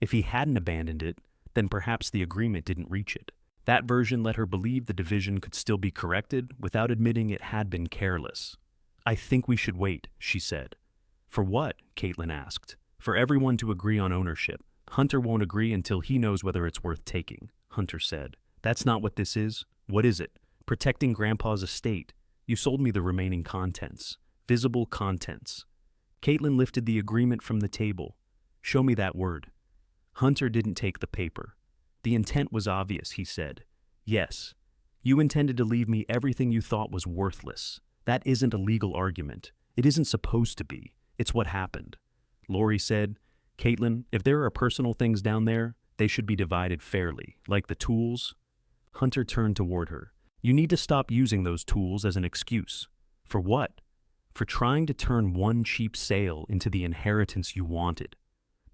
A: If he hadn't abandoned it, then perhaps the agreement didn't reach it. That version let her believe the division could still be corrected without admitting it had been careless. "I think we should wait," she said. "For what?" Caitlin asked. "For everyone to agree on ownership. Hunter won't agree until he knows whether it's worth taking," Hunter said. "That's not what this is. What is it? Protecting Grandpa's estate. You sold me the remaining contents. Visible contents." Caitlin lifted the agreement from the table. "Show me that word." Hunter didn't take the paper. "The intent was obvious," he said. "Yes. You intended to leave me everything you thought was worthless. That isn't a legal argument. It isn't supposed to be. It's what happened." Lori said, "Caitlin, if there are personal things down there, they should be divided fairly, like the tools." Hunter turned toward her. "You need to stop using those tools as an excuse." "For what?" "For trying to turn one cheap sale into the inheritance you wanted."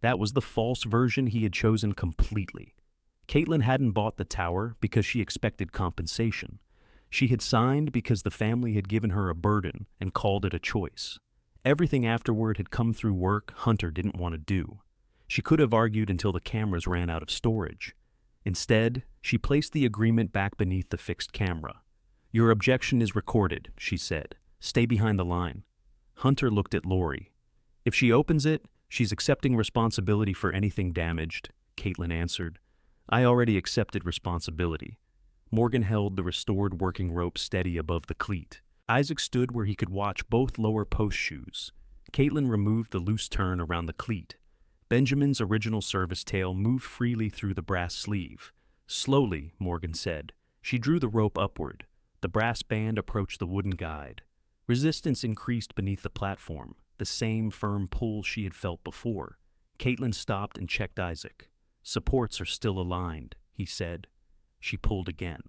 A: That was the false version he had chosen completely. Caitlin hadn't bought the tower because she expected compensation. She had signed because the family had given her a burden and called it a choice. Everything afterward had come through work Hunter didn't want to do. She could have argued until the cameras ran out of storage. Instead, she placed the agreement back beneath the fixed camera. "Your objection is recorded," she said. "Stay behind the line." Hunter looked at Lori. "If she opens it, she's accepting responsibility for anything damaged," Caitlin answered. "I already accepted responsibility." Morgan held the restored working rope steady above the cleat. Isaac stood where he could watch both lower post shoes. Caitlin removed the loose turn around the cleat. Benjamin's original service tail moved freely through the brass sleeve. "Slowly," Morgan said. She drew the rope upward. The brass band approached the wooden guide. Resistance increased beneath the platform, the same firm pull she had felt before. Caitlin stopped and checked Isaac. "Supports are still aligned," he said. She pulled again.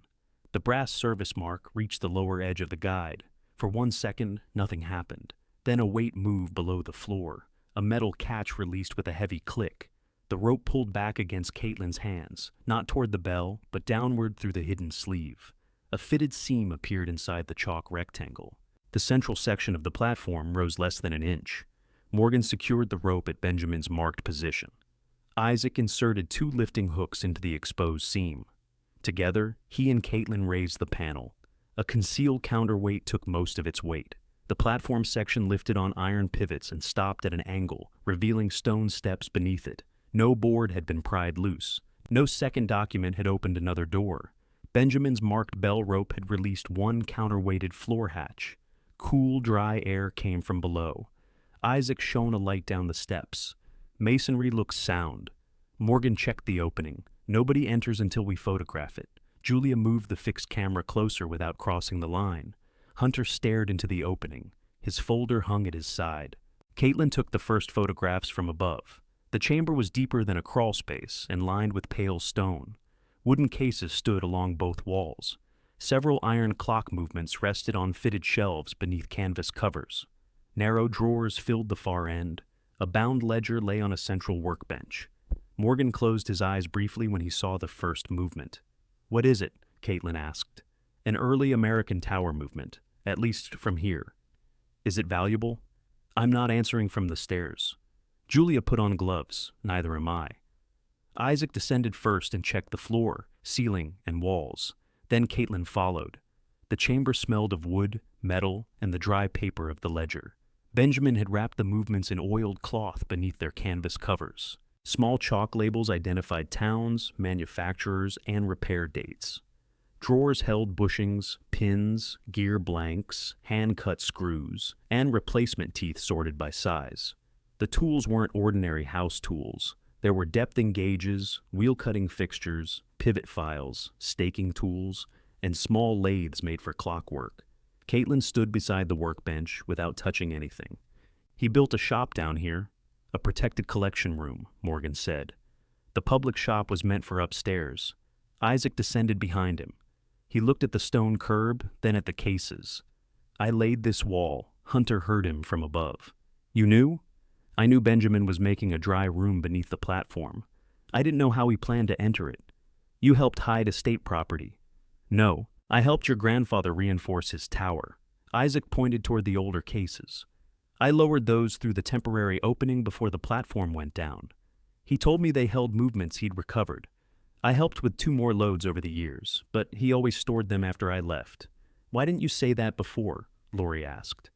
A: The brass service mark reached the lower edge of the guide. For 1 second, nothing happened. Then a weight moved below the floor. A metal catch released with a heavy click. The rope pulled back against Caitlin's hands, not toward the bell, but downward through the hidden sleeve. A fitted seam appeared inside the chalk rectangle. The central section of the platform rose less than an inch. Morgan secured the rope at Benjamin's marked position. Isaac inserted 2 lifting hooks into the exposed seam. Together, he and Caitlin raised the panel. A concealed counterweight took most of its weight. The platform section lifted on iron pivots and stopped at an angle, revealing stone steps beneath it. No board had been pried loose. No second document had opened another door. Benjamin's marked bell rope had released 1 counterweighted floor hatch. Cool, dry air came from below. Isaac shone a light down the steps. Masonry looked sound. Morgan checked the opening. Nobody enters until we photograph it. Julia moved the fixed camera closer without crossing the line. Hunter stared into the opening. His folder hung at his side. Caitlin took the first photographs from above. The chamber was deeper than a crawl space and lined with pale stone. Wooden cases stood along both walls. Several iron clock movements rested on fitted shelves beneath canvas covers. Narrow drawers filled the far end. A bound ledger lay on a central workbench. Morgan closed his eyes briefly when he saw the first movement. "What is it?" Caitlin asked. "An early American tower movement, at least from here." "Is it valuable?" "I'm not answering from the stairs." Julia put on gloves. Neither am I. Isaac descended first and checked the floor, ceiling, and walls. Then Caitlin followed. The chamber smelled of wood, metal, and the dry paper of the ledger. Benjamin had wrapped the movements in oiled cloth beneath their canvas covers. Small chalk labels identified towns, manufacturers, and repair dates. Drawers held bushings, pins, gear blanks, hand-cut screws, and replacement teeth sorted by size. The tools weren't ordinary house tools. There were depthing gauges, wheel-cutting fixtures, pivot files, staking tools, and small lathes made for clockwork. Caitlin stood beside the workbench without touching anything. "He built a shop down here. A protected collection room," Morgan said. "The public shop was meant for upstairs." Isaac descended behind him. He looked at the stone curb, then at the cases. "I laid this wall," Hunter heard him from above. "You knew?" "I knew Benjamin was making a dry room beneath the platform. I didn't know how he planned to enter it." "You helped hide estate property." "No, I helped your grandfather reinforce his tower." Isaac pointed toward the older cases. "I lowered those through the temporary opening before the platform went down. He told me they held movements he'd recovered. I helped with 2 more loads over the years, but he always stored them after I left." "Why didn't you say that before?" Lori asked.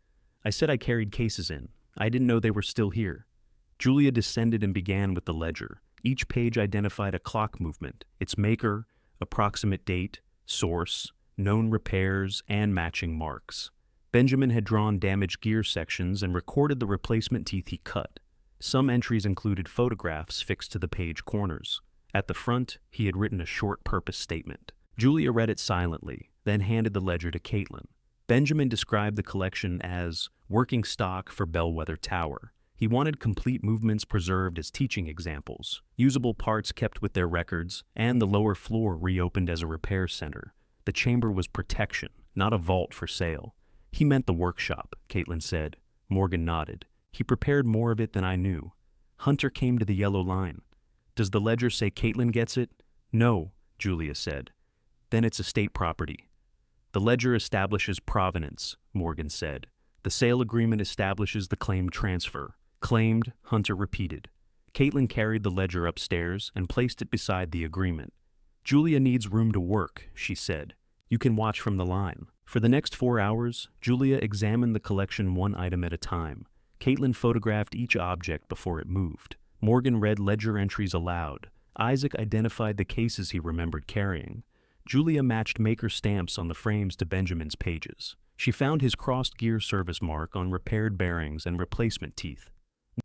A: "I said I carried cases in. I didn't know they were still here." Julia descended and began with the ledger. Each page identified a clock movement, its maker, approximate date, source, known repairs, and matching marks. Benjamin had drawn damaged gear sections and recorded the replacement teeth he cut. Some entries included photographs fixed to the page corners. At the front, he had written a short purpose statement. Julia read it silently, then handed the ledger to Caitlin. Benjamin described the collection as working stock for Bellwether Tower. He wanted complete movements preserved as teaching examples, usable parts kept with their records, and the lower floor reopened as a repair center. The chamber was protection, not a vault for sale. "He meant the workshop," Caitlin said. Morgan nodded. "He prepared more of it than I knew." Hunter came to the yellow line. "Does the ledger say Caitlin gets it?" "No," Julia said. "Then it's estate property." "The ledger establishes provenance," Morgan said. "The sale agreement establishes the claim transfer." "Claimed," Hunter repeated. Caitlin carried the ledger upstairs and placed it beside the agreement. "Julia needs room to work," she said. "You can watch from the line." For the next 4 hours, Julia examined the collection one item at a time. Caitlin photographed each object before it moved. Morgan read ledger entries aloud. Isaac identified the cases he remembered carrying. Julia matched maker stamps on the frames to Benjamin's pages. She found his crossed gear service mark on repaired bearings and replacement teeth.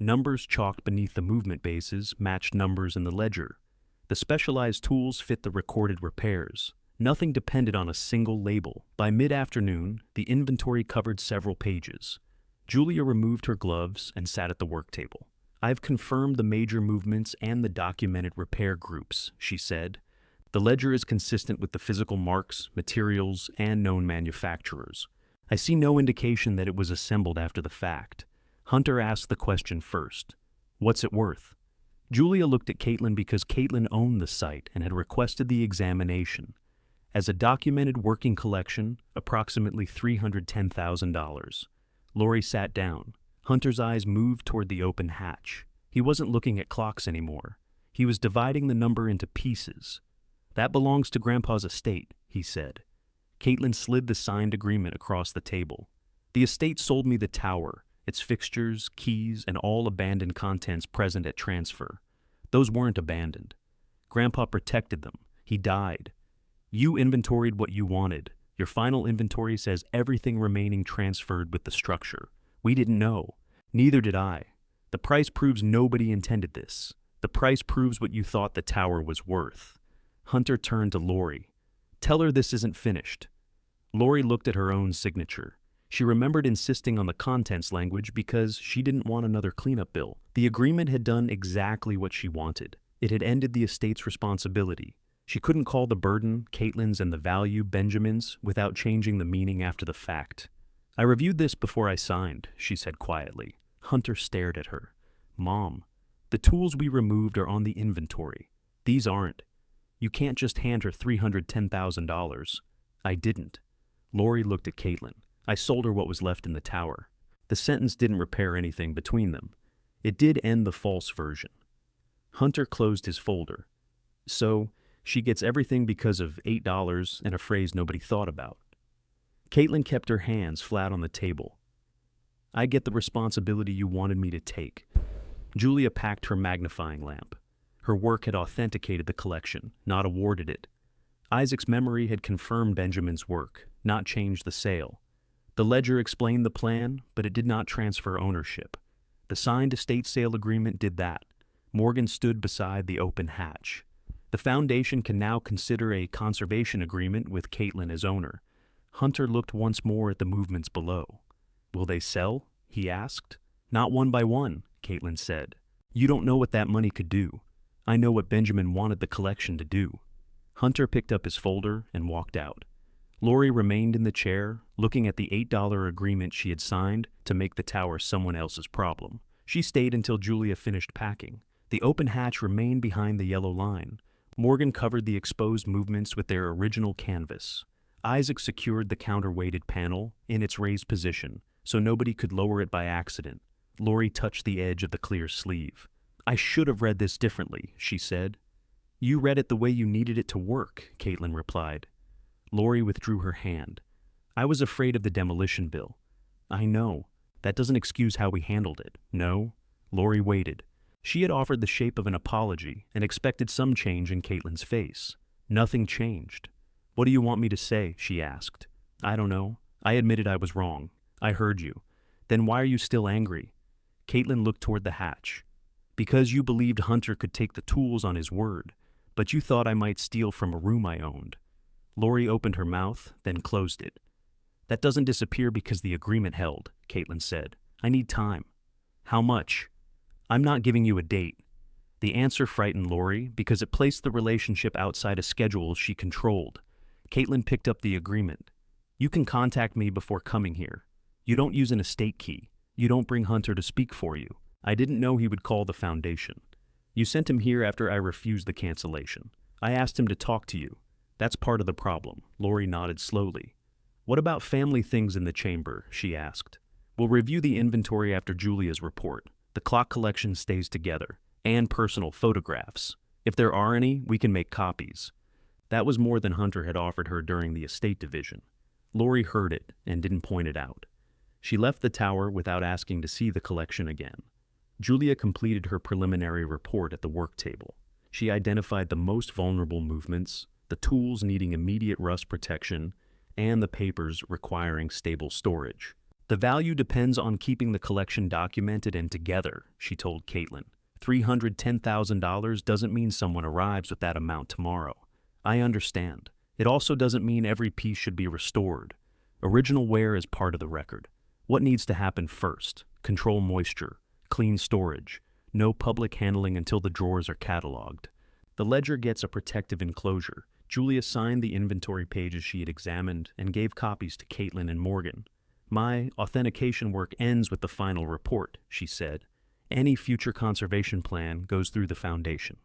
A: Numbers chalked beneath the movement bases matched numbers in the ledger. The specialized tools fit the recorded repairs. Nothing depended on a single label. By mid-afternoon, the inventory covered several pages. Julia removed her gloves and sat at the work table. "I've confirmed the major movements and the documented repair groups," she said. The ledger is consistent with the physical marks, materials, and known manufacturers. I see no indication that it was assembled after the fact. Hunter asked the question first. What's it worth? Julia looked at Caitlin because Caitlin owned the site and had requested the examination. As a documented working collection, approximately $310,000. Lori sat down. Hunter's eyes moved toward the open hatch. He wasn't looking at clocks anymore. He was dividing the number into pieces. That belongs to Grandpa's estate, he said. Caitlin slid the signed agreement across the table. The estate sold me the tower, its fixtures, keys, and all abandoned contents present at transfer. Those weren't abandoned. Grandpa protected them. He died. You inventoried what you wanted. Your final inventory says everything remaining transferred with the structure. We didn't know. Neither did I. The price proves nobody intended this. The price proves what you thought the tower was worth. Hunter turned to Lori. Tell her this isn't finished. Lori looked at her own signature. She remembered insisting on the contents language because she didn't want another cleanup bill. The agreement had done exactly what she wanted. It had ended the estate's responsibility. She couldn't call the burden Caitlin's and the value Benjamin's without changing the meaning after the fact. I reviewed this before I signed, she said quietly. Hunter stared at her. Mom, the tools we removed are on the inventory. These aren't. You can't just hand her $310,000. I didn't. Lori looked at Caitlin. I sold her what was left in the tower. The sentence didn't repair anything between them. It did end the false version. Hunter closed his folder. So, she gets everything because of $8 and a phrase nobody thought about. Caitlin kept her hands flat on the table. I get the responsibility you wanted me to take. Julia packed her magnifying lamp. Her work had authenticated the collection, not awarded it. Isaac's memory had confirmed Benjamin's work, not changed the sale. The ledger explained the plan, but it did not transfer ownership. The signed estate sale agreement did that. Morgan stood beside the open hatch. The foundation can now consider a conservation agreement with Caitlin as owner. Hunter looked once more at the movements below. Will they sell? He asked. Not one by one, Caitlin said. You don't know what that money could do. I know what Benjamin wanted the collection to do. Hunter picked up his folder and walked out. Lori remained in the chair, looking at the $8 agreement she had signed to make the tower someone else's problem. She stayed until Julia finished packing. The open hatch remained behind the yellow line. Morgan covered the exposed movements with their original canvas. Isaac secured the counterweighted panel in its raised position, so nobody could lower it by accident. Lori touched the edge of the clear sleeve. I should have read this differently, she said. You read it the way you needed it to work, Caitlin replied. Lori withdrew her hand. I was afraid of the demolition bill. I know. That doesn't excuse how we handled it. No? Lori waited. She had offered the shape of an apology and expected some change in Caitlin's face. Nothing changed. What do you want me to say? She asked. I don't know. I admitted I was wrong. I heard you. Then why are you still angry? Caitlin looked toward the hatch. Because you believed Hunter could take the tools on his word, but you thought I might steal from a room I owned. Lori opened her mouth, then closed it. That doesn't disappear because the agreement held, Caitlin said. I need time. How much? I'm not giving you a date. The answer frightened Lori because it placed the relationship outside a schedule she controlled. Caitlin picked up the agreement. You can contact me before coming here. You don't use an estate key. You don't bring Hunter to speak for you. I didn't know he would call the foundation. You sent him here after I refused the cancellation. I asked him to talk to you. That's part of the problem. Lori nodded slowly. What about family things in the chamber? She asked. We'll review the inventory after Julia's report. The clock collection stays together, and personal photographs. If there are any, we can make copies. That was more than Hunter had offered her during the estate division. Lori heard it and didn't point it out. She left the tower without asking to see the collection again. Julia completed her preliminary report at the work table. She identified the most vulnerable movements, the tools needing immediate rust protection, and the papers requiring stable storage. The value depends on keeping the collection documented and together, she told Caitlin. $310,000 doesn't mean someone arrives with that amount tomorrow. I understand. It also doesn't mean every piece should be restored. Original wear is part of the record. What needs to happen first? Control moisture, clean storage, no public handling until the drawers are cataloged. The ledger gets a protective enclosure. Julia signed the inventory pages she had examined and gave copies to Caitlin and Morgan. My authentication work ends with the final report, she said. Any future conservation plan goes through the Foundation.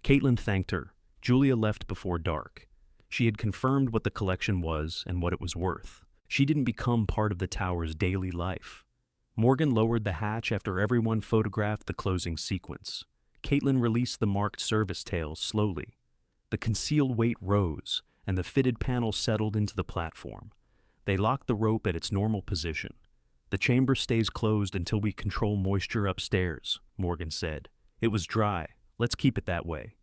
A: Caitlin thanked her. Julia left before dark. She had confirmed what the collection was and what it was worth. She didn't become part of the tower's daily life. Morgan lowered the hatch after everyone photographed the closing sequence. Caitlin released the marked service tails slowly. The concealed weight rose, and the fitted panel settled into the platform. They locked the rope at its normal position. The chamber stays closed until we control moisture upstairs, Morgan said. It was dry. Let's keep it that way.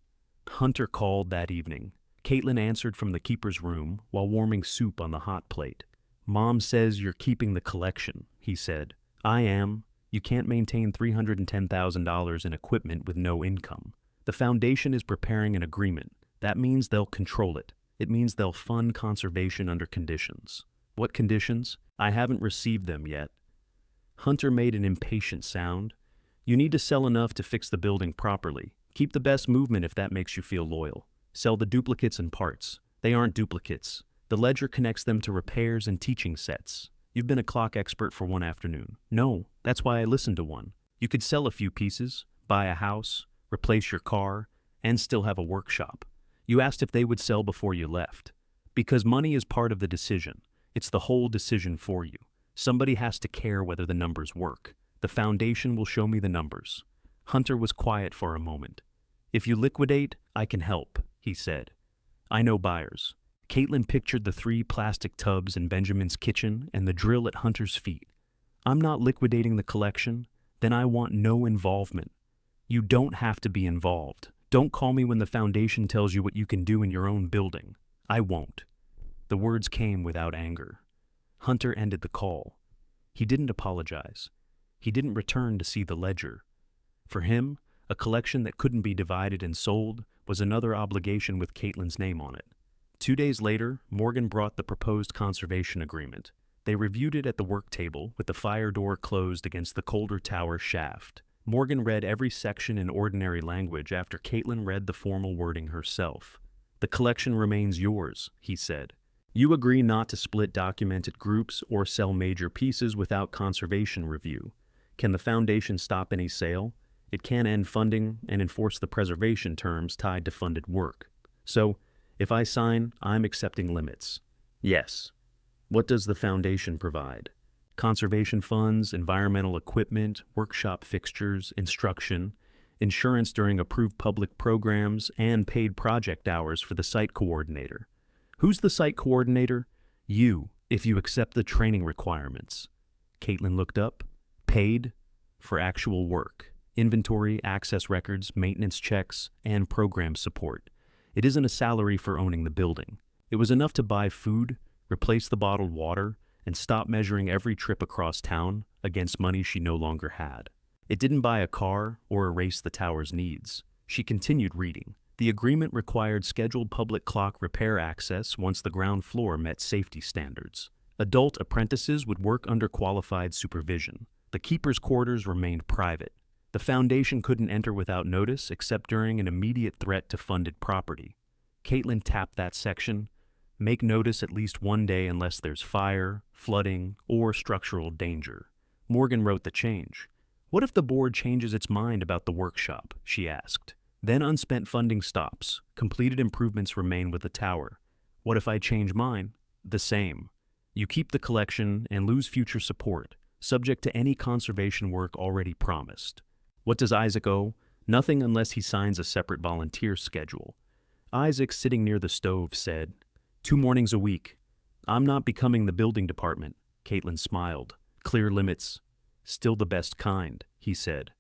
A: Hunter called that evening. Caitlin answered from the keeper's room while warming soup on the hot plate. Mom says you're keeping the collection, he said. I am. You can't maintain $310,000 in equipment with no income. The Foundation is preparing an agreement. That means they'll control it. It means they'll fund conservation under conditions. What conditions? I haven't received them yet. Hunter made an impatient sound. You need to sell enough to fix the building properly. Keep the best movement if that makes you feel loyal. Sell the duplicates and parts. They aren't duplicates. The ledger connects them to repairs and teaching sets. You've been a clock expert for one afternoon. No, that's why I listened to one. You could sell a few pieces, buy a house, replace your car, and still have a workshop. You asked if they would sell before you left. Because money is part of the decision. It's the whole decision for you. Somebody has to care whether the numbers work. The Foundation will show me the numbers. Hunter was quiet for a moment. If you liquidate, I can help, he said. I know buyers. Caitlin pictured the 3 plastic tubs in Benjamin's kitchen and the drill at Hunter's feet. I'm not liquidating the collection, then I want no involvement. You don't have to be involved. Don't call me when the Foundation tells you what you can do in your own building. I won't. The words came without anger. Hunter ended the call. He didn't apologize. He didn't return to see the ledger. For him, a collection that couldn't be divided and sold was another obligation with Caitlin's name on it. 2 days later, Morgan brought the proposed conservation agreement. They reviewed it at the work table with the fire door closed against the Colder Tower shaft. Morgan read every section in ordinary language after Caitlin read the formal wording herself. The collection remains yours, he said. You agree not to split documented groups or sell major pieces without conservation review. Can the Foundation stop any sale? It can end funding and enforce the preservation terms tied to funded work. So, if I sign, I'm accepting limits. Yes. What does the Foundation provide? Conservation funds, environmental equipment, workshop fixtures, instruction, insurance during approved public programs, and paid project hours for the site coordinator. Who's the site coordinator? You, if you accept the training requirements. Caitlin looked up. Paid for actual work. Inventory, access records, maintenance checks, and program support. It isn't a salary for owning the building. It was enough to buy food, replace the bottled water, and stop measuring every trip across town against money she no longer had. It didn't buy a car or erase the tower's needs. She continued reading. The agreement required scheduled public clock repair access once the ground floor met safety standards. Adult apprentices would work under qualified supervision. The keeper's quarters remained private. The Foundation couldn't enter without notice except during an immediate threat to funded property. Caitlin tapped that section. Make notice at least one day unless there's fire, flooding, or structural danger. Morgan wrote the change. What if the board changes its mind about the workshop? She asked. Then unspent funding stops. Completed improvements remain with the tower. What if I change mine? The same. You keep the collection and lose future support, subject to any conservation work already promised. What does Isaac owe? Nothing unless he signs a separate volunteer schedule. Isaac, sitting near the stove, said, 2 mornings a week. I'm not becoming the building department. Caitlin smiled. Clear limits. Still the best kind, he said.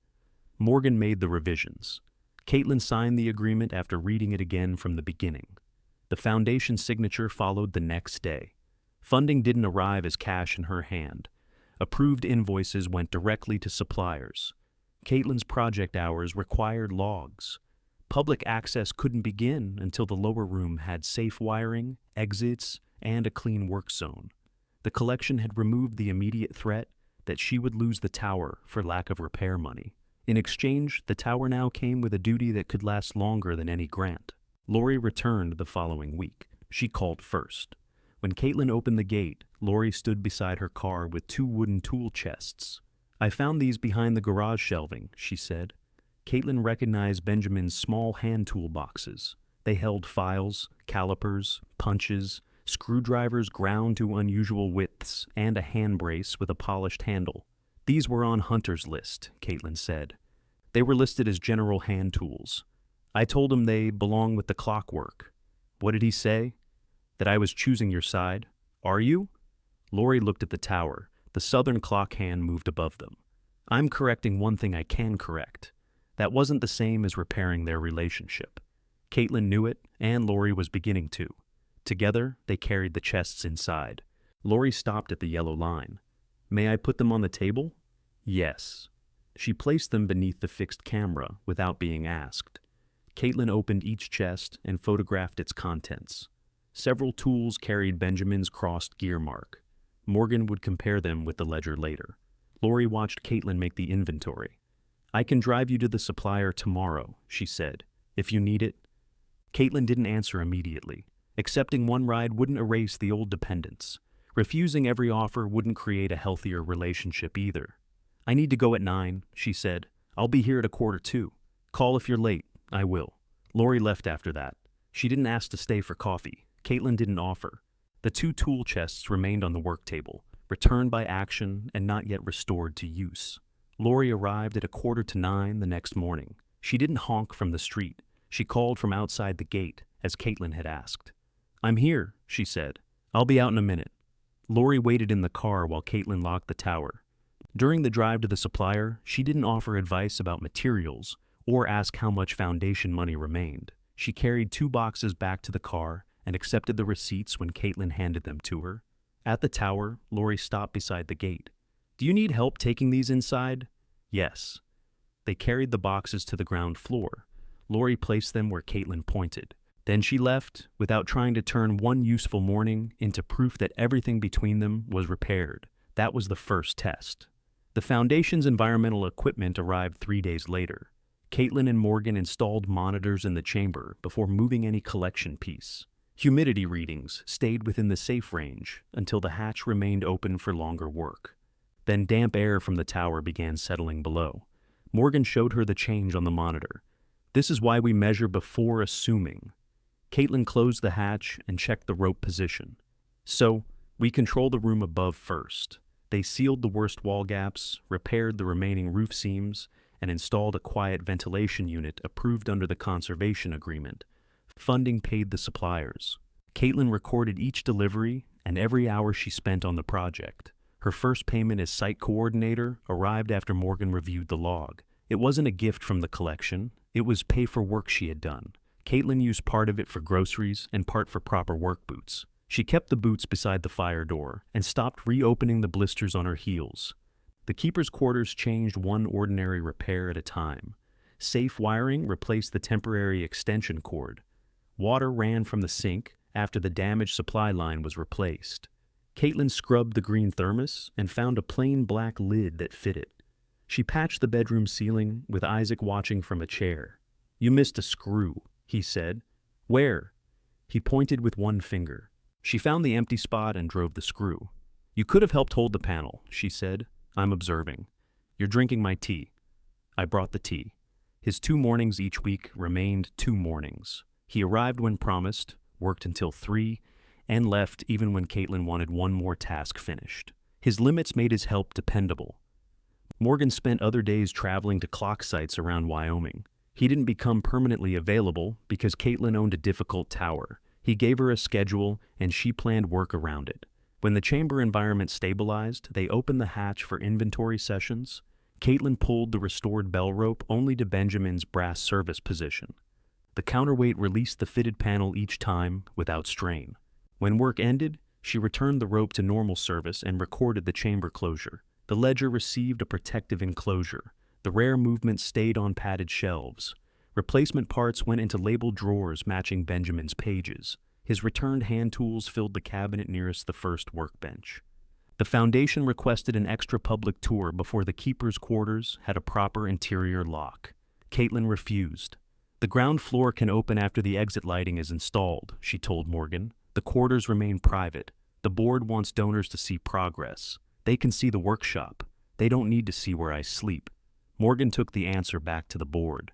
A: Morgan made the revisions. Caitlin signed the agreement after reading it again from the beginning. The Foundation's signature followed the next day. Funding didn't arrive as cash in her hand. Approved invoices went directly to suppliers. Caitlin's project hours required logs. Public access couldn't begin until the lower room had safe wiring, exits, and a clean work zone. The collection had removed the immediate threat that she would lose the tower for lack of repair money. In exchange, the tower now came with a duty that could last longer than any grant. Lori returned the following week. She called first. When Caitlin opened the gate, Lori stood beside her car with 2 wooden tool chests. "I found these behind the garage shelving," she said. Caitlin recognized Benjamin's small hand tool boxes. They held files, calipers, punches, screwdrivers ground to unusual widths, and a hand brace with a polished handle. "These were on Hunter's list," Caitlin said. "They were listed as general hand tools. I told him they belong with the clockwork." "What did he say?" "That I was choosing your side." "Are you?" Lori looked at the tower. The southern clock hand moved above them. "I'm correcting one thing I can correct." That wasn't the same as repairing their relationship. Caitlin knew it, and Lori was beginning to. Together, they carried the chests inside. Lori stopped at the yellow line. "May I put them on the table?" "Yes." She placed them beneath the fixed camera without being asked. Caitlin opened each chest and photographed its contents. Several tools carried Benjamin's crossed gear mark. Morgan would compare them with the ledger later. Lori watched Caitlin make the inventory. "I can drive you to the supplier tomorrow," she said, "if you need it." Caitlin didn't answer immediately. Accepting one ride wouldn't erase the old dependence. Refusing every offer wouldn't create a healthier relationship either. "I need to go at 9, she said. "I'll be here at 1:45. Call if you're late. I will." Lori left after that. She didn't ask to stay for coffee. Caitlin didn't offer. The 2 tool chests remained on the work table, returned by action and not yet restored to use. Lori arrived at 8:45 the next morning. She didn't honk from the street. She called from outside the gate, as Caitlin had asked. "I'm here," she said. "I'll be out in a minute." Lori waited in the car while Caitlin locked the tower. During the drive to the supplier, she didn't offer advice about materials or ask how much foundation money remained. She carried 2 boxes back to the car and accepted the receipts when Caitlin handed them to her. At the tower, Lori stopped beside the gate. "Do you need help taking these inside?" "Yes." They carried the boxes to the ground floor. Lori placed them where Caitlin pointed. Then she left, without trying to turn one useful morning into proof that everything between them was repaired. That was the first test. The foundation's environmental equipment arrived 3 days later. Caitlin and Morgan installed monitors in the chamber before moving any collection piece. Humidity readings stayed within the safe range until the hatch remained open for longer work. Then damp air from the tower began settling below. Morgan showed her the change on the monitor. "This is why we measure before assuming." Caitlin closed the hatch and checked the rope position. "So, we control the room above first." They sealed the worst wall gaps, repaired the remaining roof seams, and installed a quiet ventilation unit approved under the conservation agreement. Funding paid the suppliers. Caitlin recorded each delivery and every hour she spent on the project. Her first payment as site coordinator arrived after Morgan reviewed the log. It wasn't a gift from the collection, it was pay for work she had done. Caitlin used part of it for groceries and part for proper work boots. She kept the boots beside the fire door and stopped reopening the blisters on her heels. The keeper's quarters changed one ordinary repair at a time. Safe wiring replaced the temporary extension cord. Water ran from the sink after the damaged supply line was replaced. Caitlin scrubbed the green thermos and found a plain black lid that fit it. She patched the bedroom ceiling with Isaac watching from a chair. "You missed a screw," he said. "Where?" He pointed with one finger. She found the empty spot and drove the screw. "You could have helped hold the panel," she said. "I'm observing. You're drinking my tea." I brought the tea. His 2 mornings each week remained 2 mornings. He arrived when promised, worked until 3, and left even when Caitlin wanted one more task finished. His limits made his help dependable. Morgan spent other days traveling to clock sites around Wyoming. He didn't become permanently available because Caitlin owned a difficult tower. He gave her a schedule, and she planned work around it. When the chamber environment stabilized, they opened the hatch for inventory sessions. Caitlin pulled the restored bell rope only to Benjamin's brass service position. The counterweight released the fitted panel each time without strain. When work ended, she returned the rope to normal service and recorded the chamber closure. The ledger received a protective enclosure. The rare movement stayed on padded shelves. Replacement parts went into labeled drawers matching Benjamin's pages. His returned hand tools filled the cabinet nearest the first workbench. The Foundation requested an extra public tour before the keeper's quarters had a proper interior lock. Caitlin refused. "The ground floor can open after the exit lighting is installed," she told Morgan. "The quarters remain private. The board wants donors to see progress. They can see the workshop. They don't need to see where I sleep." Morgan took the answer back to the board.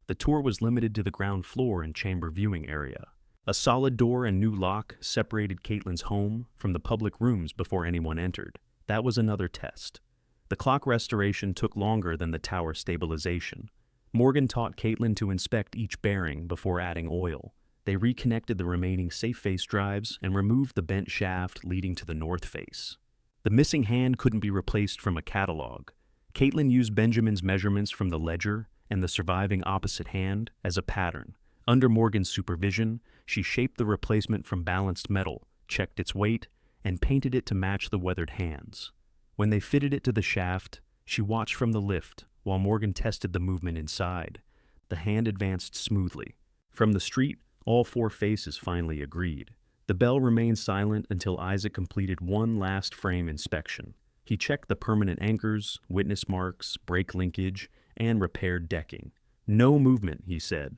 A: The tour was limited to the ground floor and chamber viewing area. A solid door and new lock separated Caitlin's home from the public rooms before anyone entered. That was another test. The clock restoration took longer than the tower stabilization. Morgan taught Caitlin to inspect each bearing before adding oil. They reconnected the remaining safe face drives and removed the bent shaft leading to the north face. The missing hand couldn't be replaced from a catalog. Caitlin used Benjamin's measurements from the ledger and the surviving opposite hand as a pattern. Under Morgan's supervision, she shaped the replacement from balanced metal, checked its weight, and painted it to match the weathered hands. When they fitted it to the shaft, she watched from the lift while Morgan tested the movement inside. The hand advanced smoothly. From the street, all four faces finally agreed. The bell remained silent until Isaac completed one last frame inspection. He checked the permanent anchors, witness marks, brake linkage, and repaired decking. "No movement," he said.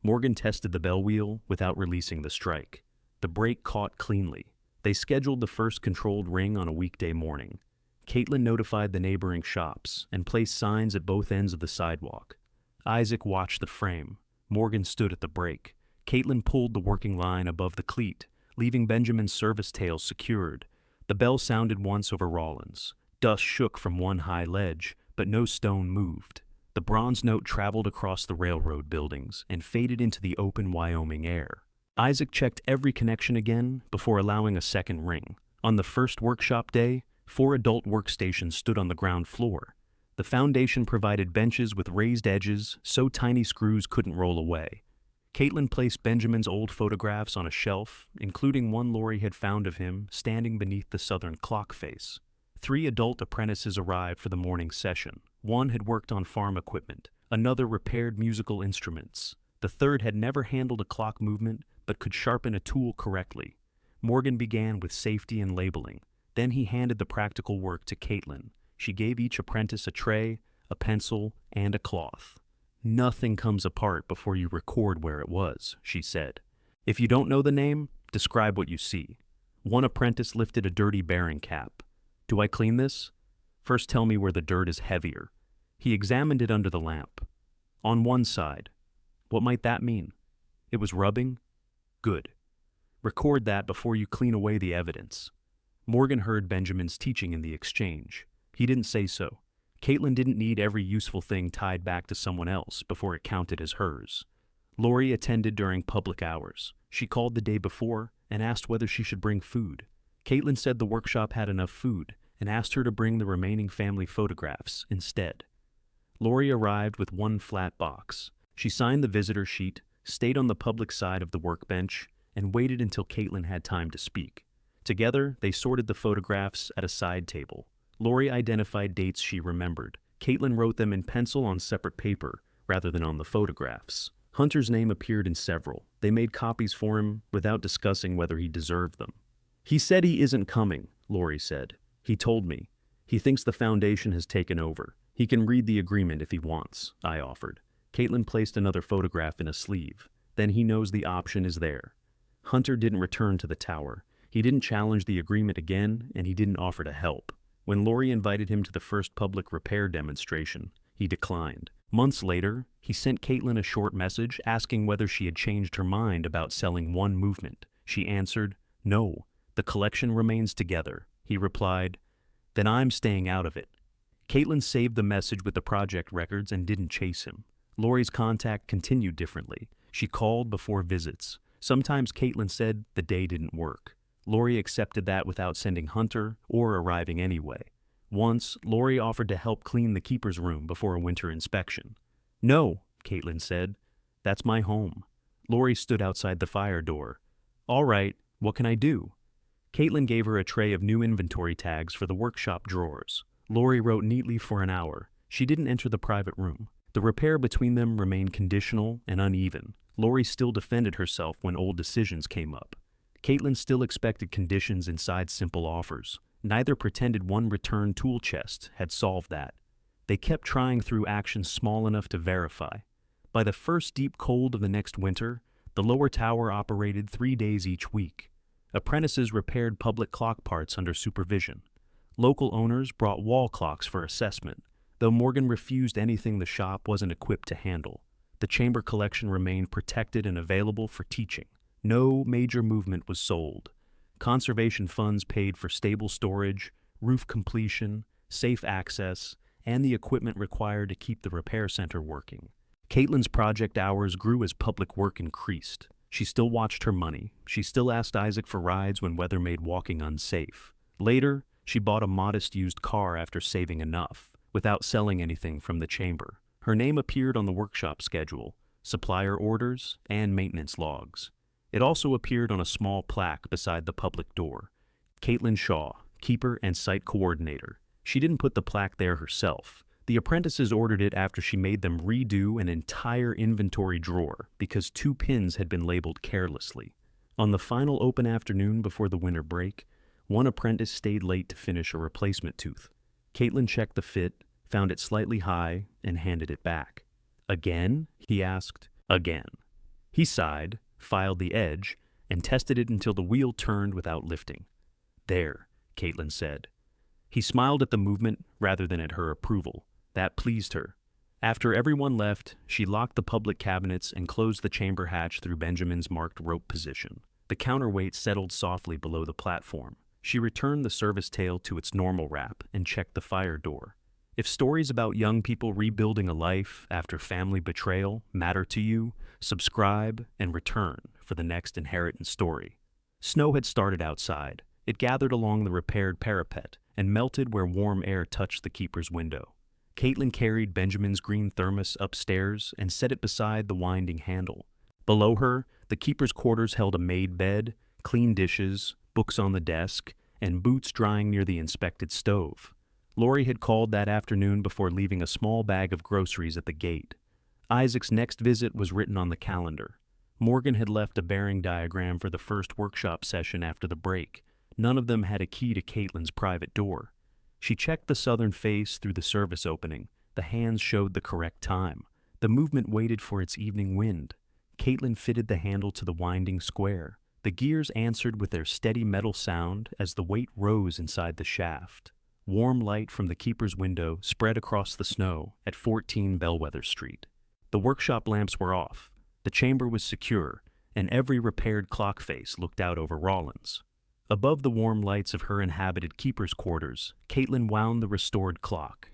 A: Morgan tested the bell wheel without releasing the strike. The brake caught cleanly. They scheduled the first controlled ring on a weekday morning. Caitlin notified the neighboring shops and placed signs at both ends of the sidewalk. Isaac watched the frame. Morgan stood at the brake. Caitlin pulled the working line above the cleat, leaving Benjamin's service tail secured. The bell sounded once over Rollins. Dust shook from one high ledge, but no stone moved. The bronze note traveled across the railroad buildings and faded into the open Wyoming air. Isaac checked every connection again before allowing a second ring. On the first workshop day, 4 adult workstations stood on the ground floor. The Foundation provided benches with raised edges so tiny screws couldn't roll away. Caitlin placed Benjamin's old photographs on a shelf, including one Lori had found of him standing beneath the southern clock face. 3 adult apprentices arrived for the morning session. One had worked on farm equipment, another repaired musical instruments. The third had never handled a clock movement but could sharpen a tool correctly. Morgan began with safety and labeling. Then he handed the practical work to Caitlin. She gave each apprentice a tray, a pencil, and a cloth. "Nothing comes apart before you record where it was," she said. "If you don't know the name, describe what you see." One apprentice lifted a dirty bearing cap. "Do I clean this?" "First tell me where the dirt is heavier." He examined it under the lamp. "On one side." "What might that mean?" "It was rubbing." "Good. Record that before you clean away the evidence." Morgan heard Benjamin's teaching in the exchange. He didn't say so. Caitlin didn't need every useful thing tied back to someone else before it counted as hers. Lori attended during public hours. She called the day before and asked whether she should bring food. Caitlin said the workshop had enough food and asked her to bring the remaining family photographs instead. Lori arrived with one flat box. She signed the visitor sheet, stayed on the public side of the workbench, and waited until Caitlin had time to speak. Together, they sorted the photographs at a side table. Lori identified dates she remembered. Caitlin wrote them in pencil on separate paper, rather than on the photographs. Hunter's name appeared in several. They made copies for him without discussing whether he deserved them. "He said he isn't coming," Lori said. "He told me. He thinks the Foundation has taken over. He can read the agreement if he wants," I offered. Caitlin placed another photograph in a sleeve. "Then he knows the option is there." Hunter didn't return to the tower. He didn't challenge the agreement again, and he didn't offer to help. When Lori invited him to the first public repair demonstration, he declined. Months later, he sent Caitlin a short message asking whether she had changed her mind about selling one movement. She answered, "No, the collection remains together." He replied, "Then I'm staying out of it." Caitlin saved the message with the project records and didn't chase him. Lori's contact continued differently. She called before visits. Sometimes Caitlin said the day didn't work. Lori accepted that without sending Hunter or arriving anyway. Once, Lori offered to help clean the keeper's room before a winter inspection. "No," Caitlin said. "That's my home." Lori stood outside the fire door. "All right, what can I do?" Caitlin gave her a tray of new inventory tags for the workshop drawers. Lori wrote neatly for an hour. She didn't enter the private room. The repair between them remained conditional and uneven. Lori still defended herself when old decisions came up. Caitlin still expected conditions inside simple offers. Neither pretended one return tool chest had solved that. They kept trying through actions small enough to verify. By the first deep cold of the next winter, the lower tower operated 3 days each week. Apprentices repaired public clock parts under supervision. Local owners brought wall clocks for assessment, though Morgan refused anything the shop wasn't equipped to handle. The chamber collection remained protected and available for teaching. No major movement was sold. Conservation funds paid for stable storage, roof completion, safe access, and the equipment required to keep the repair center working. Caitlin's project hours grew as public work increased. She still watched her money. She still asked Isaac for rides when weather made walking unsafe. Later, she bought a modest used car after saving enough, without selling anything from the chamber. Her name appeared on the workshop schedule, supplier orders, and maintenance logs. It also appeared on a small plaque beside the public door. Caitlin Shaw, keeper and site coordinator. She didn't put the plaque there herself. The apprentices ordered it after she made them redo an entire inventory drawer because 2 pins had been labeled carelessly. On the final open afternoon before the winter break, one apprentice stayed late to finish a replacement tooth. Caitlin checked the fit, found it slightly high, and handed it back. "Again?" he asked. "Again." He sighed, filed the edge, and tested it until the wheel turned without lifting. "There," Caitlin said. He smiled at the movement rather than at her approval. That pleased her. After everyone left, she locked the public cabinets and closed the chamber hatch through Benjamin's marked rope position. The counterweight settled softly below the platform. She returned the service tail to its normal wrap and checked the fire door. If stories about young people rebuilding a life after family betrayal matter to you, subscribe and return for the next inheritance story. Snow had started outside. It gathered along the repaired parapet and melted where warm air touched the keeper's window. Caitlin carried Benjamin's green thermos upstairs and set it beside the winding handle. Below her, the keeper's quarters held a made bed, clean dishes, books on the desk, and boots drying near the inspected stove. Lori had called that afternoon before leaving a small bag of groceries at the gate. Isaac's next visit was written on the calendar. Morgan had left a bearing diagram for the first workshop session after the break. None of them had a key to Caitlin's private door. She checked the southern face through the service opening. The hands showed the correct time. The movement waited for its evening wind. Caitlin fitted the handle to the winding square. The gears answered with their steady metal sound as the weight rose inside the shaft. Warm light from the keeper's window spread across the snow at 14 Bellwether Street. The workshop lamps were off. The chamber was secure, and every repaired clock face looked out over Rawlins. Above the warm lights of her inhabited keeper's quarters, Caitlin wound the restored clock.